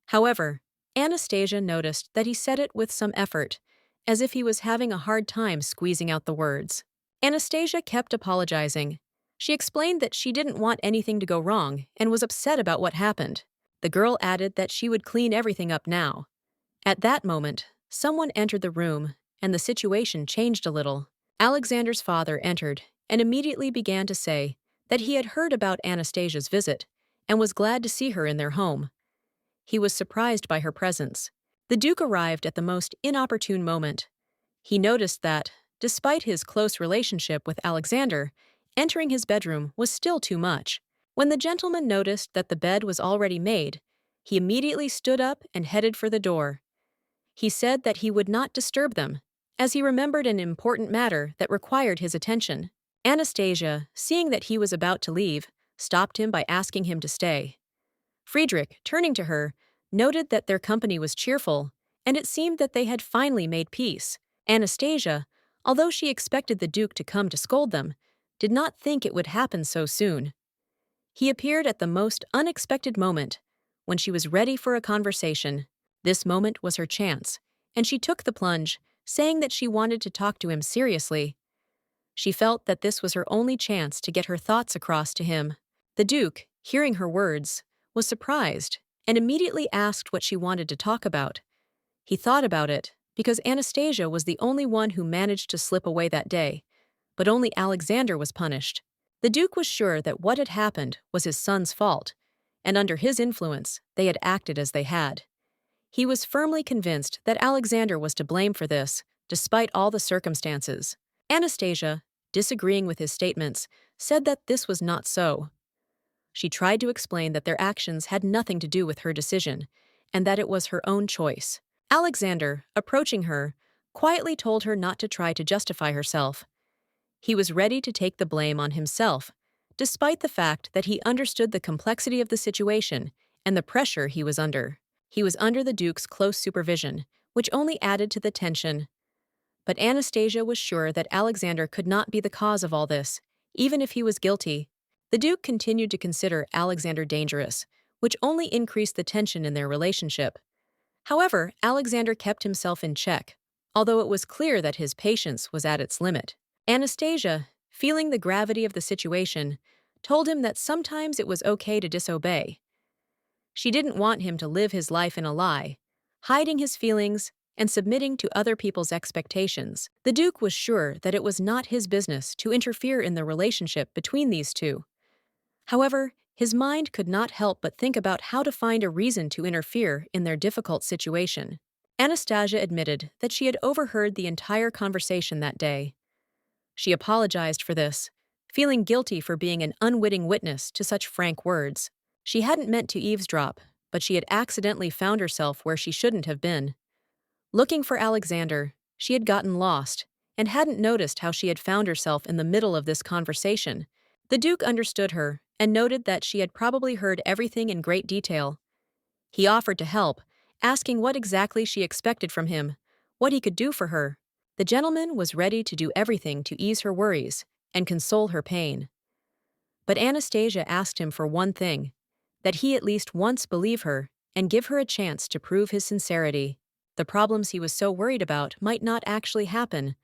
However, Anastasia noticed that he said it with some effort, as if he was having a hard time squeezing out the words. Anastasia kept apologizing. She explained that she didn't want anything to go wrong and was upset about what happened. The girl added that she would clean everything up now. At that moment, someone entered the room, and the situation changed a little. Alexander's father entered and immediately began to say that he had heard about Anastasia's visit and was glad to see her in their home. He was surprised by her presence. The Duke arrived at the most inopportune moment. He noticed that, despite his close relationship with Alexander, entering his bedroom was still too much. When the gentleman noticed that the bed was already made, he immediately stood up and headed for the door. He said that he would not disturb them, as he remembered an important matter that required his attention. Anastasia, seeing that he was about to leave, stopped him by asking him to stay. Friedrich, turning to her, noted that their company was cheerful, and it seemed that they had finally made peace. Anastasia, although she expected the Duke to come to scold them, did not think it would happen so soon. He appeared at the most unexpected moment, when she was ready for a conversation. This moment was her chance, and she took the plunge, saying that she wanted to talk to him seriously. She felt that this was her only chance to get her thoughts across to him. The Duke, hearing her words, was surprised and immediately asked what she wanted to talk about. He thought about it, because Anastasia was the only one who managed to slip away that day, but only Alexander was punished. The Duke was sure that what had happened was his son's fault, and under his influence, they had acted as they had. He was firmly convinced that Alexander was to blame for this, despite all the circumstances. Anastasia, disagreeing with his statements, said that this was not so. She tried to explain that their actions had nothing to do with her decision, and that it was her own choice. Alexander, approaching her, quietly told her not to try to justify herself. He was ready to take the blame on himself, despite the fact that he understood the complexity of the situation and the pressure he was under. He was under the Duke's close supervision, which only added to the tension. But Anastasia was sure that Alexander could not be the cause of all this, even if he was guilty. The Duke continued to consider Alexander dangerous, which only increased the tension in their relationship. However, Alexander kept himself in check, although it was clear that his patience was at its limit. Anastasia, feeling the gravity of the situation, told him that sometimes it was okay to disobey. She didn't want him to live his life in a lie, hiding his feelings and submitting to other people's expectations. The Duke was sure that it was not his business to interfere in the relationship between these two. However, his mind could not help but think about how to find a reason to interfere in their difficult situation. Anastasia admitted that she had overheard the entire conversation that day. She apologized for this, feeling guilty for being an unwitting witness to such frank words. She hadn't meant to eavesdrop, but she had accidentally found herself where she shouldn't have been. Looking for Alexander, she had gotten lost and hadn't noticed how she had found herself in the middle of this conversation. The Duke understood her and noted that she had probably heard everything in great detail. He offered to help, asking what exactly she expected from him, what he could do for her. The gentleman was ready to do everything to ease her worries and console her pain. But Anastasia asked him for one thing, that he at least once believe her and give her a chance to prove his sincerity. The problems he was so worried about might not actually happen.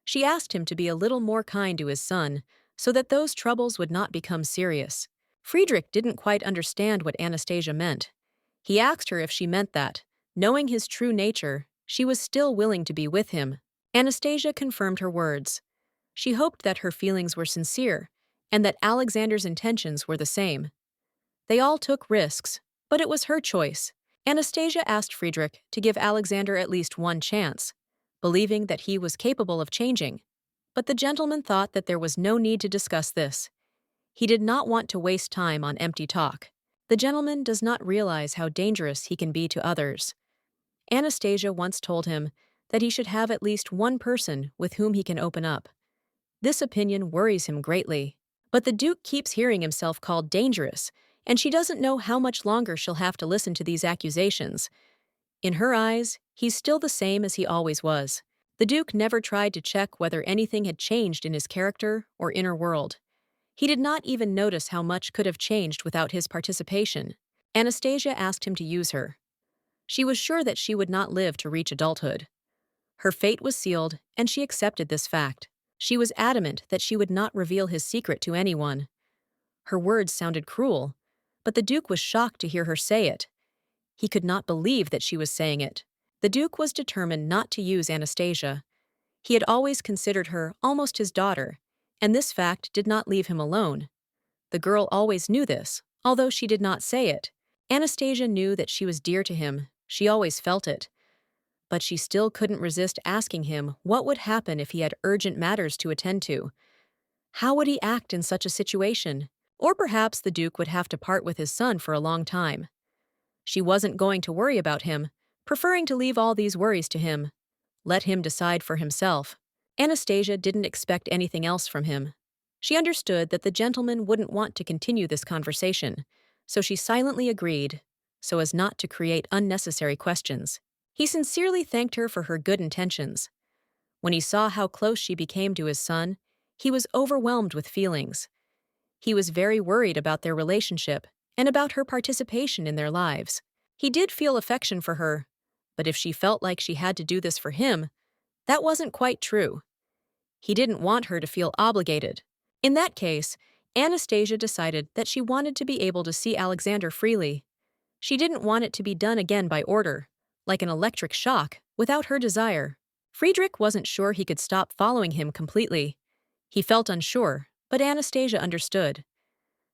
She asked him to be a little more kind to his son, so that those troubles would not become serious. Friedrich didn't quite understand what Anastasia meant. He asked her if she meant that, knowing his true nature, she was still willing to be with him. Anastasia confirmed her words. She hoped that her feelings were sincere, and that Alexander's intentions were the same. They all took risks, but it was her choice. Anastasia asked Friedrich to give Alexander at least one chance, believing that he was capable of changing. But the gentleman thought that there was no need to discuss this. He did not want to waste time on empty talk. The gentleman does not realize how dangerous he can be to others. Anastasia once told him that he should have at least one person with whom he can open up. This opinion worries him greatly. But the Duke keeps hearing himself called dangerous, and she doesn't know how much longer she'll have to listen to these accusations. In her eyes, he's still the same as he always was. The Duke never tried to check whether anything had changed in his character or inner world. He did not even notice how much could have changed without his participation. Anastasia asked him to use her. She was sure that she would not live to reach adulthood. Her fate was sealed, and she accepted this fact. She was adamant that she would not reveal his secret to anyone. Her words sounded cruel, but the Duke was shocked to hear her say it. He could not believe that she was saying it. The Duke was determined not to use Anastasia. He had always considered her almost his daughter, and this fact did not leave him alone. The girl always knew this, although she did not say it. Anastasia knew that she was dear to him. She always felt it. But she still couldn't resist asking him what would happen if he had urgent matters to attend to. How would he act in such a situation? Or perhaps the Duke would have to part with his son for a long time. She wasn't going to worry about him, preferring to leave all these worries to him. Let him decide for himself. Anastasia didn't expect anything else from him. She understood that the gentleman wouldn't want to continue this conversation, so she silently agreed, so as not to create unnecessary questions. He sincerely thanked her for her good intentions. When he saw how close she became to his son, he was overwhelmed with feelings. He was very worried about their relationship and about her participation in their lives. He did feel affection for her, but if she felt like she had to do this for him, that wasn't quite true. He didn't want her to feel obligated. In that case, Anastasia decided that she wanted to be able to see Alexander freely. She didn't want it to be done again by order, like an electric shock, without her desire. Friedrich wasn't sure he could stop following him completely. He felt unsure, but Anastasia understood.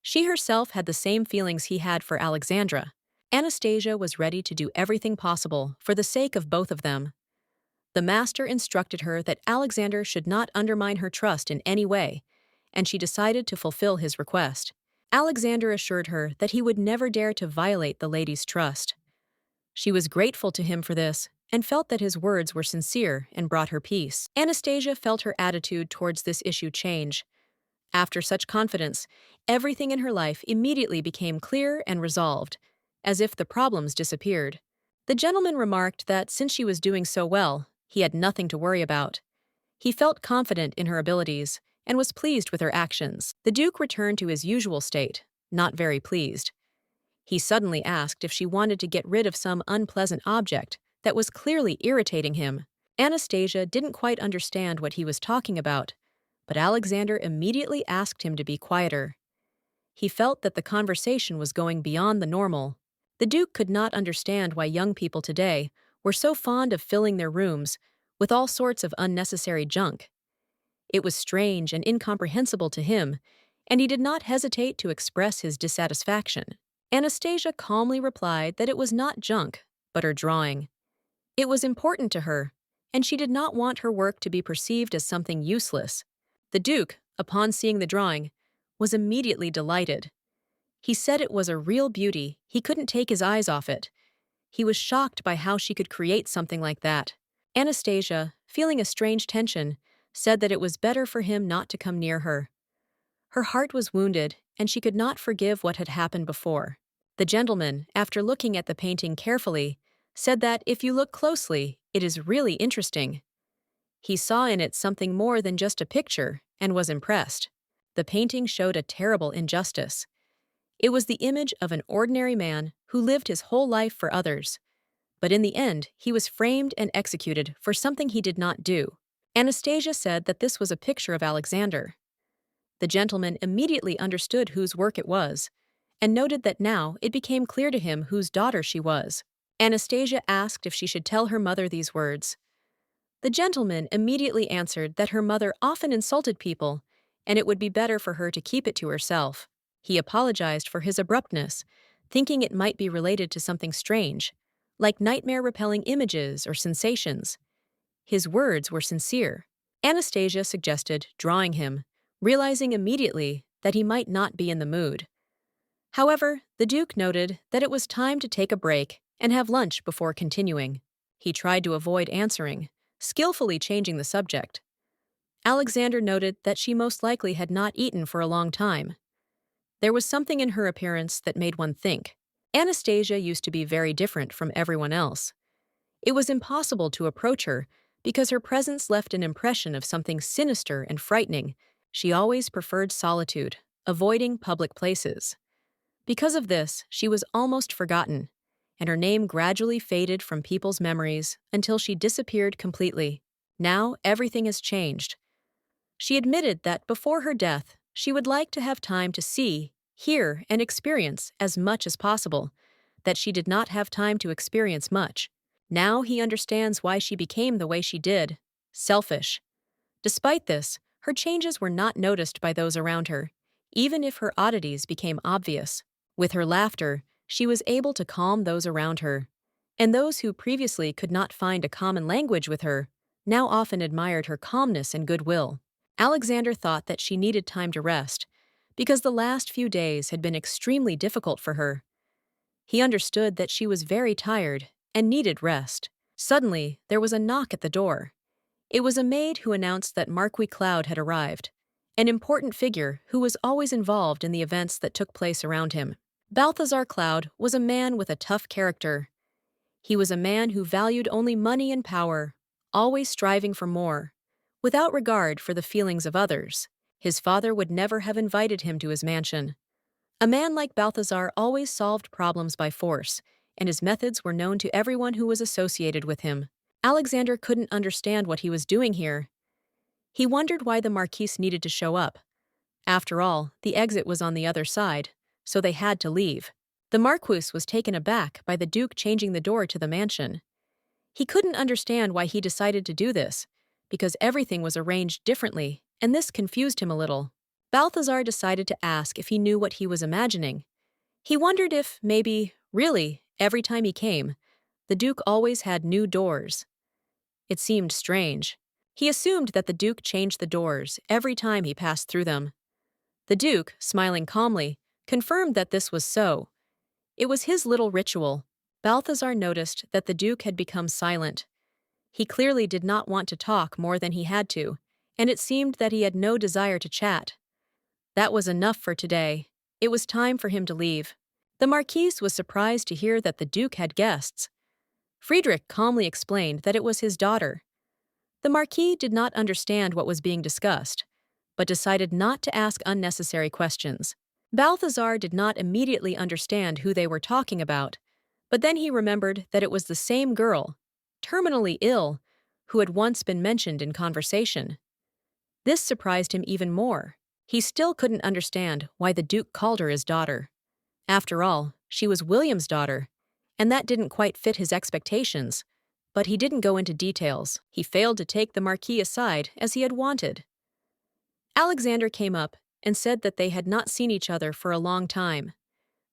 She herself had the same feelings he had for Alexandra. Anastasia was ready to do everything possible for the sake of both of them. The master instructed her that Alexander should not undermine her trust in any way, and she decided to fulfill his request. Alexander assured her that he would never dare to violate the lady's trust. She was grateful to him for this and felt that his words were sincere and brought her peace. Anastasia felt her attitude towards this issue change. After such confidence, everything in her life immediately became clear and resolved, as if the problems disappeared. The gentleman remarked that since she was doing so well, he had nothing to worry about. He felt confident in her abilities and was pleased with her actions. The Duke returned to his usual state, not very pleased. He suddenly asked if she wanted to get rid of some unpleasant object that was clearly irritating him. Anastasia didn't quite understand what he was talking about, but Alexander immediately asked him to be quieter. He felt that the conversation was going beyond the normal. The Duke could not understand why young people today were so fond of filling their rooms with all sorts of unnecessary junk. It was strange and incomprehensible to him, and he did not hesitate to express his dissatisfaction. Anastasia calmly replied that it was not junk, but her drawing. It was important to her, and she did not want her work to be perceived as something useless. The Duke, upon seeing the drawing, was immediately delighted. He said it was a real beauty. He couldn't take his eyes off it. He was shocked by how she could create something like that. Anastasia, feeling a strange tension, said that it was better for him not to come near her. Her heart was wounded, and she could not forgive what had happened before. The gentleman, after looking at the painting carefully, said that if you look closely, it is really interesting. He saw in it something more than just a picture and was impressed. The painting showed a terrible injustice. It was the image of an ordinary man who lived his whole life for others. But in the end, he was framed and executed for something he did not do. Anastasia said that this was a picture of Alexander. The gentleman immediately understood whose work it was, and noted that now it became clear to him whose daughter she was. Anastasia asked if she should tell her mother these words. The gentleman immediately answered that her mother often insulted people, and it would be better for her to keep it to herself. He apologized for his abruptness, thinking it might be related to something strange, like nightmare-repelling images or sensations. His words were sincere. Anastasia suggested drawing him, realizing immediately that he might not be in the mood. However, the Duke noted that it was time to take a break and have lunch before continuing. He tried to avoid answering, skillfully changing the subject. Alexander noted that she most likely had not eaten for a long time. There was something in her appearance that made one think. Anastasia used to be very different from everyone else. It was impossible to approach her because her presence left an impression of something sinister and frightening. She always preferred solitude, avoiding public places. Because of this, she was almost forgotten, and her name gradually faded from people's memories until she disappeared completely. Now everything has changed. She admitted that before her death, she would like to have time to see, hear, and experience as much as possible, that she did not have time to experience much. Now he understands why she became the way she did, selfish. Despite this, her changes were not noticed by those around her, even if her oddities became obvious. With her laughter, she was able to calm those around her, and those who previously could not find a common language with her now often admired her calmness and goodwill. Alexander thought that she needed time to rest, because the last few days had been extremely difficult for her. He understood that she was very tired and needed rest. Suddenly, there was a knock at the door. It was a maid who announced that Marquis Cloud had arrived, an important figure who was always involved in the events that took place around him. Balthazar Cloud was a man with a tough character. He was a man who valued only money and power, always striving for more, without regard for the feelings of others. His father would never have invited him to his mansion. A man like Balthazar always solved problems by force, and his methods were known to everyone who was associated with him. Alexander couldn't understand what he was doing here. He wondered why the Marquis needed to show up. After all, the exit was on the other side, so they had to leave. The Marquis was taken aback by the Duke changing the door to the mansion. He couldn't understand why he decided to do this, because everything was arranged differently, and this confused him a little. Balthazar decided to ask if he knew what he was imagining. He wondered if, maybe, really, every time he came, the Duke always had new doors. It seemed strange. He assumed that the Duke changed the doors every time he passed through them. The Duke, smiling calmly, confirmed that this was so. It was his little ritual. Balthazar noticed that the Duke had become silent. He clearly did not want to talk more than he had to, and it seemed that he had no desire to chat. That was enough for today. It was time for him to leave. The Marquis was surprised to hear that the Duke had guests. Friedrich calmly explained that it was his daughter. The Marquis did not understand what was being discussed, but decided not to ask unnecessary questions. Balthazar did not immediately understand who they were talking about, but then he remembered that it was the same girl, terminally ill, who had once been mentioned in conversation. This surprised him even more. He still couldn't understand why the Duke called her his daughter. After all, she was William's daughter, and that didn't quite fit his expectations. But he didn't go into details. He failed to take the Marquis aside as he had wanted. Alexander came up and said that they had not seen each other for a long time.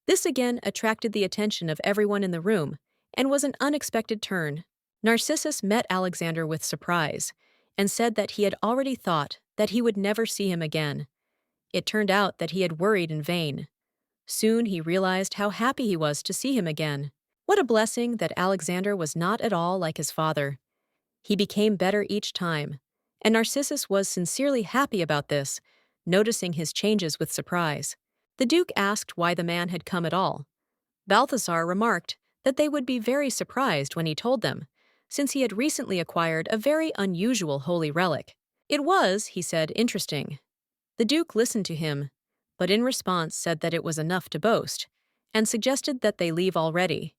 This again attracted the attention of everyone in the room and was an unexpected turn. Narcissus met Alexander with surprise and said that he had already thought that he would never see him again. It turned out that he had worried in vain. Soon he realized how happy he was to see him again. What a blessing that Alexander was not at all like his father. He became better each time, and Narcissus was sincerely happy about this, noticing his changes with surprise. The Duke asked why the man had come at all. Balthazar remarked that they would be very surprised when he told them, since he had recently acquired a very unusual holy relic. It was, he said, interesting. The Duke listened to him, but in response said that it was enough to boast, and suggested that they leave already.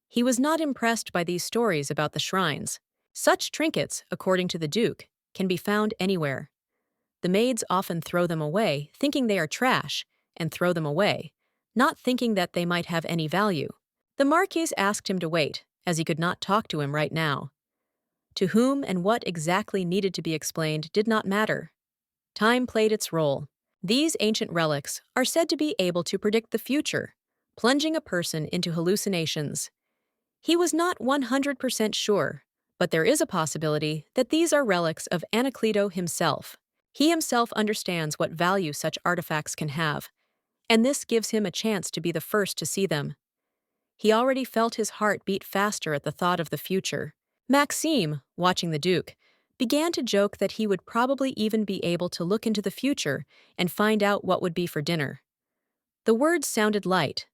He was not impressed by these stories about the shrines. Such trinkets, according to the Duke, can be found anywhere. The maids often throw them away, thinking they are trash, and throw them away, not thinking that they might have any value. The Marquis asked him to wait, as he could not talk to him right now. To whom and what exactly needed to be explained did not matter. Time played its role. These ancient relics are said to be able to predict the future, plunging a person into hallucinations. He was not 100% sure, but there is a possibility that these are relics of Anacleto himself. He himself understands what value such artifacts can have, and this gives him a chance to be the first to see them. He already felt his heart beat faster at the thought of the future. Maxime, watching the Duke, began to joke that he would probably even be able to look into the future and find out what would be for dinner. The words sounded light,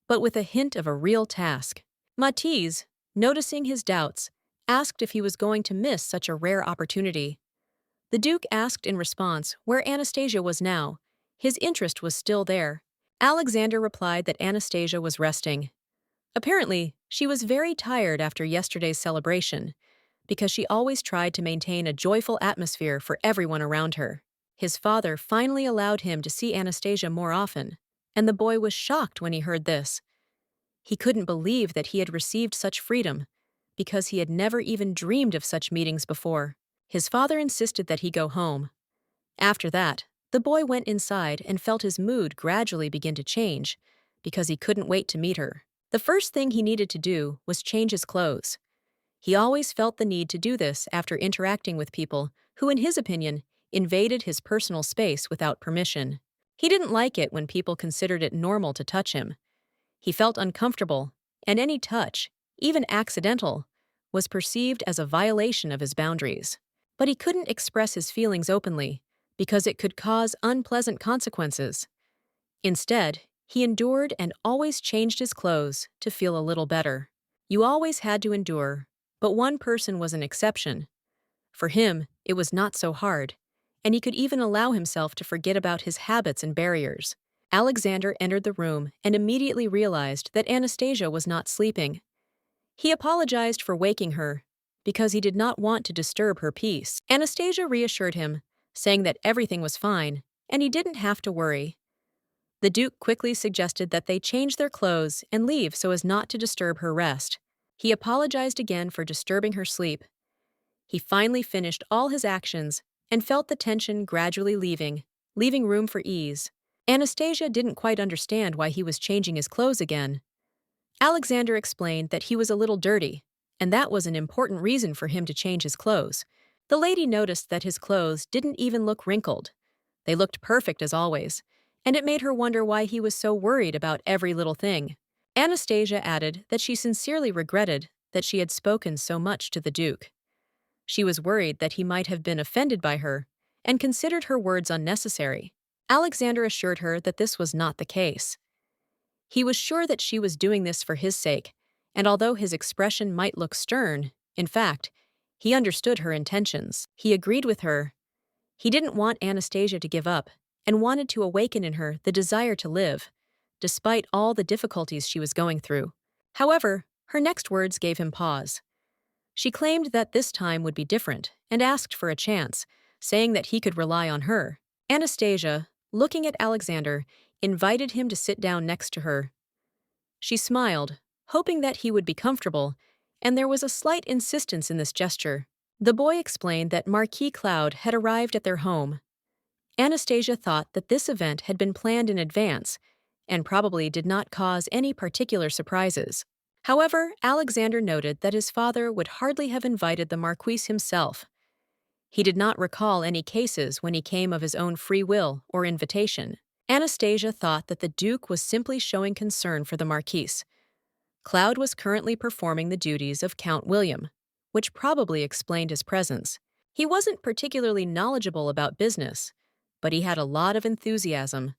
but with a hint of a real task. Matisse, noticing his doubts, asked if he was going to miss such a rare opportunity. The Duke asked in response where Anastasia was now. His interest was still there. Alexander replied that Anastasia was resting. Apparently, she was very tired after yesterday's celebration, because she always tried to maintain a joyful atmosphere for everyone around her. His father finally allowed him to see Anastasia more often, and the boy was shocked when he heard this. He couldn't believe that he had received such freedom, because he had never even dreamed of such meetings before. His father insisted that he go home. After that, the boy went inside and felt his mood gradually begin to change, because he couldn't wait to meet her. The first thing he needed to do was change his clothes. He always felt the need to do this after interacting with people who, in his opinion, invaded his personal space without permission. He didn't like it when people considered it normal to touch him. He felt uncomfortable, and any touch, even accidental, was perceived as a violation of his boundaries. But he couldn't express his feelings openly, because it could cause unpleasant consequences. Instead, he endured and always changed his clothes to feel a little better. You always had to endure, but one person was an exception. For him, it was not so hard, and he could even allow himself to forget about his habits and barriers. Alexander entered the room and immediately realized that Anastasia was not sleeping. He apologized for waking her, because he did not want to disturb her peace. Anastasia reassured him, saying that everything was fine, and he didn't have to worry. The Duke quickly suggested that they change their clothes and leave so as not to disturb her rest. He apologized again for disturbing her sleep. He finally finished all his actions and felt the tension gradually leaving room for ease. Anastasia didn't quite understand why he was changing his clothes again. Alexander explained that he was a little dirty, and that was an important reason for him to change his clothes. The lady noticed that his clothes didn't even look wrinkled. They looked perfect as always, and it made her wonder why he was so worried about every little thing. Anastasia added that she sincerely regretted that she had spoken so much to the Duke. She was worried that he might have been offended by her and considered her words unnecessary. Alexander assured her that this was not the case. He was sure that she was doing this for his sake, and although his expression might look stern, in fact, he understood her intentions. He agreed with her. He didn't want Anastasia to give up and wanted to awaken in her the desire to live, despite all the difficulties she was going through. However, her next words gave him pause. She claimed that this time would be different and asked for a chance, saying that he could rely on her. Anastasia, looking at Alexander, invited him to sit down next to her. She smiled, hoping that he would be comfortable, and there was a slight insistence in this gesture. The boy explained that Marquis Cloud had arrived at their home. Anastasia thought that this event had been planned in advance and probably did not cause any particular surprises. However, Alexander noted that his father would hardly have invited the Marquis himself. He did not recall any cases when he came of his own free will or invitation. Anastasia thought that the Duke was simply showing concern for the Marquis. Cloud was currently performing the duties of Count William, which probably explained his presence. He wasn't particularly knowledgeable about business, but he had a lot of enthusiasm.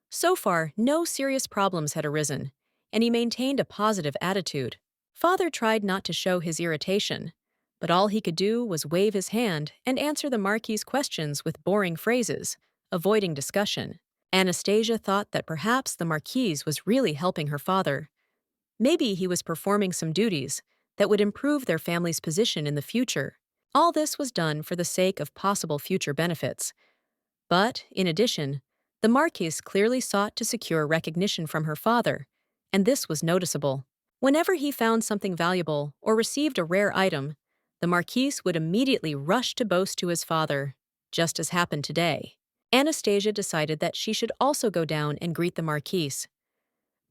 So far, no serious problems had arisen, and he maintained a positive attitude. Father tried not to show his irritation, but all he could do was wave his hand and answer the Marquis's questions with boring phrases, avoiding discussion. Anastasia thought that perhaps the Marquis was really helping her father. Maybe he was performing some duties that would improve their family's position in the future. All this was done for the sake of possible future benefits. But, in addition, the Marquis clearly sought to secure recognition from her father, and this was noticeable. Whenever he found something valuable or received a rare item, the Marquis would immediately rush to boast to his father, just as happened today. Anastasia decided that she should also go down and greet the Marquis.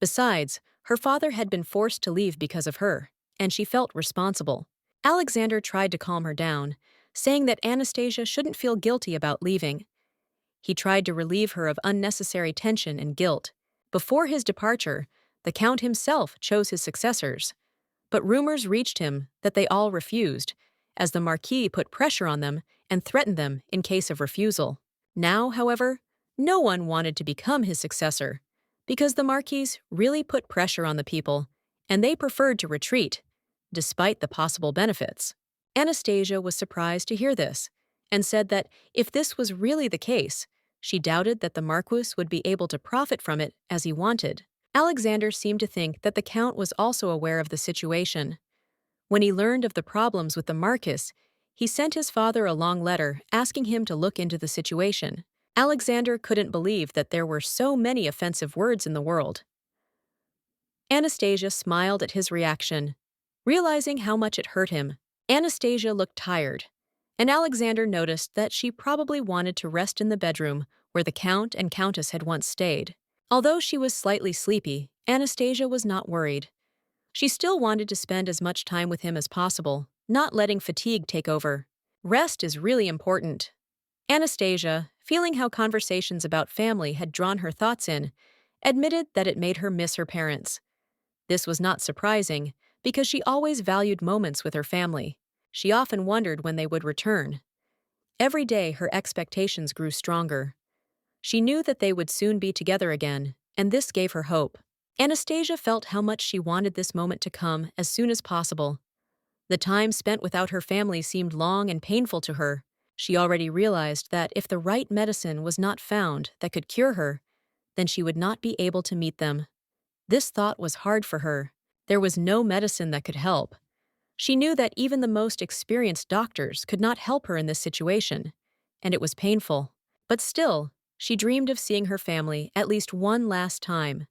Besides, her father had been forced to leave because of her, and she felt responsible. Alexander tried to calm her down, saying that Anastasia shouldn't feel guilty about leaving. He tried to relieve her of unnecessary tension and guilt. Before his departure, the Count himself chose his successors. But rumors reached him that they all refused, as the Marquis put pressure on them and threatened them in case of refusal. Now, however, no one wanted to become his successor, because the Marquis really put pressure on the people, and they preferred to retreat, despite the possible benefits. Anastasia was surprised to hear this, and said that if this was really the case, she doubted that the Marquis would be able to profit from it as he wanted. Alexander seemed to think that the Count was also aware of the situation. When he learned of the problems with the Marquis, he sent his father a long letter asking him to look into the situation. Alexander couldn't believe that there were so many offensive words in the world. Anastasia smiled at his reaction, realizing how much it hurt him. Anastasia looked tired, and Alexander noticed that she probably wanted to rest in the bedroom where the Count and Countess had once stayed. Although she was slightly sleepy, Anastasia was not worried. She still wanted to spend as much time with him as possible, not letting fatigue take over. Rest is really important. Anastasia, feeling how conversations about family had drawn her thoughts in, admitted that it made her miss her parents. This was not surprising, because she always valued moments with her family. She often wondered when they would return. Every day her expectations grew stronger. She knew that they would soon be together again, and this gave her hope. Anastasia felt how much she wanted this moment to come as soon as possible. The time spent without her family seemed long and painful to her. She already realized that if the right medicine was not found that could cure her, then she would not be able to meet them. This thought was hard for her. There was no medicine that could help. She knew that even the most experienced doctors could not help her in this situation, and it was painful. But still, she dreamed of seeing her family at least one last time.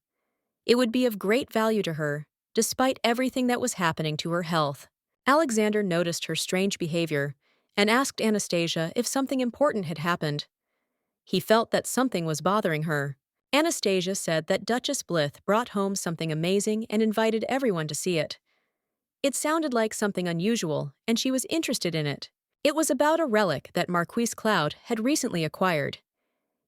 It would be of great value to her, despite everything that was happening to her health. Alexander noticed her strange behavior and asked Anastasia if something important had happened. He felt that something was bothering her. Anastasia said that Duchess Blythe brought home something amazing and invited everyone to see it. It sounded like something unusual, and she was interested in it. It was about a relic that Marquis Cloud had recently acquired.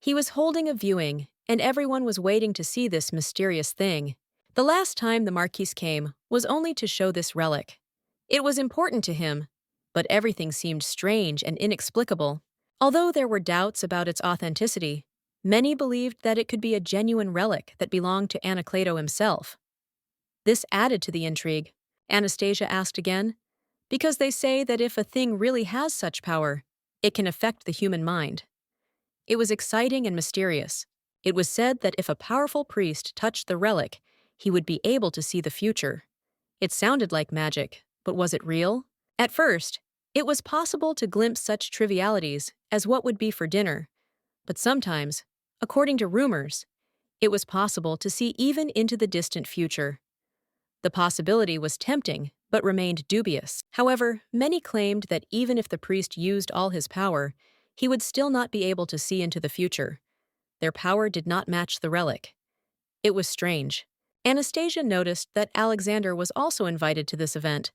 He was holding a viewing, and everyone was waiting to see this mysterious thing. The last time the Marquis came was only to show this relic. It was important to him, but everything seemed strange and inexplicable. Although there were doubts about its authenticity, many believed that it could be a genuine relic that belonged to Anacleto himself. This added to the intrigue. Anastasia asked again, because they say that if a thing really has such power, it can affect the human mind. It was exciting and mysterious. It was said that if a powerful priest touched the relic, he would be able to see the future. It sounded like magic, but was it real? At first, it was possible to glimpse such trivialities as what would be for dinner, but sometimes, according to rumors, it was possible to see even into the distant future. The possibility was tempting, but remained dubious. However, many claimed that even if the priest used all his power, he would still not be able to see into the future. Their power did not match the relic. It was strange. Anastasia noticed that Alexander was also invited to this event,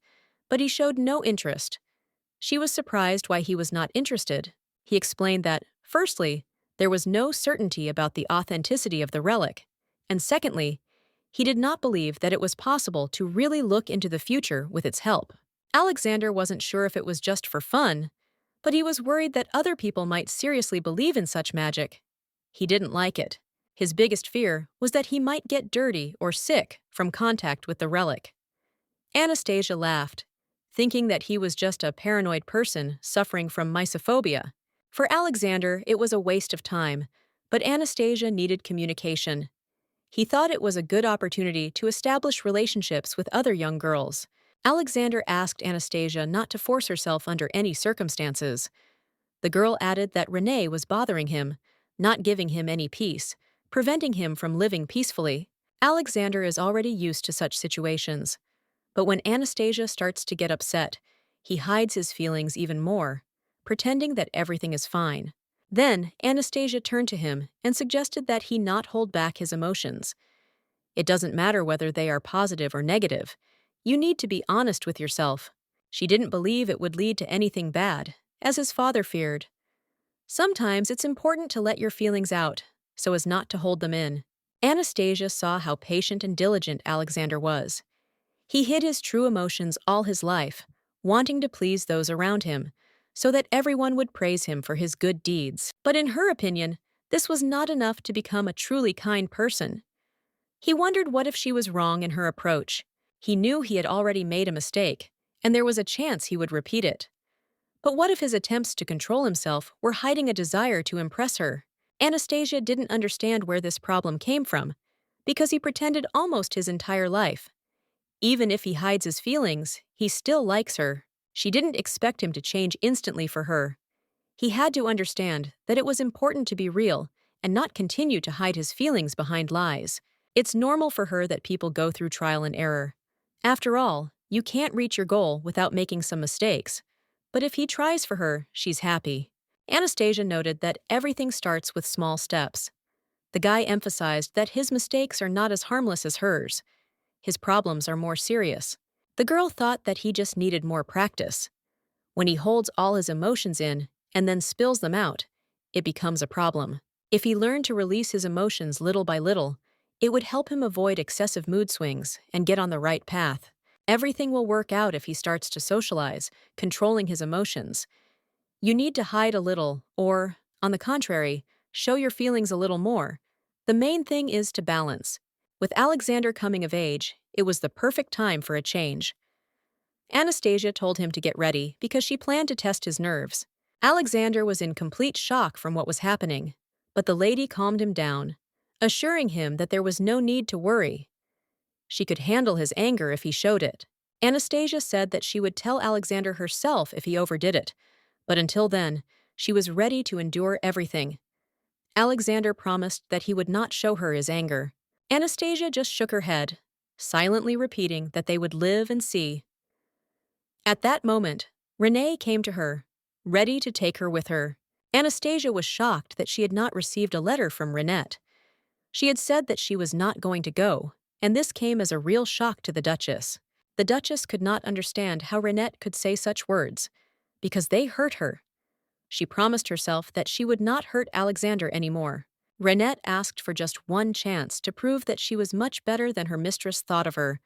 but he showed no interest. She was surprised why he was not interested. He explained that, firstly, there was no certainty about the authenticity of the relic, and secondly, he did not believe that it was possible to really look into the future with its help. Alexander wasn't sure if it was just for fun, but he was worried that other people might seriously believe in such magic. He didn't like it. His biggest fear was that he might get dirty or sick from contact with the relic. Anastasia laughed, thinking that he was just a paranoid person suffering from mysophobia. For Alexander, it was a waste of time, but Anastasia needed communication. He thought it was a good opportunity to establish relationships with other young girls. Alexander asked Anastasia not to force herself under any circumstances. The girl added that Renette was bothering him, not giving him any peace, preventing him from living peacefully. Alexander is already used to such situations. But when Anastasia starts to get upset, he hides his feelings even more, pretending that everything is fine. Then, Anastasia turned to him and suggested that he not hold back his emotions. It doesn't matter whether they are positive or negative. You need to be honest with yourself. She didn't believe it would lead to anything bad, as his father feared. Sometimes it's important to let your feelings out, so as not to hold them in. Anastasia saw how patient and diligent Alexander was. He hid his true emotions all his life, wanting to please those around him, so that everyone would praise him for his good deeds. But in her opinion, this was not enough to become a truly kind person. He wondered what if she was wrong in her approach. He knew he had already made a mistake, and there was a chance he would repeat it. But what if his attempts to control himself were hiding a desire to impress her? Anastasia didn't understand where this problem came from, because he pretended almost his entire life. Even if he hides his feelings, he still likes her. She didn't expect him to change instantly for her. He had to understand that it was important to be real and not continue to hide his feelings behind lies. It's normal for her that people go through trial and error. After all, you can't reach your goal without making some mistakes. But if he tries for her, she's happy. Anastasia noted that everything starts with small steps. The guy emphasized that his mistakes are not as harmless as hers. His problems are more serious. The girl thought that he just needed more practice. When he holds all his emotions in and then spills them out, it becomes a problem. If he learned to release his emotions little by little, it would help him avoid excessive mood swings and get on the right path. Everything will work out if he starts to socialize, controlling his emotions. You need to hide a little, or, on the contrary, show your feelings a little more. The main thing is to balance. With Alexander coming of age, it was the perfect time for a change. Anastasia told him to get ready because she planned to test his nerves. Alexander was in complete shock from what was happening, but the lady calmed him down, assuring him that there was no need to worry. She could handle his anger if he showed it. Anastasia said that she would tell Alexander herself if he overdid it, but until then, she was ready to endure everything. Alexander promised that he would not show her his anger. Anastasia just shook her head, silently repeating that they would live and see. At that moment, Renette came to her, ready to take her with her. Anastasia was shocked that she had not received a letter from Renette. She had said that she was not going to go, and this came as a real shock to the Duchess. The Duchess could not understand how Renette could say such words, because they hurt her. She promised herself that she would not hurt Alexander anymore. Renette asked for just one chance to prove that she was much better than her mistress thought of her.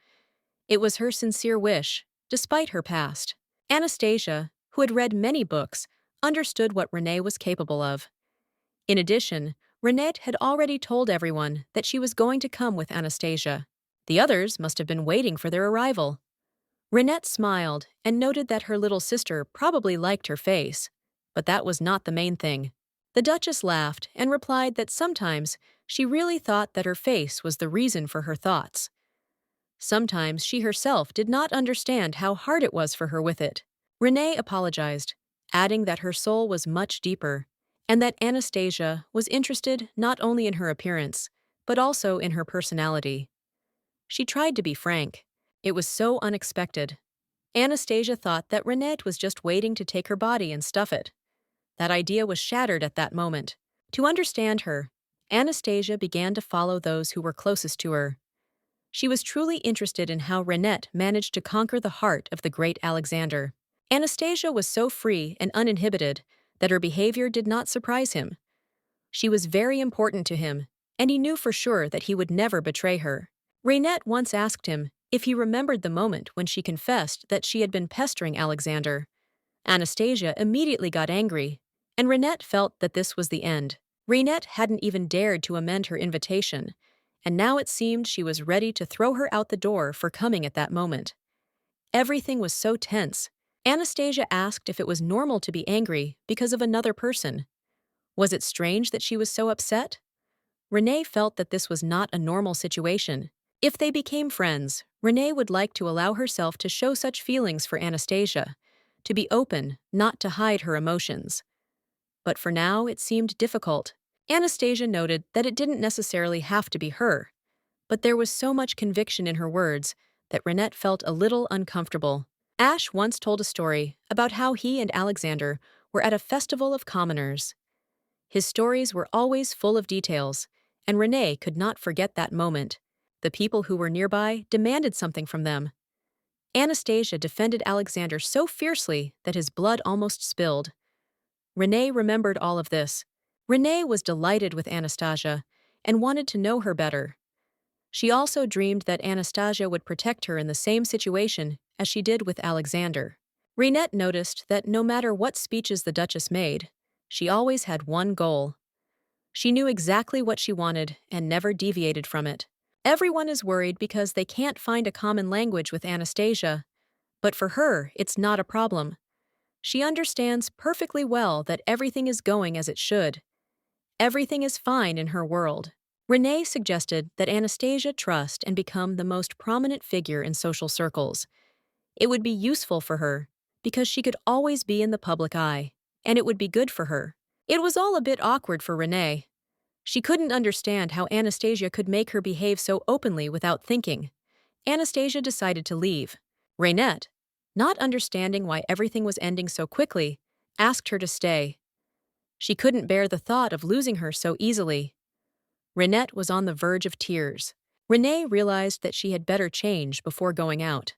It was her sincere wish, despite her past. Anastasia, who had read many books, understood what Renette was capable of. In addition, Renette had already told everyone that she was going to come with Anastasia. The others must have been waiting for their arrival. Renette smiled and noted that her little sister probably liked her face, but that was not the main thing. The Duchess laughed and replied that sometimes she really thought that her face was the reason for her thoughts. Sometimes she herself did not understand how hard it was for her with it. Renette apologized, adding that her soul was much deeper, and that Anastasia was interested not only in her appearance, but also in her personality. She tried to be frank. It was so unexpected. Anastasia thought that Renette was just waiting to take her body and stuff it. That idea was shattered at that moment. To understand her, Anastasia began to follow those who were closest to her. She was truly interested in how Renette managed to conquer the heart of the great Alexander. Anastasia was so free and uninhibited that her behavior did not surprise him. She was very important to him, and he knew for sure that he would never betray her. Renette once asked him if he remembered the moment when she confessed that she had been pestering Alexander. Anastasia immediately got angry, and Renette felt that this was the end. Renette hadn't even dared to amend her invitation, and now it seemed she was ready to throw her out the door for coming at that moment. Everything was so tense. Anastasia asked if it was normal to be angry because of another person. Was it strange that she was so upset? Renette felt that this was not a normal situation. If they became friends, Renette would like to allow herself to show such feelings for Anastasia, to be open, not to hide her emotions. But for now, it seemed difficult. Anastasia noted that it didn't necessarily have to be her, but there was so much conviction in her words that Renette felt a little uncomfortable. Ash once told a story about how he and Alexander were at a festival of commoners. His stories were always full of details, and Renette could not forget that moment. The people who were nearby demanded something from them. Anastasia defended Alexander so fiercely that his blood almost spilled. Renette remembered all of this. Renette was delighted with Anastasia and wanted to know her better. She also dreamed that Anastasia would protect her in the same situation as she did with Alexander. Renette noticed that no matter what speeches the Duchess made, she always had one goal. She knew exactly what she wanted and never deviated from it. Everyone is worried because they can't find a common language with Anastasia, but for her, it's not a problem. She understands perfectly well that everything is going as it should. Everything is fine in her world. Renette suggested that Anastasia trust and become the most prominent figure in social circles. It would be useful for her, because she could always be in the public eye, and it would be good for her. It was all a bit awkward for Renette. She couldn't understand how Anastasia could make her behave so openly without thinking. Anastasia decided to leave. Renette, not understanding why everything was ending so quickly, asked her to stay. She couldn't bear the thought of losing her so easily. Renette was on the verge of tears. Renette realized that she had better change before going out.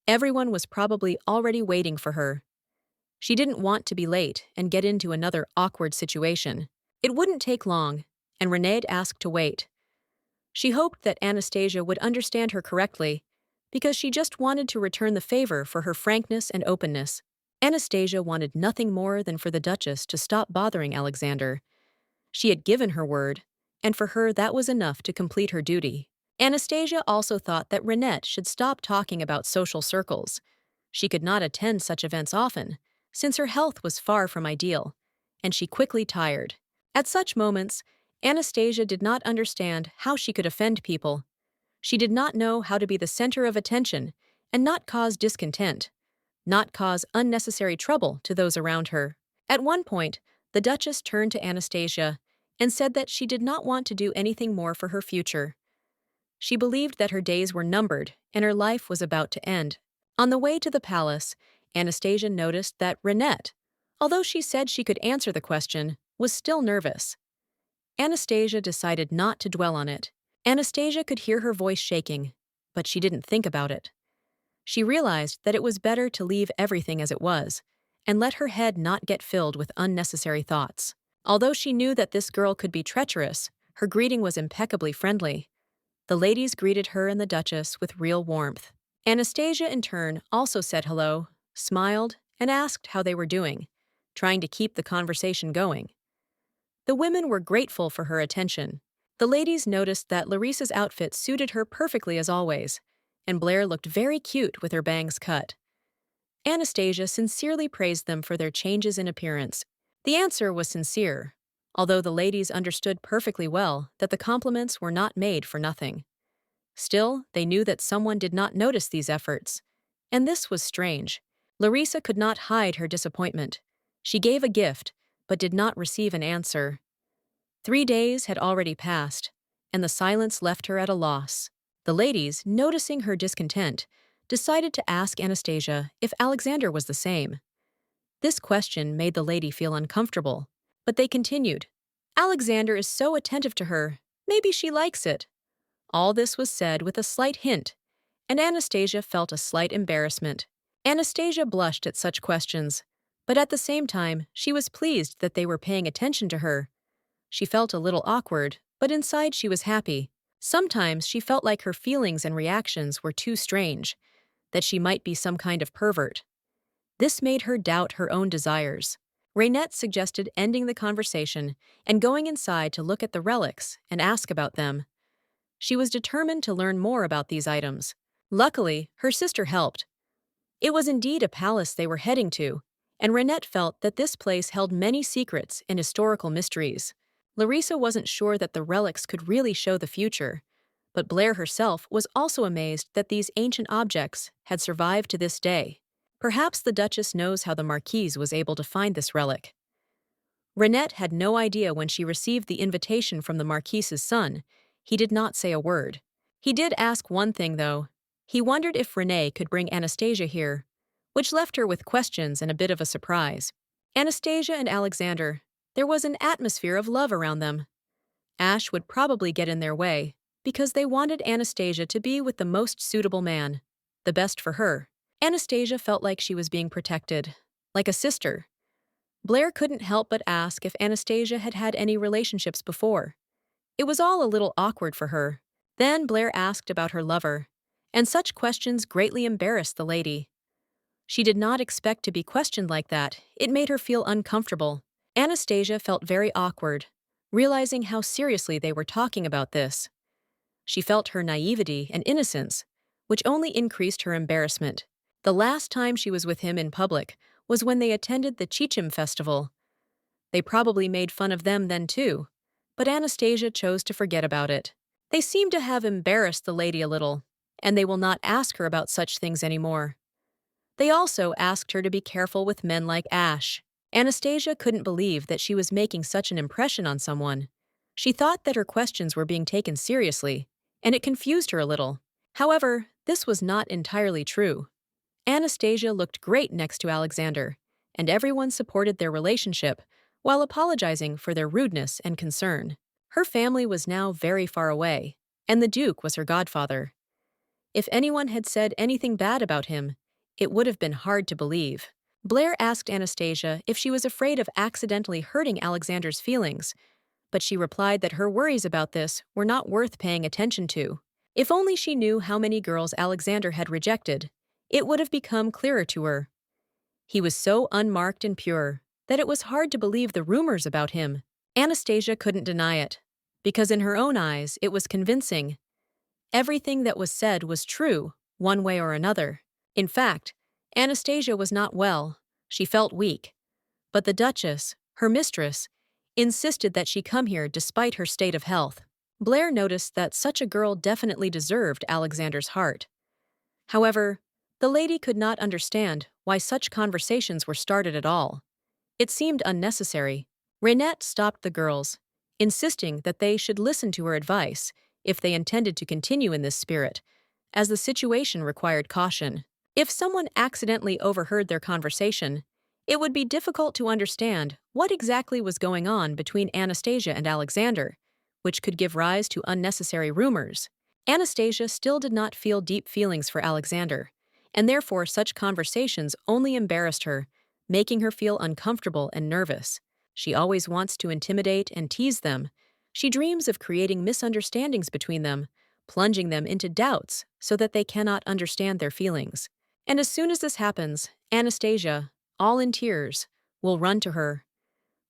Everyone was probably already waiting for her. She didn't want to be late and get into another awkward situation. It wouldn't take long, and Renette asked to wait. She hoped that Anastasia would understand her correctly, because she just wanted to return the favor for her frankness and openness. Anastasia wanted nothing more than for the Duchess to stop bothering Alexander. She had given her word, and for her that was enough to complete her duty. Anastasia also thought that Renette should stop talking about social circles. She could not attend such events often, since her health was far from ideal, and she quickly tired. At such moments, Anastasia did not understand how she could offend people. She did not know how to be the center of attention and not cause discontent, not cause unnecessary trouble to those around her. At one point, the Duchess turned to Anastasia and said that she did not want to do anything more for her future. She believed that her days were numbered and her life was about to end. On the way to the palace, Anastasia noticed that Renette, although she said she could answer the question, was still nervous. Anastasia decided not to dwell on it. Anastasia could hear her voice shaking, but she didn't think about it. She realized that it was better to leave everything as it was, and let her head not get filled with unnecessary thoughts. Although she knew that this girl could be treacherous, her greeting was impeccably friendly. The ladies greeted her and the Duchess with real warmth. Anastasia, in turn, also said hello, smiled, and asked how they were doing, trying to keep the conversation going. The women were grateful for her attention. The ladies noticed that Larissa's outfit suited her perfectly as always, and Blair looked very cute with her bangs cut. Anastasia sincerely praised them for their changes in appearance. The answer was sincere, although the ladies understood perfectly well that the compliments were not made for nothing. Still, they knew that someone did not notice these efforts, and this was strange. Larissa could not hide her disappointment. She gave a gift, but did not receive an answer. 3 days had already passed, and the silence left her at a loss. The ladies, noticing her discontent, decided to ask Anastasia if Alexander was the same. This question made the lady feel uncomfortable, but they continued. Alexander is so attentive to her, maybe she likes it. All this was said with a slight hint, and Anastasia felt a slight embarrassment. Anastasia blushed at such questions, but at the same time, she was pleased that they were paying attention to her. She felt a little awkward, but inside she was happy. Sometimes she felt like her feelings and reactions were too strange, that she might be some kind of pervert. This made her doubt her own desires. Renette suggested ending the conversation and going inside to look at the relics and ask about them. She was determined to learn more about these items. Luckily, her sister helped. It was indeed a palace they were heading to, and Renette felt that this place held many secrets and historical mysteries. Larissa wasn't sure that the relics could really show the future, but Blair herself was also amazed that these ancient objects had survived to this day. Perhaps the Duchess knows how the Marquis was able to find this relic. Renette had no idea when she received the invitation from the Marquis's son. He did not say a word. He did ask one thing, though. He wondered if Renette could bring Anastasia here, which left her with questions and a bit of a surprise. Anastasia and Alexander, there was an atmosphere of love around them. Ash would probably get in their way, because they wanted Anastasia to be with the most suitable man, the best for her. Anastasia felt like she was being protected, like a sister. Blair couldn't help but ask if Anastasia had had any relationships before. It was all a little awkward for her. Then Blair asked about her lover, and such questions greatly embarrassed the lady. She did not expect to be questioned like that. It made her feel uncomfortable. Anastasia felt very awkward, realizing how seriously they were talking about this. She felt her naivety and innocence, which only increased her embarrassment. The last time she was with him in public was when they attended the Chichim festival. They probably made fun of them then too, but Anastasia chose to forget about it. They seem to have embarrassed the lady a little, and they will not ask her about such things anymore. They also asked her to be careful with men like Ash. Anastasia couldn't believe that she was making such an impression on someone. She thought that her questions were being taken seriously, and it confused her a little. However, this was not entirely true. Anastasia looked great next to Alexander, and everyone supported their relationship while apologizing for their rudeness and concern. Her family was now very far away, and the Duke was her godfather. If anyone had said anything bad about him, it would have been hard to believe. Blair asked Anastasia if she was afraid of accidentally hurting Alexander's feelings, but she replied that her worries about this were not worth paying attention to. If only she knew how many girls Alexander had rejected, it would have become clearer to her. He was so unmarked and pure that it was hard to believe the rumors about him. Anastasia couldn't deny it, because in her own eyes it was convincing. Everything that was said was true, one way or another. In fact, Anastasia was not well. She felt weak. But the Duchess, her mistress, insisted that she come here despite her state of health. Blair noticed that such a girl definitely deserved Alexander's heart. However, the lady could not understand why such conversations were started at all. It seemed unnecessary. Renette stopped the girls, insisting that they should listen to her advice if they intended to continue in this spirit, as the situation required caution. If someone accidentally overheard their conversation, it would be difficult to understand what exactly was going on between Anastasia and Alexander, which could give rise to unnecessary rumors. Anastasia still did not feel deep feelings for Alexander, and therefore such conversations only embarrassed her, making her feel uncomfortable and nervous. She always wants to intimidate and tease them. She dreams of creating misunderstandings between them, plunging them into doubts so that they cannot understand their feelings. And as soon as this happens, Anastasia, all in tears, will run to her.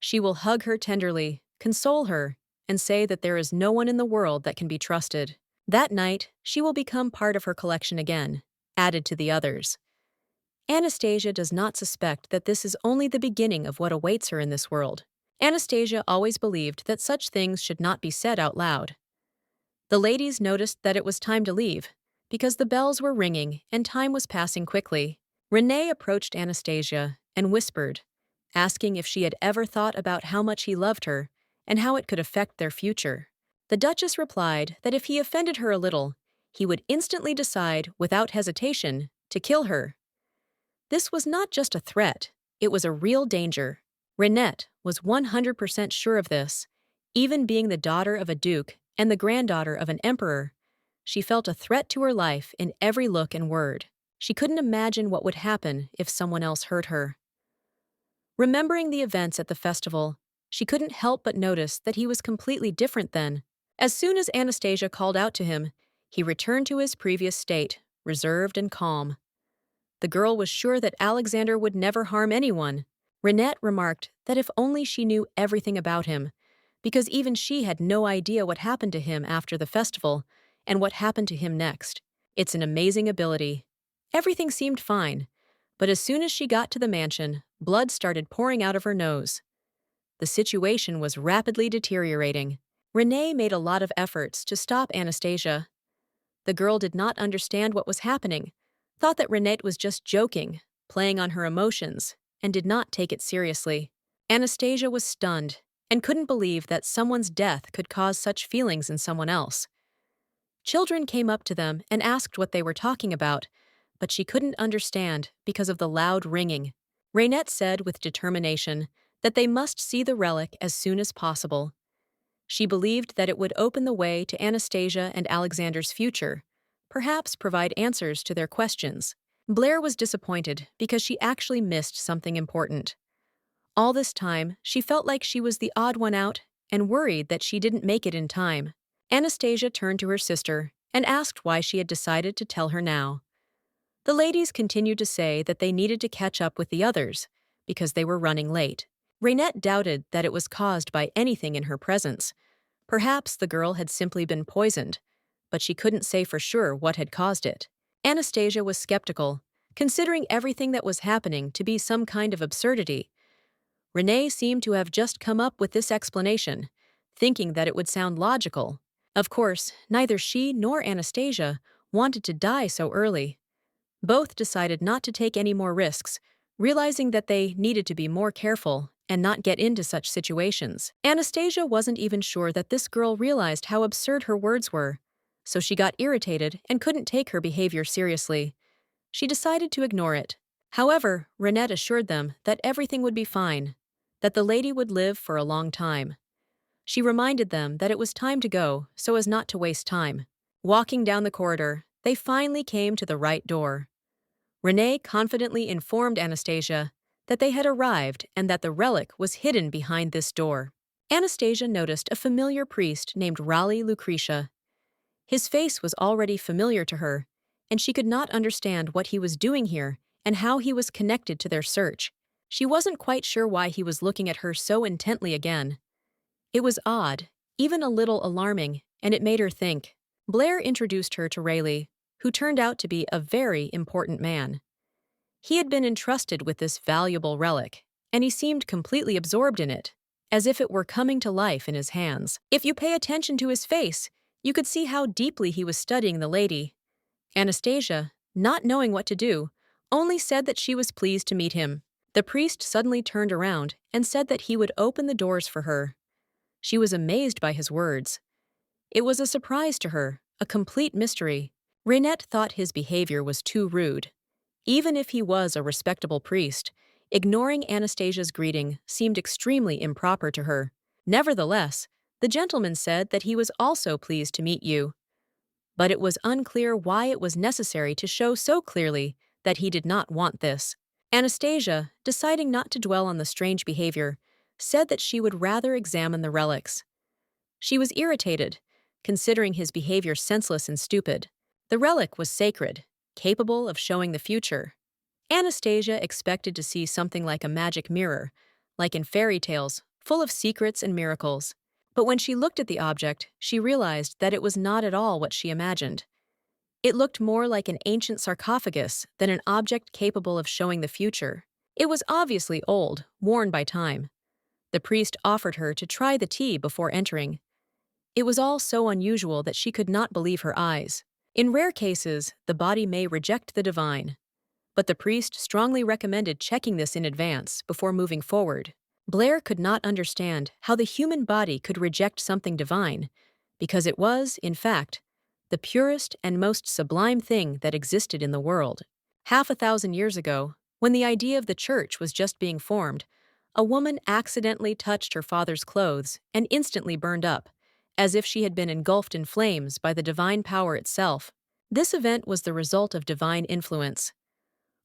She will hug her tenderly, console her, and say that there is no one in the world that can be trusted. That night, she will become part of her collection again, added to the others. Anastasia does not suspect that this is only the beginning of what awaits her in this world. Anastasia always believed that such things should not be said out loud. The ladies noticed that it was time to leave, because the bells were ringing and time was passing quickly. Renette approached Anastasia and whispered, asking if she had ever thought about how much he loved her and how it could affect their future. The Duchess replied that if he offended her a little, he would instantly decide, without hesitation, to kill her. This was not just a threat, it was a real danger. Renette was 100% sure of this. Even being the daughter of a duke and the granddaughter of an emperor, she felt a threat to her life in every look and word. She couldn't imagine what would happen if someone else hurt her. Remembering the events at the festival, she couldn't help but notice that he was completely different then. As soon as Anastasia called out to him, he returned to his previous state, reserved and calm. The girl was sure that Alexander would never harm anyone. Renette remarked that if only she knew everything about him, because even she had no idea what happened to him after the festival and what happened to him next. It's an amazing ability. Everything seemed fine, but as soon as she got to the mansion, blood started pouring out of her nose. The situation was rapidly deteriorating. Renette made a lot of efforts to stop Anastasia. The girl did not understand what was happening, thought that Renette was just joking, playing on her emotions, and did not take it seriously. Anastasia was stunned and couldn't believe that someone's death could cause such feelings in someone else. Children came up to them and asked what they were talking about, but she couldn't understand because of the loud ringing. Renette said with determination that they must see the relic as soon as possible. She believed that it would open the way to Anastasia and Alexander's future, perhaps provide answers to their questions. Blair was disappointed because she actually missed something important. All this time, she felt like she was the odd one out and worried that she didn't make it in time. Anastasia turned to her sister and asked why she had decided to tell her now. The ladies continued to say that they needed to catch up with the others because they were running late. Renette doubted that it was caused by anything in her presence. Perhaps the girl had simply been poisoned, but she couldn't say for sure what had caused it. Anastasia was skeptical, considering everything that was happening to be some kind of absurdity. Renette seemed to have just come up with this explanation, thinking that it would sound logical. Of course, neither she nor Anastasia wanted to die so early. Both decided not to take any more risks, realizing that they needed to be more careful and not get into such situations. Anastasia wasn't even sure that this girl realized how absurd her words were, so she got irritated and couldn't take her behavior seriously. She decided to ignore it. However, Renette assured them that everything would be fine, that the lady would live for a long time. She reminded them that it was time to go so as not to waste time. Walking down the corridor, they finally came to the right door. Renette confidently informed Anastasia that they had arrived and that the relic was hidden behind this door. Anastasia noticed a familiar priest named Raleigh Lucretia. His face was already familiar to her, and she could not understand what he was doing here and how he was connected to their search. She wasn't quite sure why he was looking at her so intently again. It was odd, even a little alarming, and it made her think. Blair introduced her to Raleigh, who turned out to be a very important man. He had been entrusted with this valuable relic, and he seemed completely absorbed in it, as if it were coming to life in his hands. If you pay attention to his face, you could see how deeply he was studying the lady. Anastasia, not knowing what to do, only said that she was pleased to meet him. The priest suddenly turned around and said that he would open the doors for her. She was amazed by his words. It was a surprise to her, a complete mystery. Renette thought his behavior was too rude. Even if he was a respectable priest, ignoring Anastasia's greeting seemed extremely improper to her. Nevertheless, the gentleman said that he was also pleased to meet you. But it was unclear why it was necessary to show so clearly that he did not want this. Anastasia, deciding not to dwell on the strange behavior, said that she would rather examine the relics. She was irritated, considering his behavior senseless and stupid. The relic was sacred, capable of showing the future. Anastasia expected to see something like a magic mirror, like in fairy tales, full of secrets and miracles. But when she looked at the object, she realized that it was not at all what she imagined. It looked more like an ancient sarcophagus than an object capable of showing the future. It was obviously old, worn by time. The priest offered her to try the tea before entering. It was all so unusual that she could not believe her eyes. In rare cases, the body may reject the divine, but the priest strongly recommended checking this in advance before moving forward. Blair could not understand how the human body could reject something divine, because it was, in fact, the purest and most sublime thing that existed in the world. 500 years ago, when the idea of the church was just being formed, a woman accidentally touched her father's clothes and instantly burned up, as if she had been engulfed in flames by the divine power itself. This event was the result of divine influence.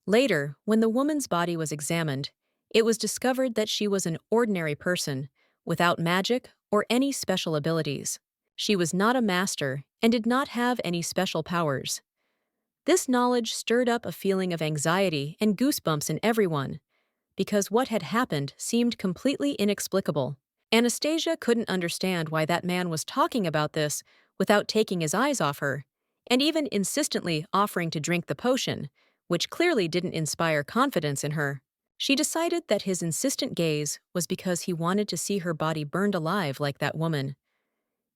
Later, when the woman's body was examined, it was discovered that she was an ordinary person, without magic or any special abilities. She was not a master and did not have any special powers. This knowledge stirred up a feeling of anxiety and goosebumps in everyone, because what had happened seemed completely inexplicable. Anastasia couldn't understand why that man was talking about this without taking his eyes off her, and even insistently offering to drink the potion, which clearly didn't inspire confidence in her. She decided that his insistent gaze was because he wanted to see her body burned alive like that woman.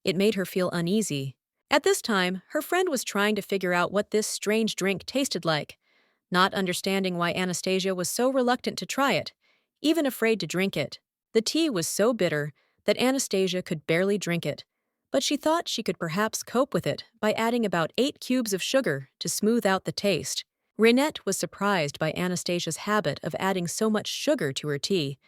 It made her feel uneasy. At this time, her friend was trying to figure out what this strange drink tasted like, not understanding why Anastasia was so reluctant to try it, even afraid to drink it. The tea was so bitter that Anastasia could barely drink it, but she thought she could perhaps cope with it by adding about 8 cubes of sugar to smooth out the taste. Renette was surprised by Anastasia's habit of adding so much sugar to her tea.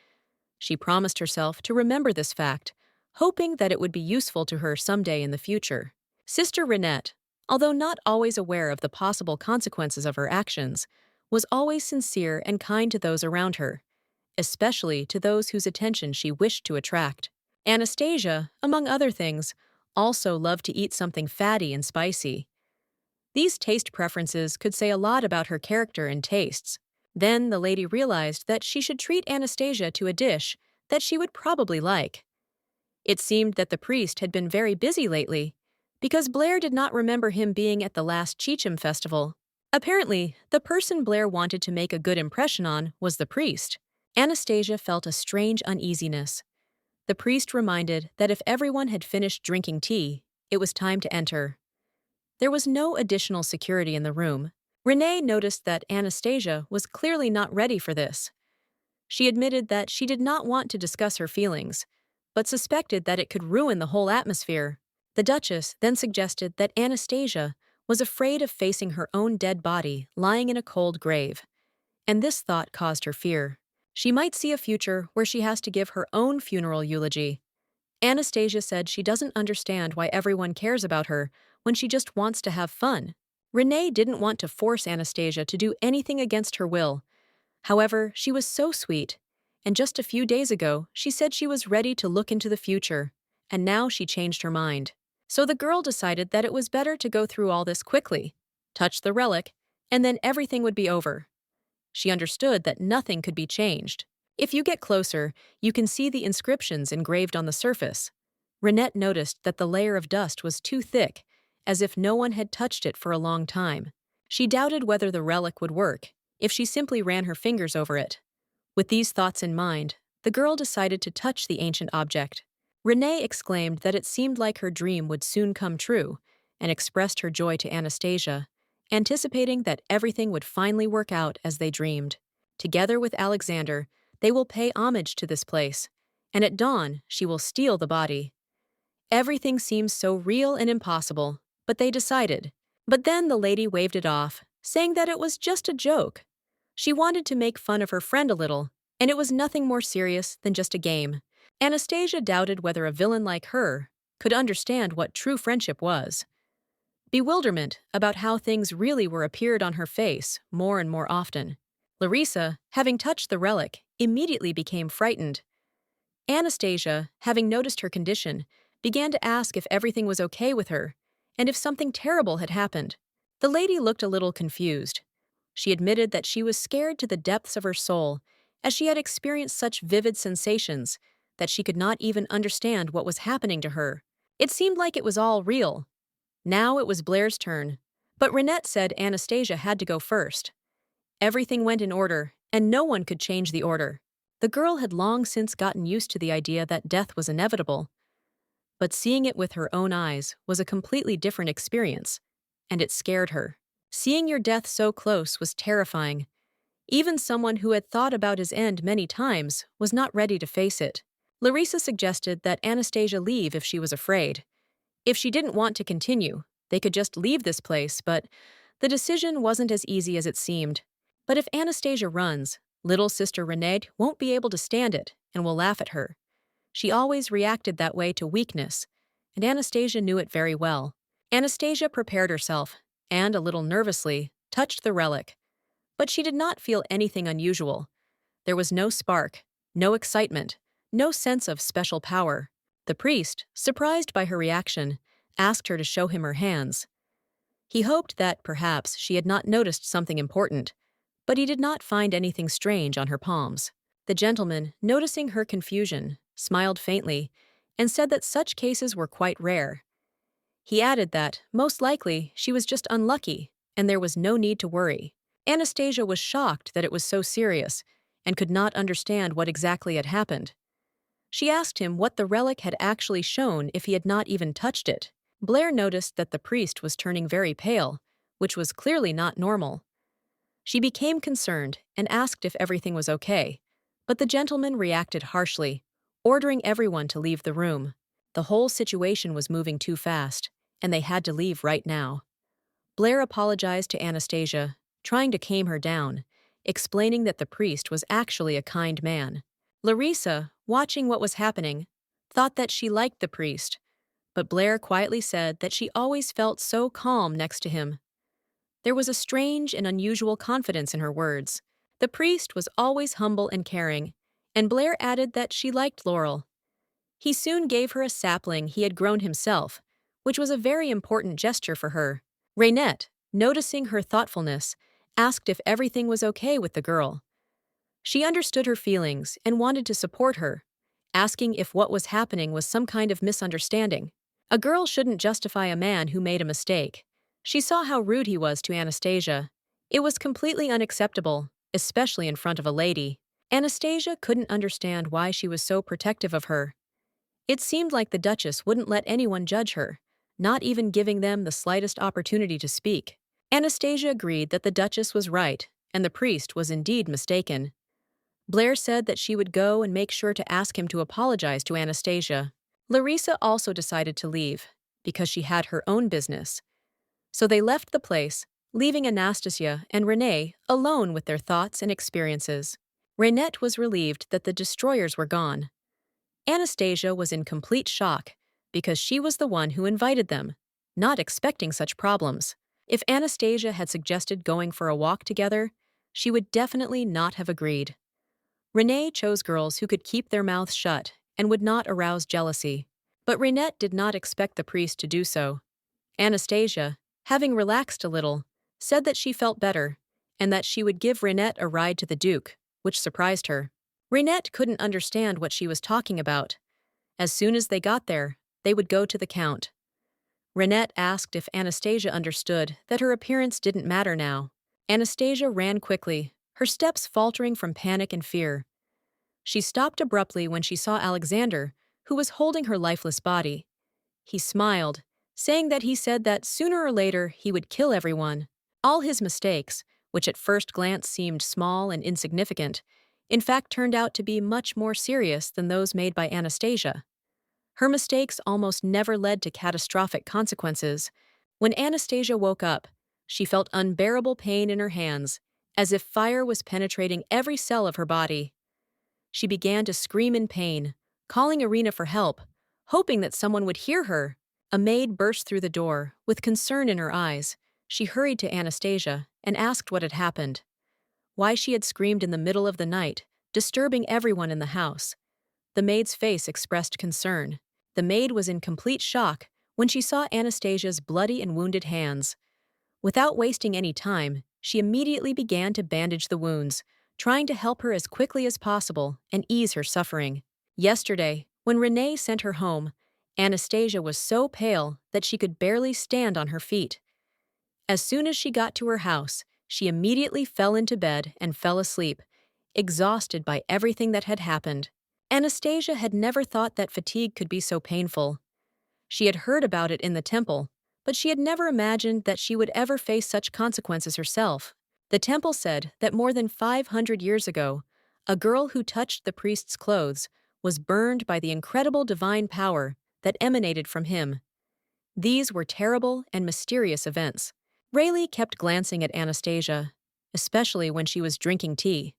She promised herself to remember this fact, hoping that it would be useful to her someday in the future. Sister Renette, although not always aware of the possible consequences of her actions, was always sincere and kind to those around her, especially to those whose attention she wished to attract. Anastasia, among other things, also loved to eat something fatty and spicy. These taste preferences could say a lot about her character and tastes. Then the lady realized that she should treat Anastasia to a dish that she would probably like. It seemed that the priest had been very busy lately, because Blair did not remember him being at the last Cheecham festival. Apparently, the person Blair wanted to make a good impression on was the priest. Anastasia felt a strange uneasiness. The priest reminded that if everyone had finished drinking tea, it was time to enter. There was no additional security in the room. Renette noticed that Anastasia was clearly not ready for this. She admitted that she did not want to discuss her feelings, but suspected that it could ruin the whole atmosphere. The Duchess then suggested that Anastasia was afraid of facing her own dead body lying in a cold grave, and this thought caused her fear. She might see a future where she has to give her own funeral eulogy. Anastasia said she doesn't understand why everyone cares about her when she just wants to have fun. Renette didn't want to force Anastasia to do anything against her will. However, she was so sweet, and just a few days ago she said she was ready to look into the future, and now she changed her mind. So the girl decided that it was better to go through all this quickly, touch the relic, and then everything would be over. She understood that nothing could be changed. If you get closer, you can see the inscriptions engraved on the surface. Renette noticed that the layer of dust was too thick, as if no one had touched it for a long time. She doubted whether the relic would work if she simply ran her fingers over it. With these thoughts in mind, the girl decided to touch the ancient object. Renette exclaimed that it seemed like her dream would soon come true, and expressed her joy to Anastasia, anticipating that everything would finally work out as they dreamed. Together with Alexander, they will pay homage to this place, and at dawn she will steal the body. Everything seems so real and impossible, but they decided. But then the lady waved it off, saying that it was just a joke. She wanted to make fun of her friend a little, and it was nothing more serious than just a game. Anastasia doubted whether a villain like her could understand what true friendship was. Bewilderment about how things really were appeared on her face more and more often. Larissa, having touched the relic, immediately became frightened. Anastasia, having noticed her condition, began to ask if everything was okay with her, and if something terrible had happened. The lady looked a little confused. She admitted that she was scared to the depths of her soul, as she had experienced such vivid sensations that she could not even understand what was happening to her. It seemed like it was all real. Now it was Blair's turn, but Renette said Anastasia had to go first. Everything went in order, and no one could change the order. The girl had long since gotten used to the idea that death was inevitable, but seeing it with her own eyes was a completely different experience, and it scared her. Seeing your death so close was terrifying. Even someone who had thought about his end many times was not ready to face it. Larissa suggested that Anastasia leave if she was afraid. If she didn't want to continue, they could just leave this place, but the decision wasn't as easy as it seemed. But if Anastasia runs, little sister Renette won't be able to stand it and will laugh at her. She always reacted that way to weakness, and Anastasia knew it very well. Anastasia prepared herself, and, a little nervously, touched the relic. But she did not feel anything unusual. There was no spark, no excitement, no sense of special power. The priest, surprised by her reaction, asked her to show him her hands. He hoped that, perhaps, she had not noticed something important, but he did not find anything strange on her palms. The gentleman, noticing her confusion, smiled faintly and said that such cases were quite rare. He added that, most likely, she was just unlucky, and there was no need to worry. Anastasia was shocked that it was so serious and could not understand what exactly had happened. She asked him what the relic had actually shown if he had not even touched it. Blair noticed that the priest was turning very pale, which was clearly not normal. She became concerned and asked if everything was okay, but the gentleman reacted harshly, ordering everyone to leave the room. The whole situation was moving too fast, and they had to leave right now. Blair apologized to Anastasia, trying to calm her down, explaining that the priest was actually a kind man. Larissa, watching what was happening, thought that she liked the priest, but Blair quietly said that she always felt so calm next to him. There was a strange and unusual confidence in her words. The priest was always humble and caring, and Blair added that she liked Laurel. He soon gave her a sapling he had grown himself, which was a very important gesture for her. Renette, noticing her thoughtfulness, asked if everything was okay with the girl. She understood her feelings and wanted to support her, asking if what was happening was some kind of misunderstanding. A girl shouldn't justify a man who made a mistake. She saw how rude he was to Anastasia. It was completely unacceptable, especially in front of a lady. Anastasia couldn't understand why she was so protective of her. It seemed like the Duchess wouldn't let anyone judge her, not even giving them the slightest opportunity to speak. Anastasia agreed that the Duchess was right, and the priest was indeed mistaken. Blair said that she would go and make sure to ask him to apologize to Anastasia. Larissa also decided to leave, because she had her own business. So they left the place, leaving Anastasia and Renette alone with their thoughts and experiences. Renette was relieved that the destroyers were gone. Anastasia was in complete shock, because she was the one who invited them, not expecting such problems. If Anastasia had suggested going for a walk together, she would definitely not have agreed. Renette chose girls who could keep their mouths shut and would not arouse jealousy. But Renette did not expect the priest to do so. Anastasia, having relaxed a little, said that she felt better and that she would give Renette a ride to the Duke, which surprised her. Renette couldn't understand what she was talking about. As soon as they got there, they would go to the Count. Renette asked if Anastasia understood that her appearance didn't matter now. Anastasia ran quickly, her steps faltering from panic and fear. She stopped abruptly when she saw Alexander, who was holding her lifeless body. He smiled, saying that he said that sooner or later he would kill everyone. All his mistakes, which at first glance seemed small and insignificant, in fact turned out to be much more serious than those made by Anastasia. Her mistakes almost never led to catastrophic consequences. When Anastasia woke up, she felt unbearable pain in her hands, as if fire was penetrating every cell of her body. She began to scream in pain, calling Irina for help, hoping that someone would hear her. A maid burst through the door, with concern in her eyes. She hurried to Anastasia and asked what had happened. Why she had screamed in the middle of the night, disturbing everyone in the house. The maid's face expressed concern. The maid was in complete shock when she saw Anastasia's bloody and wounded hands. Without wasting any time, she immediately began to bandage the wounds, trying to help her as quickly as possible and ease her suffering. Yesterday, when Renette sent her home, Anastasia was so pale that she could barely stand on her feet. As soon as she got to her house, she immediately fell into bed and fell asleep, exhausted by everything that had happened. Anastasia had never thought that fatigue could be so painful. She had heard about it in the temple, but she had never imagined that she would ever face such consequences herself. The temple said that more than 500 years ago, a girl who touched the priest's clothes was burned by the incredible divine power that emanated from him. These were terrible and mysterious events. Rayleigh kept glancing at Anastasia, especially when she was drinking tea.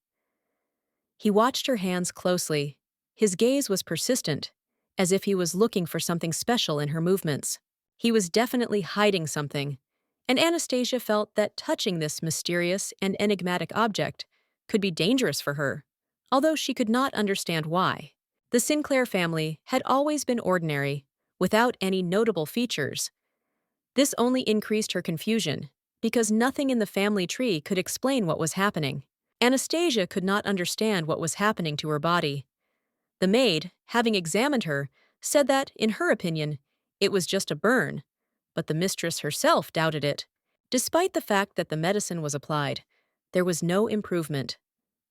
He watched her hands closely. His gaze was persistent, as if he was looking for something special in her movements. He was definitely hiding something, and Anastasia felt that touching this mysterious and enigmatic object could be dangerous for her, although she could not understand why. The Sinclair family had always been ordinary, without any notable features. This only increased her confusion, because nothing in the family tree could explain what was happening. Anastasia could not understand what was happening to her body. The maid, having examined her, said that, in her opinion, it was just a burn, but the mistress herself doubted it. Despite the fact that the medicine was applied, there was no improvement.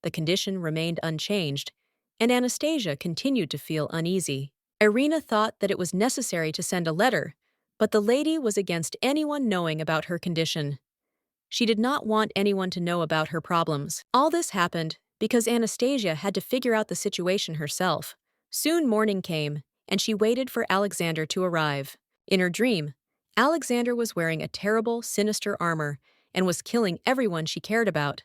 The condition remained unchanged, and Anastasia continued to feel uneasy. Irina thought that it was necessary to send a letter, but the lady was against anyone knowing about her condition. She did not want anyone to know about her problems. All this happened because Anastasia had to figure out the situation herself. Soon morning came, and she waited for Alexander to arrive. In her dream, Alexander was wearing a terrible, sinister armor and was killing everyone she cared about.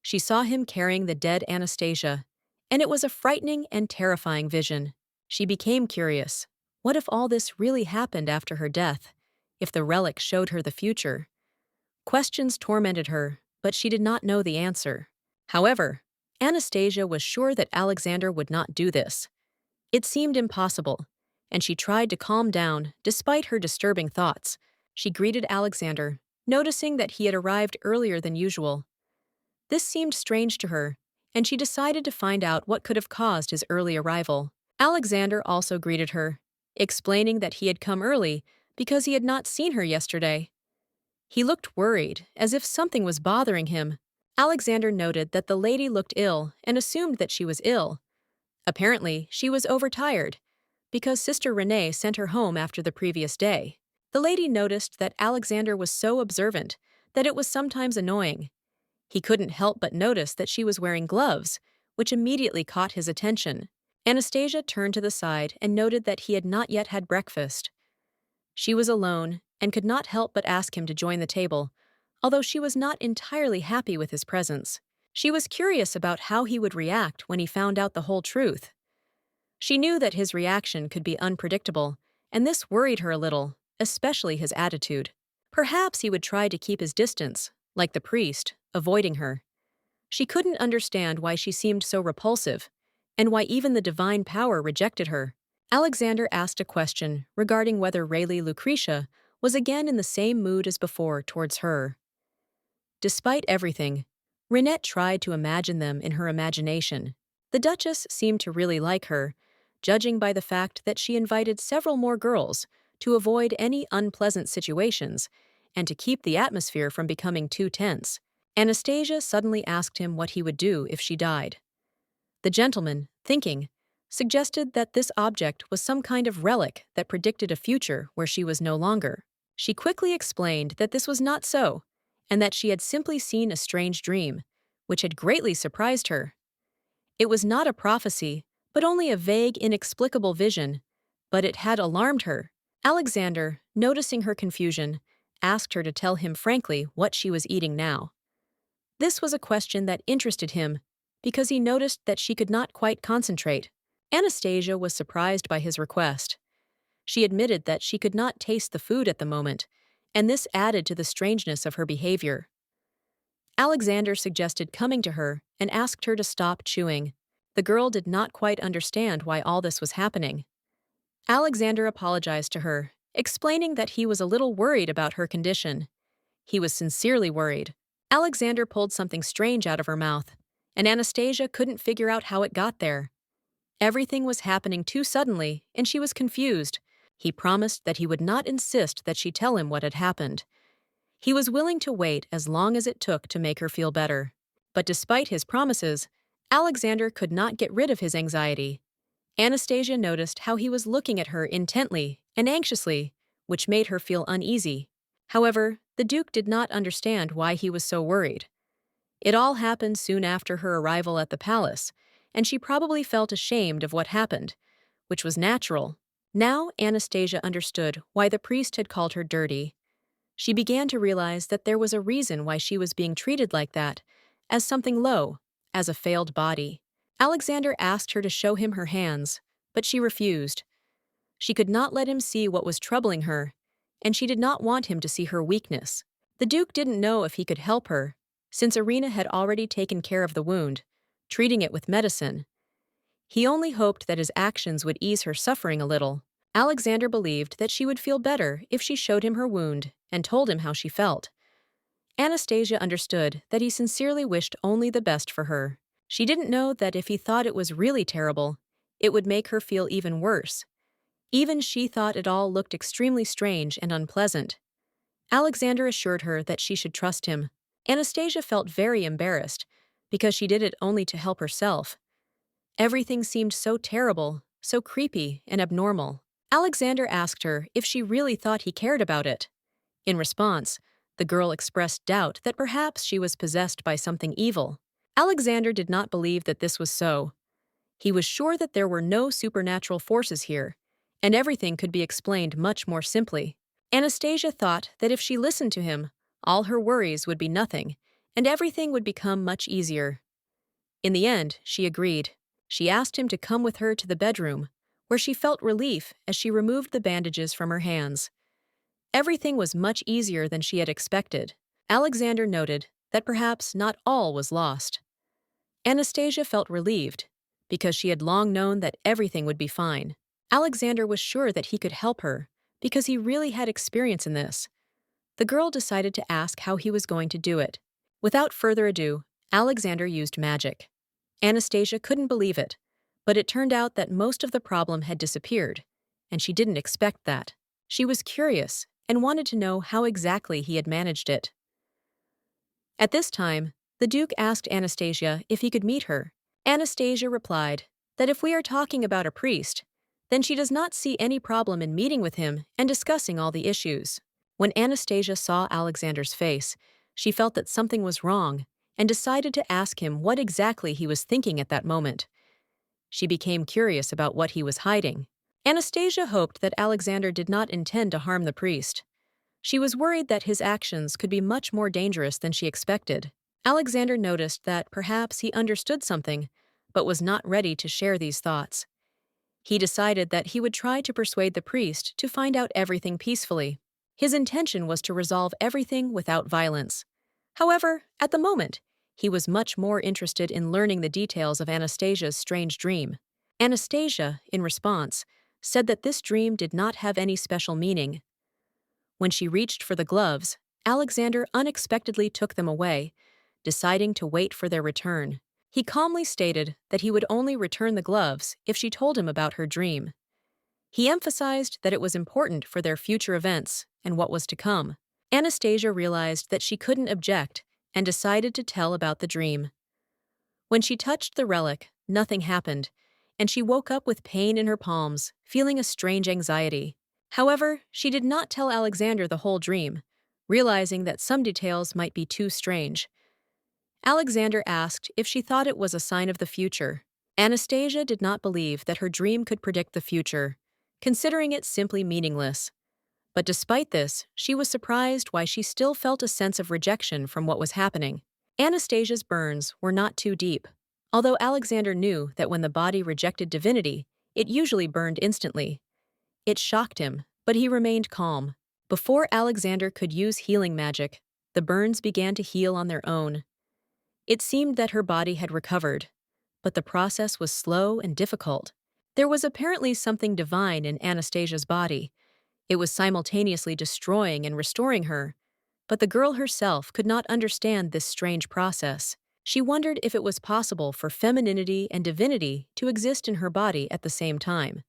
She saw him carrying the dead Anastasia, and it was a frightening and terrifying vision. She became curious. What if all this really happened after her death? If the relic showed her the future? Questions tormented her, but she did not know the answer. However, Anastasia was sure that Alexander would not do this. It seemed impossible, and she tried to calm down despite her disturbing thoughts. She greeted Alexander, noticing that he had arrived earlier than usual. This seemed strange to her, and she decided to find out what could have caused his early arrival. Alexander also greeted her, explaining that he had come early because he had not seen her yesterday. He looked worried, as if something was bothering him. Alexander noted that the lady looked ill and assumed that she was ill. Apparently, she was overtired, because Sister Renette sent her home after the previous day. The lady noticed that Alexander was so observant that it was sometimes annoying. He couldn't help but notice that she was wearing gloves, which immediately caught his attention. Anastasia turned to the side and noted that he had not yet had breakfast. She was alone and could not help but ask him to join the table, although she was not entirely happy with his presence. She was curious about how he would react when he found out the whole truth. She knew that his reaction could be unpredictable, and this worried her a little, especially his attitude. Perhaps he would try to keep his distance, like the priest, avoiding her. She couldn't understand why she seemed so repulsive, and why even the divine power rejected her. Alexander asked a question regarding whether Rayleigh Lucretia was again in the same mood as before towards her. Despite everything, Renette tried to imagine them in her imagination. The Duchess seemed to really like her, judging by the fact that she invited several more girls to avoid any unpleasant situations and to keep the atmosphere from becoming too tense. Anastasia suddenly asked him what he would do if she died. The gentleman, thinking, suggested that this object was some kind of relic that predicted a future where she was no longer. She quickly explained that this was not so, and that she had simply seen a strange dream, which had greatly surprised her. It was not a prophecy, but only a vague, inexplicable vision, but it had alarmed her. Alexander, noticing her confusion, asked her to tell him frankly what she was eating now. This was a question that interested him, because he noticed that she could not quite concentrate. Anastasia was surprised by his request. She admitted that she could not taste the food at the moment, and this added to the strangeness of her behavior. Alexander suggested coming to her and asked her to stop chewing. The girl did not quite understand why all this was happening. Alexander apologized to her, explaining that he was a little worried about her condition. He was sincerely worried. Alexander pulled something strange out of her mouth, and Anastasia couldn't figure out how it got there. Everything was happening too suddenly, and she was confused. He promised that he would not insist that she tell him what had happened. He was willing to wait as long as it took to make her feel better. But despite his promises, Alexander could not get rid of his anxiety. Anastasia noticed how he was looking at her intently and anxiously, which made her feel uneasy. However, the Duke did not understand why he was so worried. It all happened soon after her arrival at the palace, and she probably felt ashamed of what happened, which was natural. Now Anastasia understood why the priest had called her dirty. She began to realize that there was a reason why she was being treated like that, as something low, as a failed body. Alexander asked her to show him her hands, but she refused. She could not let him see what was troubling her, and she did not want him to see her weakness. The Duke didn't know if he could help her, since Irina had already taken care of the wound, treating it with medicine. He only hoped that his actions would ease her suffering a little. Alexander believed that she would feel better if she showed him her wound and told him how she felt. Anastasia understood that he sincerely wished only the best for her. She didn't know that if he thought it was really terrible, it would make her feel even worse. Even she thought it all looked extremely strange and unpleasant. Alexander assured her that she should trust him. Anastasia felt very embarrassed, because she did it only to help herself. Everything seemed so terrible, so creepy and abnormal. Alexander asked her if she really thought he cared about it. In response, the girl expressed doubt that perhaps she was possessed by something evil. Alexander did not believe that this was so. He was sure that there were no supernatural forces here, and everything could be explained much more simply. Anastasia thought that if she listened to him, all her worries would be nothing, and everything would become much easier. In the end, she agreed. She asked him to come with her to the bedroom, where she felt relief as she removed the bandages from her hands. Everything was much easier than she had expected. Alexander noted that perhaps not all was lost. Anastasia felt relieved, because she had long known that everything would be fine. Alexander was sure that he could help her, because he really had experience in this. The girl decided to ask how he was going to do it. Without further ado, Alexander used magic. Anastasia couldn't believe it, but it turned out that most of the problem had disappeared, and she didn't expect that. She was curious and wanted to know how exactly he had managed it. At this time, the Duke asked Anastasia if he could meet her. Anastasia replied that if we are talking about a priest, then she does not see any problem in meeting with him and discussing all the issues. When Anastasia saw Alexander's face, she felt that something was wrong and decided to ask him what exactly he was thinking at that moment. She became curious about what he was hiding. Anastasia hoped that Alexander did not intend to harm the priest. She was worried that his actions could be much more dangerous than she expected. Alexander noticed that perhaps he understood something, but was not ready to share these thoughts. He decided that he would try to persuade the priest to find out everything peacefully. His intention was to resolve everything without violence. However, at the moment, he was much more interested in learning the details of Anastasia's strange dream. Anastasia, in response, said that this dream did not have any special meaning. When she reached for the gloves, Alexander unexpectedly took them away, deciding to wait for their return. He calmly stated that he would only return the gloves if she told him about her dream. He emphasized that it was important for their future events and what was to come. Anastasia realized that she couldn't object and decided to tell about the dream. When she touched the relic, nothing happened, and she woke up with pain in her palms, feeling a strange anxiety. However, she did not tell Alexander the whole dream, realizing that some details might be too strange. Alexander asked if she thought it was a sign of the future. Anastasia did not believe that her dream could predict the future, considering it simply meaningless. But despite this, she was surprised why she still felt a sense of rejection from what was happening. Anastasia's burns were not too deep, although Alexander knew that when the body rejected divinity, it usually burned instantly. It shocked him, but he remained calm. Before Alexander could use healing magic, the burns began to heal on their own. It seemed that her body had recovered, but the process was slow and difficult. There was apparently something divine in Anastasia's body. It was simultaneously destroying and restoring her, but the girl herself could not understand this strange process. She wondered if it was possible for femininity and divinity to exist in her body at the same time.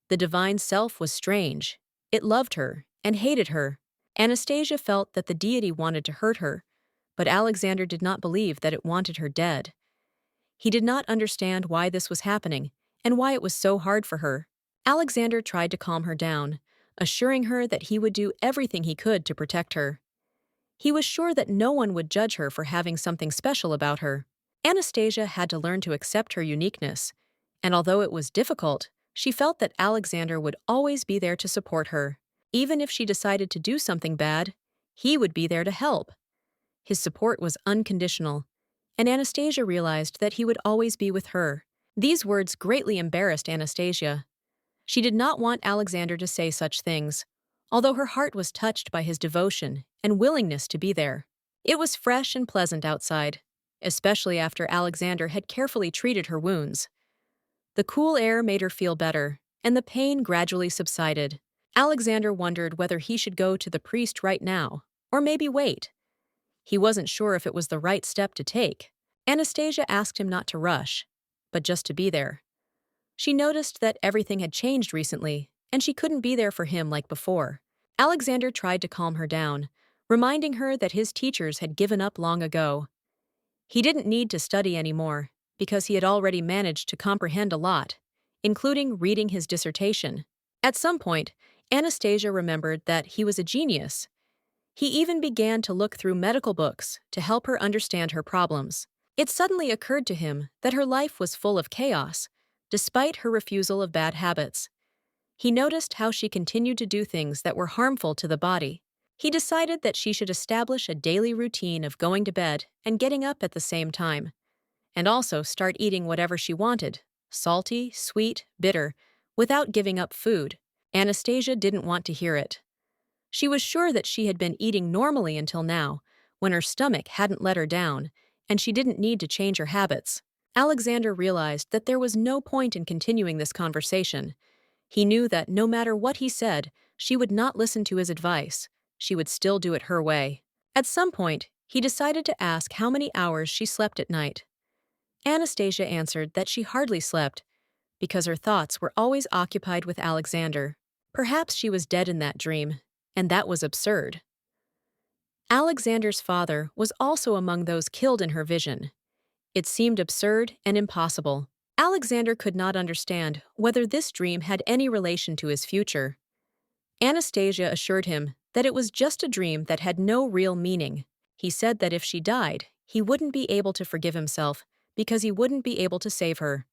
The divine self was strange. It loved her and hated her. Anastasia felt that the deity wanted to hurt her, but Alexander did not believe that it wanted her dead. He did not understand why this was happening and why it was so hard for her. Alexander tried to calm her down, assuring her that he would do everything he could to protect her. He was sure that no one would judge her for having something special about her. Anastasia had to learn to accept her uniqueness, and although it was difficult, she felt that Alexander would always be there to support her. Even if she decided to do something bad, he would be there to help. His support was unconditional, and Anastasia realized that he would always be with her. These words greatly embarrassed Anastasia. She did not want Alexander to say such things, although her heart was touched by his devotion and willingness to be there. It was fresh and pleasant outside, especially after Alexander had carefully treated her wounds. The cool air made her feel better, and the pain gradually subsided. Alexander wondered whether he should go to the priest right now, or maybe wait. He wasn't sure if it was the right step to take. Anastasia asked him not to rush, but just to be there. She noticed that everything had changed recently, and she couldn't be there for him like before. Alexander tried to calm her down, reminding her that his teachers had given up long ago. He didn't need to study anymore, because he had already managed to comprehend a lot, including reading his dissertation. At some point, Anastasia remembered that he was a genius. He even began to look through medical books to help her understand her problems. It suddenly occurred to him that her life was full of chaos, despite her refusal of bad habits. He noticed how she continued to do things that were harmful to the body. He decided that she should establish a daily routine of going to bed and getting up at the same time, and also start eating whatever she wanted, salty, sweet, bitter, without giving up food. Anastasia didn't want to hear it. She was sure that she had been eating normally until now, when her stomach hadn't let her down, and she didn't need to change her habits. Alexander realized that there was no point in continuing this conversation. He knew that no matter what he said, she would not listen to his advice. She would still do it her way. At some point, he decided to ask how many hours she slept at night. Anastasia answered that she hardly slept, because her thoughts were always occupied with Alexander. Perhaps she was dead in that dream, and that was absurd. Alexander's father was also among those killed in her vision. It seemed absurd and impossible. Alexander could not understand whether this dream had any relation to his future. Anastasia assured him that it was just a dream that had no real meaning. He said that if she died, he wouldn't be able to forgive himself because he wouldn't be able to save her.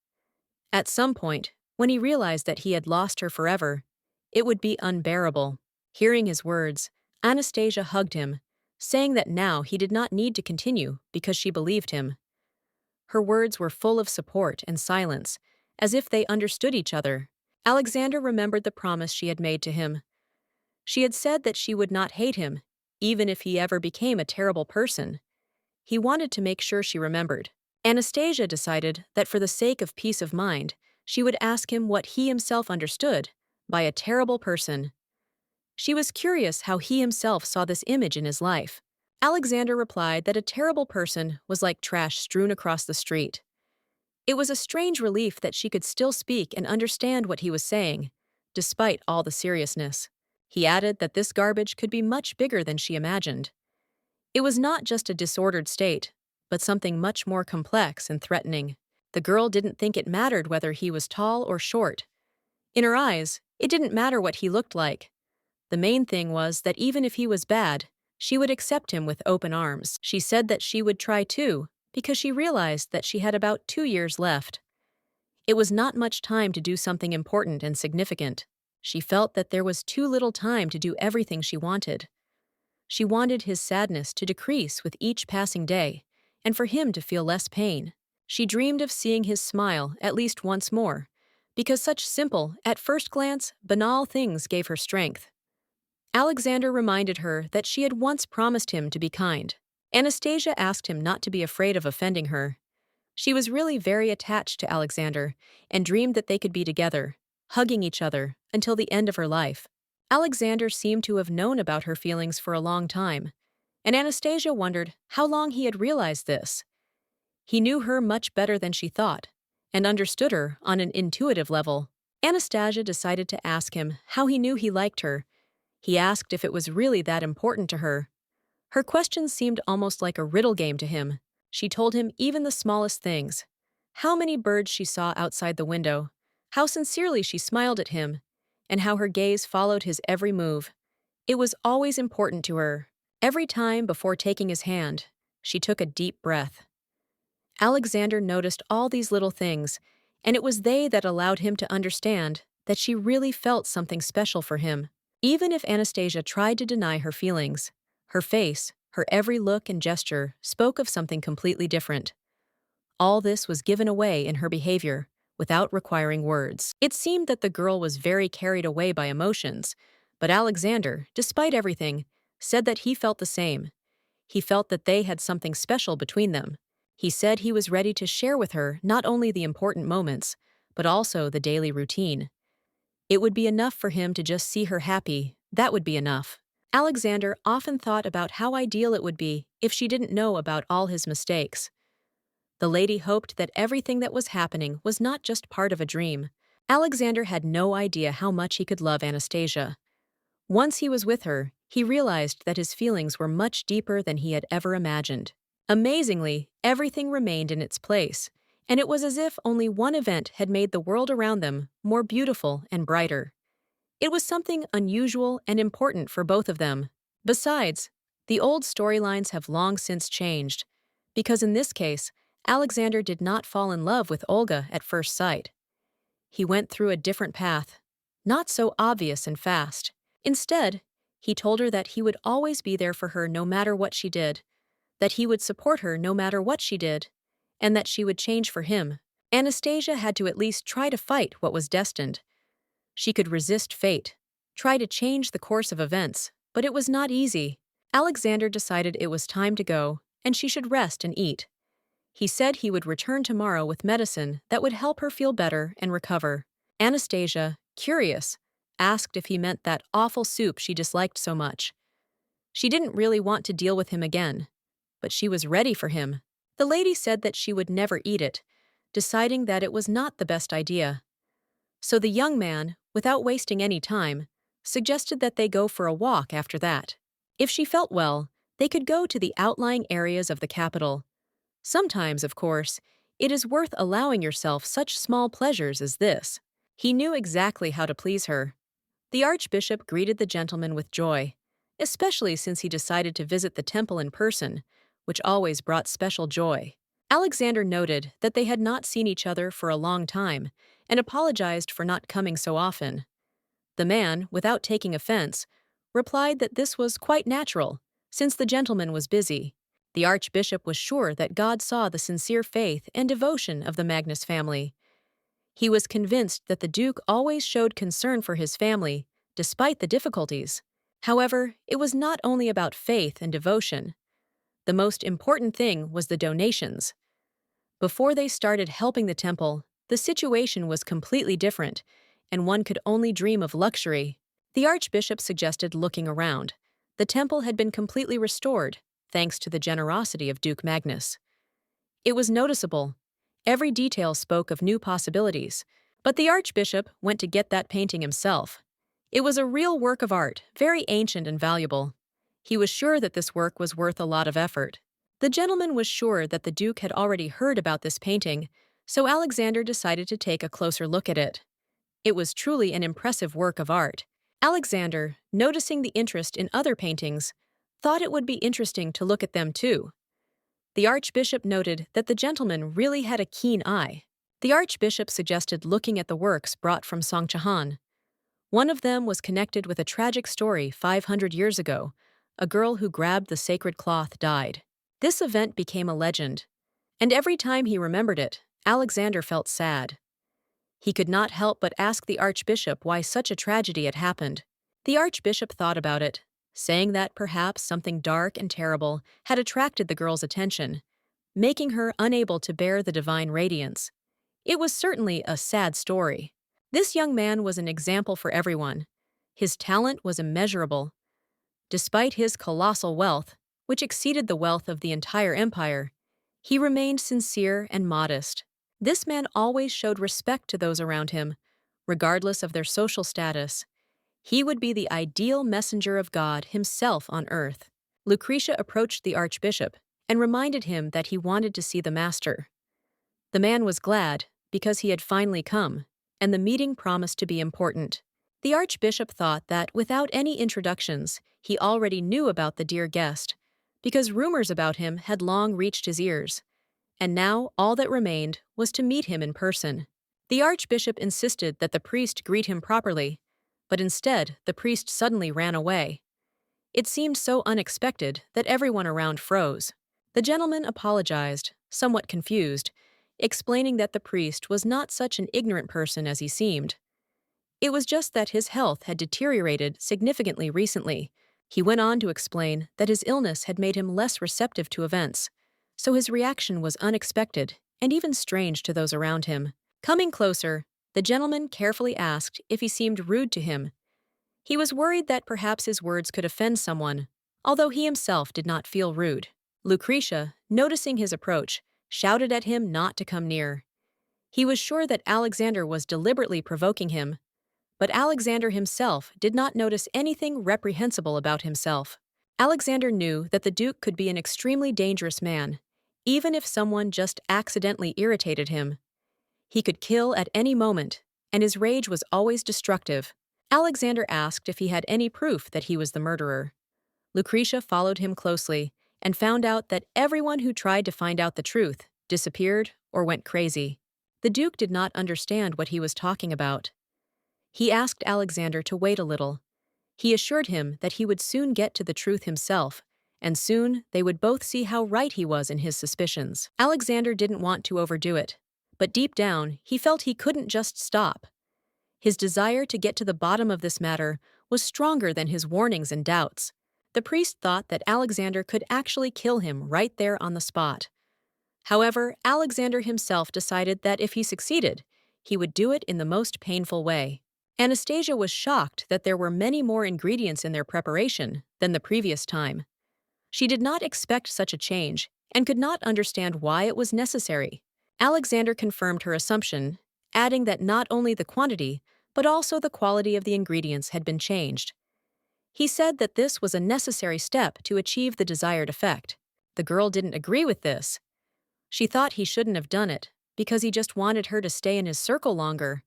At some point, when he realized that he had lost her forever, it would be unbearable. Hearing his words, Anastasia hugged him, saying that now he did not need to continue because she believed him. Her words were full of support and silence, as if they understood each other. Alexander remembered the promise she had made to him. She had said that she would not hate him, even if he ever became a terrible person. He wanted to make sure she remembered. Anastasia decided that for the sake of peace of mind, she would ask him what he himself understood by a terrible person. She was curious how he himself saw this image in his life. Alexander replied that a terrible person was like trash strewn across the street. It was a strange relief that she could still speak and understand what he was saying, despite all the seriousness. He added that this garbage could be much bigger than she imagined. It was not just a disordered state, but something much more complex and threatening. The girl didn't think it mattered whether he was tall or short. In her eyes, it didn't matter what he looked like. The main thing was that even if he was bad, she would accept him with open arms. She said that she would try too, because she realized that she had about 2 years left. It was not much time to do something important and significant. She felt that there was too little time to do everything she wanted. She wanted his sadness to decrease with each passing day, and for him to feel less pain. She dreamed of seeing his smile at least once more, because such simple, at first glance, banal things gave her strength. Alexander reminded her that she had once promised him to be kind. Anastasia asked him not to be afraid of offending her. She was really very attached to Alexander and dreamed that they could be together, hugging each other, until the end of her life. Alexander seemed to have known about her feelings for a long time, and Anastasia wondered how long he had realized this. He knew her much better than she thought, and understood her on an intuitive level. Anastasia decided to ask him how he knew he liked her. He asked if it was really that important to her. Her questions seemed almost like a riddle game to him. She told him even the smallest things. How many birds she saw outside the window, how sincerely she smiled at him, and how her gaze followed his every move. It was always important to her. Every time before taking his hand, she took a deep breath. Alexander noticed all these little things, and it was they that allowed him to understand that she really felt something special for him. Even if Anastasia tried to deny her feelings, her face, her every look and gesture spoke of something completely different. All this was given away in her behavior, without requiring words. It seemed that the girl was very carried away by emotions, but Alexander, despite everything, said that he felt the same. He felt that they had something special between them. He said he was ready to share with her not only the important moments, but also the daily routine. It would be enough for him to just see her happy. That would be enough. Alexander often thought about how ideal it would be if she didn't know about all his mistakes. The lady hoped that everything that was happening was not just part of a dream. Alexander had no idea how much he could love Anastasia. Once he was with her, he realized that his feelings were much deeper than he had ever imagined. Amazingly, everything remained in its place, and it was as if only one event had made the world around them more beautiful and brighter. It was something unusual and important for both of them. Besides, the old storylines have long since changed, because in this case, Alexander did not fall in love with Olga at first sight. He went through a different path, not so obvious and fast. Instead, he told her that he would always be there for her no matter what she did, that he would support her no matter what she did, and that she would change for him. Anastasia had to at least try to fight what was destined. She could resist fate, try to change the course of events, but it was not easy. Alexander decided it was time to go, and she should rest and eat. He said he would return tomorrow with medicine that would help her feel better and recover. Anastasia, curious, asked if he meant that awful soup she disliked so much. She didn't really want to deal with him again, but she was ready for him. The lady said that she would never eat it, deciding that it was not the best idea. So the young man, without wasting any time, suggested that they go for a walk after that. If she felt well, they could go to the outlying areas of the capital. Sometimes, of course, it is worth allowing yourself such small pleasures as this. He knew exactly how to please her. The archbishop greeted the gentleman with joy, especially since he decided to visit the temple in person, which always brought special joy. Alexander noted that they had not seen each other for a long time and apologized for not coming so often. The man, without taking offense, replied that this was quite natural, since the gentleman was busy. The archbishop was sure that God saw the sincere faith and devotion of the Magnus family. He was convinced that the duke always showed concern for his family, despite the difficulties. However, it was not only about faith and devotion. The most important thing was the donations. Before they started helping the temple, the situation was completely different, and one could only dream of luxury. The archbishop suggested looking around. The temple had been completely restored, thanks to the generosity of Duke Magnus. It was noticeable. Every detail spoke of new possibilities, but the archbishop went to get that painting himself. It was a real work of art, very ancient and valuable. He was sure that this work was worth a lot of effort. The gentleman was sure that the duke had already heard about this painting, so Alexander decided to take a closer look at it. It was truly an impressive work of art. Alexander, noticing the interest in other paintings, thought it would be interesting to look at them too. The archbishop noted that the gentleman really had a keen eye. The archbishop suggested looking at the works brought from Songchahan. One of them was connected with a tragic story 500 years ago. A girl who grabbed the sacred cloth died. This event became a legend, and every time he remembered it, Alexander felt sad. He could not help but ask the archbishop why such a tragedy had happened. The archbishop thought about it, saying that perhaps something dark and terrible had attracted the girl's attention, making her unable to bear the divine radiance. It was certainly a sad story. This young man was an example for everyone. His talent was immeasurable. Despite his colossal wealth, which exceeded the wealth of the entire empire, he remained sincere and modest. This man always showed respect to those around him, regardless of their social status. He would be the ideal messenger of God himself on earth. Lucretia approached the archbishop and reminded him that he wanted to see the master. The man was glad because he had finally come, and the meeting promised to be important. The archbishop thought that without any introductions, he already knew about the dear guest, because rumors about him had long reached his ears, and now all that remained was to meet him in person. The archbishop insisted that the priest greet him properly, but instead the priest suddenly ran away. It seemed so unexpected that everyone around froze. The gentleman apologized, somewhat confused, explaining that the priest was not such an ignorant person as he seemed. It was just that his health had deteriorated significantly recently. He went on to explain that his illness had made him less receptive to events, so his reaction was unexpected and even strange to those around him. Coming closer, the gentleman carefully asked if he seemed rude to him. He was worried that perhaps his words could offend someone, although he himself did not feel rude. Lucretia, noticing his approach, shouted at him not to come near. He was sure that Alexander was deliberately provoking him, but Alexander himself did not notice anything reprehensible about himself. Alexander knew that the duke could be an extremely dangerous man, even if someone just accidentally irritated him. He could kill at any moment, and his rage was always destructive. Alexander asked if he had any proof that he was the murderer. Lucretia followed him closely and found out that everyone who tried to find out the truth disappeared or went crazy. The duke did not understand what he was talking about. He asked Alexander to wait a little. He assured him that he would soon get to the truth himself, and soon they would both see how right he was in his suspicions. Alexander didn't want to overdo it, but deep down he felt he couldn't just stop. His desire to get to the bottom of this matter was stronger than his warnings and doubts. The priest thought that Alexander could actually kill him right there on the spot. However, Alexander himself decided that if he succeeded, he would do it in the most painful way. Anastasia was shocked that there were many more ingredients in their preparation than the previous time. She did not expect such a change and could not understand why it was necessary. Alexander confirmed her assumption, adding that not only the quantity, but also the quality of the ingredients had been changed. He said that this was a necessary step to achieve the desired effect. The girl didn't agree with this. She thought he shouldn't have done it, because he just wanted her to stay in his circle longer.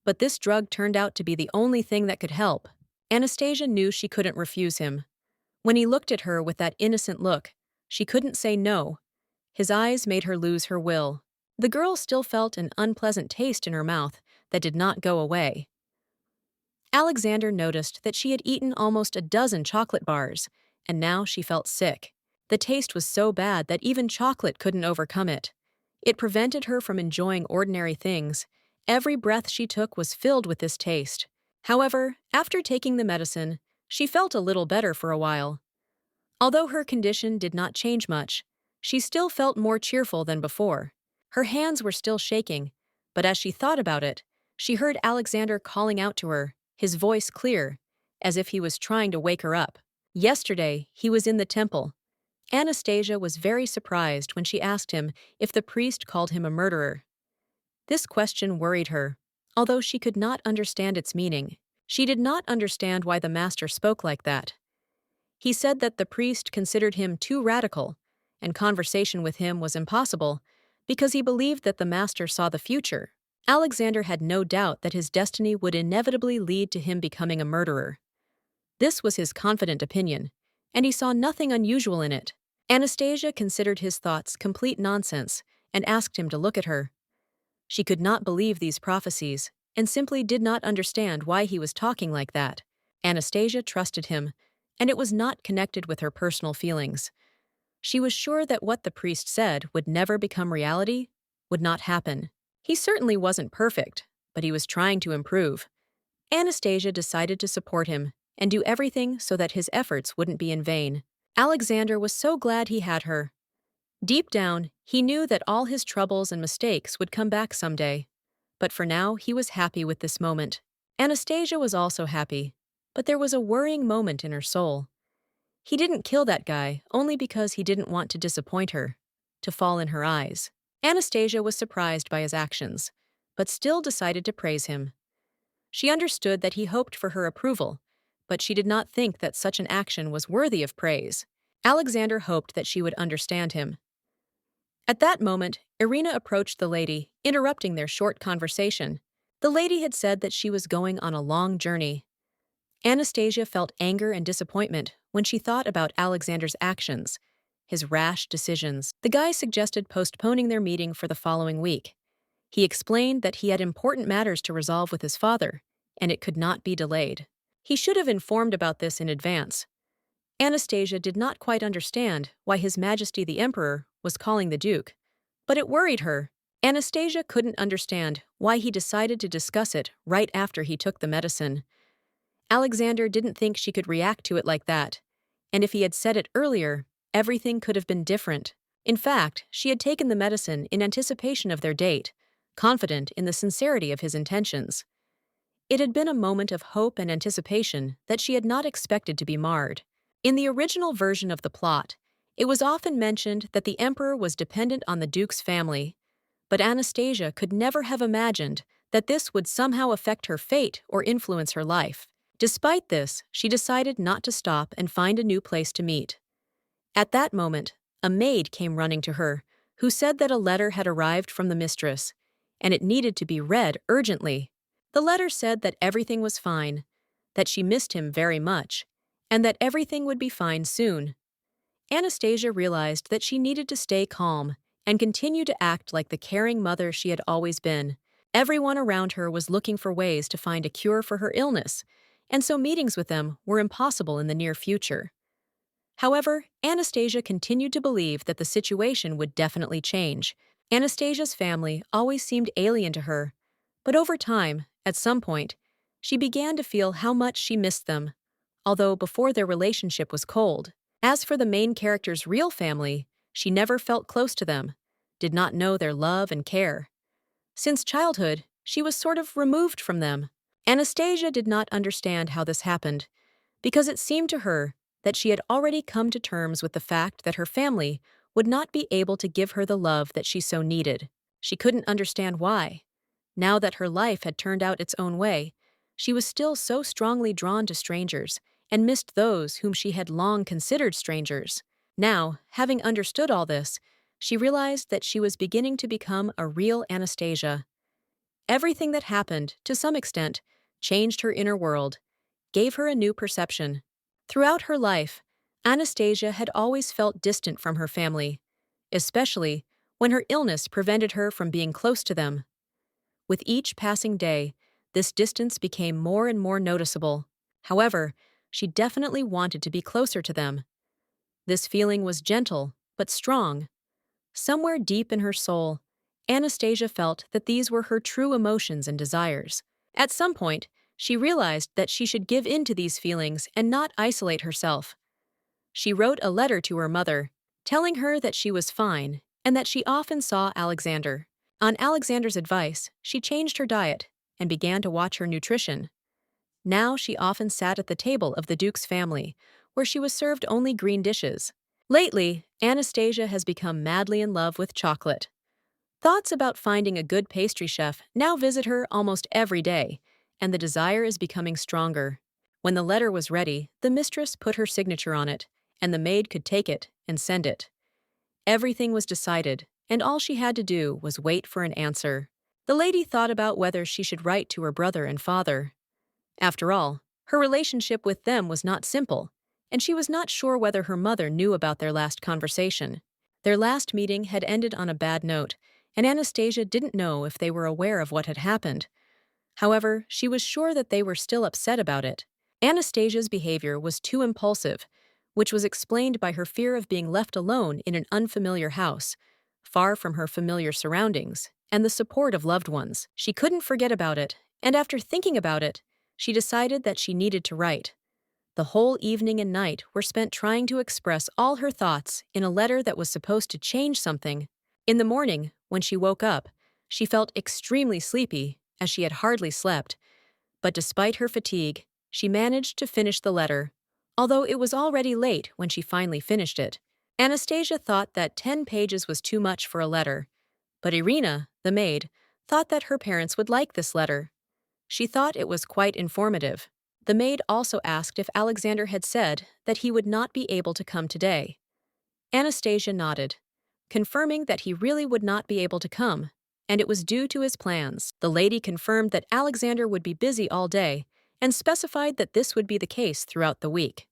But this drug turned out to be the only thing that could help. Anastasia knew she couldn't refuse him. When he looked at her with that innocent look, she couldn't say no. His eyes made her lose her will. The girl still felt an unpleasant taste in her mouth that did not go away. Alexander noticed that she had eaten almost a dozen chocolate bars, and now she felt sick. The taste was so bad that even chocolate couldn't overcome it. It prevented her from enjoying ordinary things. Every breath she took was filled with this taste. However, after taking the medicine, she felt a little better for a while. Although her condition did not change much, she still felt more cheerful than before. Her hands were still shaking, but as she thought about it, she heard Alexander calling out to her, his voice clear, as if he was trying to wake her up. Yesterday, he was in the temple. Anastasia was very surprised when she asked him if the priest called him a murderer. This question worried her, although she could not understand its meaning. She did not understand why the master spoke like that. He said that the priest considered him too radical, and conversation with him was impossible because he believed that the master saw the future. Alexander had no doubt that his destiny would inevitably lead to him becoming a murderer. This was his confident opinion, and he saw nothing unusual in it. Anastasia considered his thoughts complete nonsense and asked him to look at her. She could not believe these prophecies and simply did not understand why he was talking like that. Anastasia trusted him, and it was not connected with her personal feelings. She was sure that what the priest said would never become reality, would not happen. He certainly wasn't perfect, but he was trying to improve. Anastasia decided to support him and do everything so that his efforts wouldn't be in vain. Alexander was so glad he had her. Deep down, he knew that all his troubles and mistakes would come back someday. But for now, he was happy with this moment. Anastasia was also happy, but there was a worrying moment in her soul. He didn't kill that guy only because he didn't want to disappoint her, to fall in her eyes. Anastasia was surprised by his actions, but still decided to praise him. She understood that he hoped for her approval, but she did not think that such an action was worthy of praise. Alexander hoped that she would understand him. At that moment, Irina approached the lady, interrupting their short conversation. The lady had said that she was going on a long journey. Anastasia felt anger and disappointment when she thought about Alexander's actions, his rash decisions. The guy suggested postponing their meeting for the following week. He explained that he had important matters to resolve with his father, and it could not be delayed. He should have informed about this in advance. Anastasia did not quite understand why His Majesty the Emperor was calling the Duke, but it worried her. Anastasia couldn't understand why he decided to discuss it right after he took the medicine. Alexander didn't think she could react to it like that, and if he had said it earlier, everything could have been different. In fact, she had taken the medicine in anticipation of their date, confident in the sincerity of his intentions. It had been a moment of hope and anticipation that she had not expected to be marred. In the original version of the plot, it was often mentioned that the emperor was dependent on the Duke's family, but Anastasia could never have imagined that this would somehow affect her fate or influence her life. Despite this, she decided not to stop and find a new place to meet. At that moment, a maid came running to her, who said that a letter had arrived from the mistress, and it needed to be read urgently. The letter said that everything was fine, that she missed him very much, and that everything would be fine soon. Anastasia realized that she needed to stay calm and continue to act like the caring mother she had always been. Everyone around her was looking for ways to find a cure for her illness, and so meetings with them were impossible in the near future. However, Anastasia continued to believe that the situation would definitely change. Anastasia's family always seemed alien to her, but over time, at some point, she began to feel how much she missed them, although before their relationship was cold. As for the main character's real family, she never felt close to them. did not know their love and care. Since childhood, she was sort of removed from them. Anastasia did not understand how this happened, because it seemed to her that she had already come to terms with the fact that her family would not be able to give her the love that she so needed. She couldn't understand why. Now that her life had turned out its own way, she was still so strongly drawn to strangers and missed those whom she had long considered strangers. Now, having understood all this, she realized that she was beginning to become a real Anastasia. Everything that happened, to some extent, changed her inner world, gave her a new perception. Throughout her life, Anastasia had always felt distant from her family, especially when her illness prevented her from being close to them. With each passing day, this distance became more and more noticeable. However, she definitely wanted to be closer to them. This feeling was gentle, but strong. Somewhere deep in her soul, Anastasia felt that these were her true emotions and desires. At some point, she realized that she should give in to these feelings and not isolate herself. She wrote a letter to her mother, telling her that she was fine and that she often saw Alexander. On Alexander's advice, she changed her diet and began to watch her nutrition. Now she often sat at the table of the Duke's family, where she was served only green dishes. Lately, Anastasia has become madly in love with chocolate. Thoughts about finding a good pastry chef now visit her almost every day, and the desire is becoming stronger. When the letter was ready, the mistress put her signature on it, and the maid could take it and send it. Everything was decided, and all she had to do was wait for an answer. The lady thought about whether she should write to her brother and father. After all, her relationship with them was not simple, and she was not sure whether her mother knew about their last conversation. Their last meeting had ended on a bad note, and Anastasia didn't know if they were aware of what had happened. However, she was sure that they were still upset about it. Anastasia's behavior was too impulsive, which was explained by her fear of being left alone in an unfamiliar house, far from her familiar surroundings, and the support of loved ones. She couldn't forget about it, and after thinking about it, she decided that she needed to write. The whole evening and night were spent trying to express all her thoughts in a letter that was supposed to change something. In the morning, when she woke up, she felt extremely sleepy, as she had hardly slept. But despite her fatigue, she managed to finish the letter, although it was already late when she finally finished it. Anastasia thought that 10 pages was too much for a letter, but Irina, the maid, thought that her parents would like this letter. She thought it was quite informative. The maid also asked if Alexander had said that he would not be able to come today. Anastasia nodded, confirming that he really would not be able to come, and it was due to his plans. The lady confirmed that Alexander would be busy all day and specified that this would be the case throughout the week.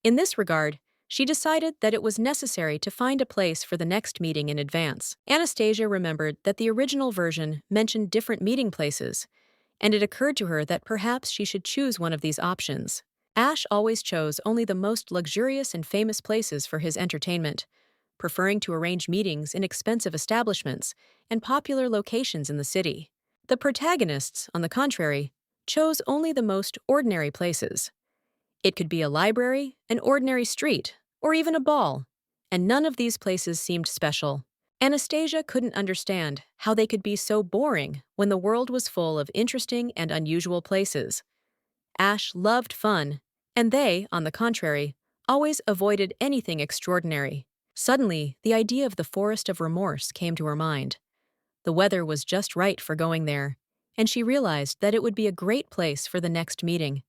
In this regard, she decided that it was necessary to find a place for the next meeting in advance. Anastasia remembered that the original version mentioned different meeting places, and it occurred to her that perhaps she should choose one of these options. Ash always chose only the most luxurious and famous places for his entertainment, preferring to arrange meetings in expensive establishments and popular locations in the city. The protagonists, on the contrary, chose only the most ordinary places. It could be a library, an ordinary street, or even a ball, and none of these places seemed special. Anastasia couldn't understand how they could be so boring when the world was full of interesting and unusual places. Ash loved fun, and they, on the contrary, always avoided anything extraordinary. Suddenly, the idea of the Forest of Remorse came to her mind. The weather was just right for going there, and she realized that it would be a great place for the next meeting.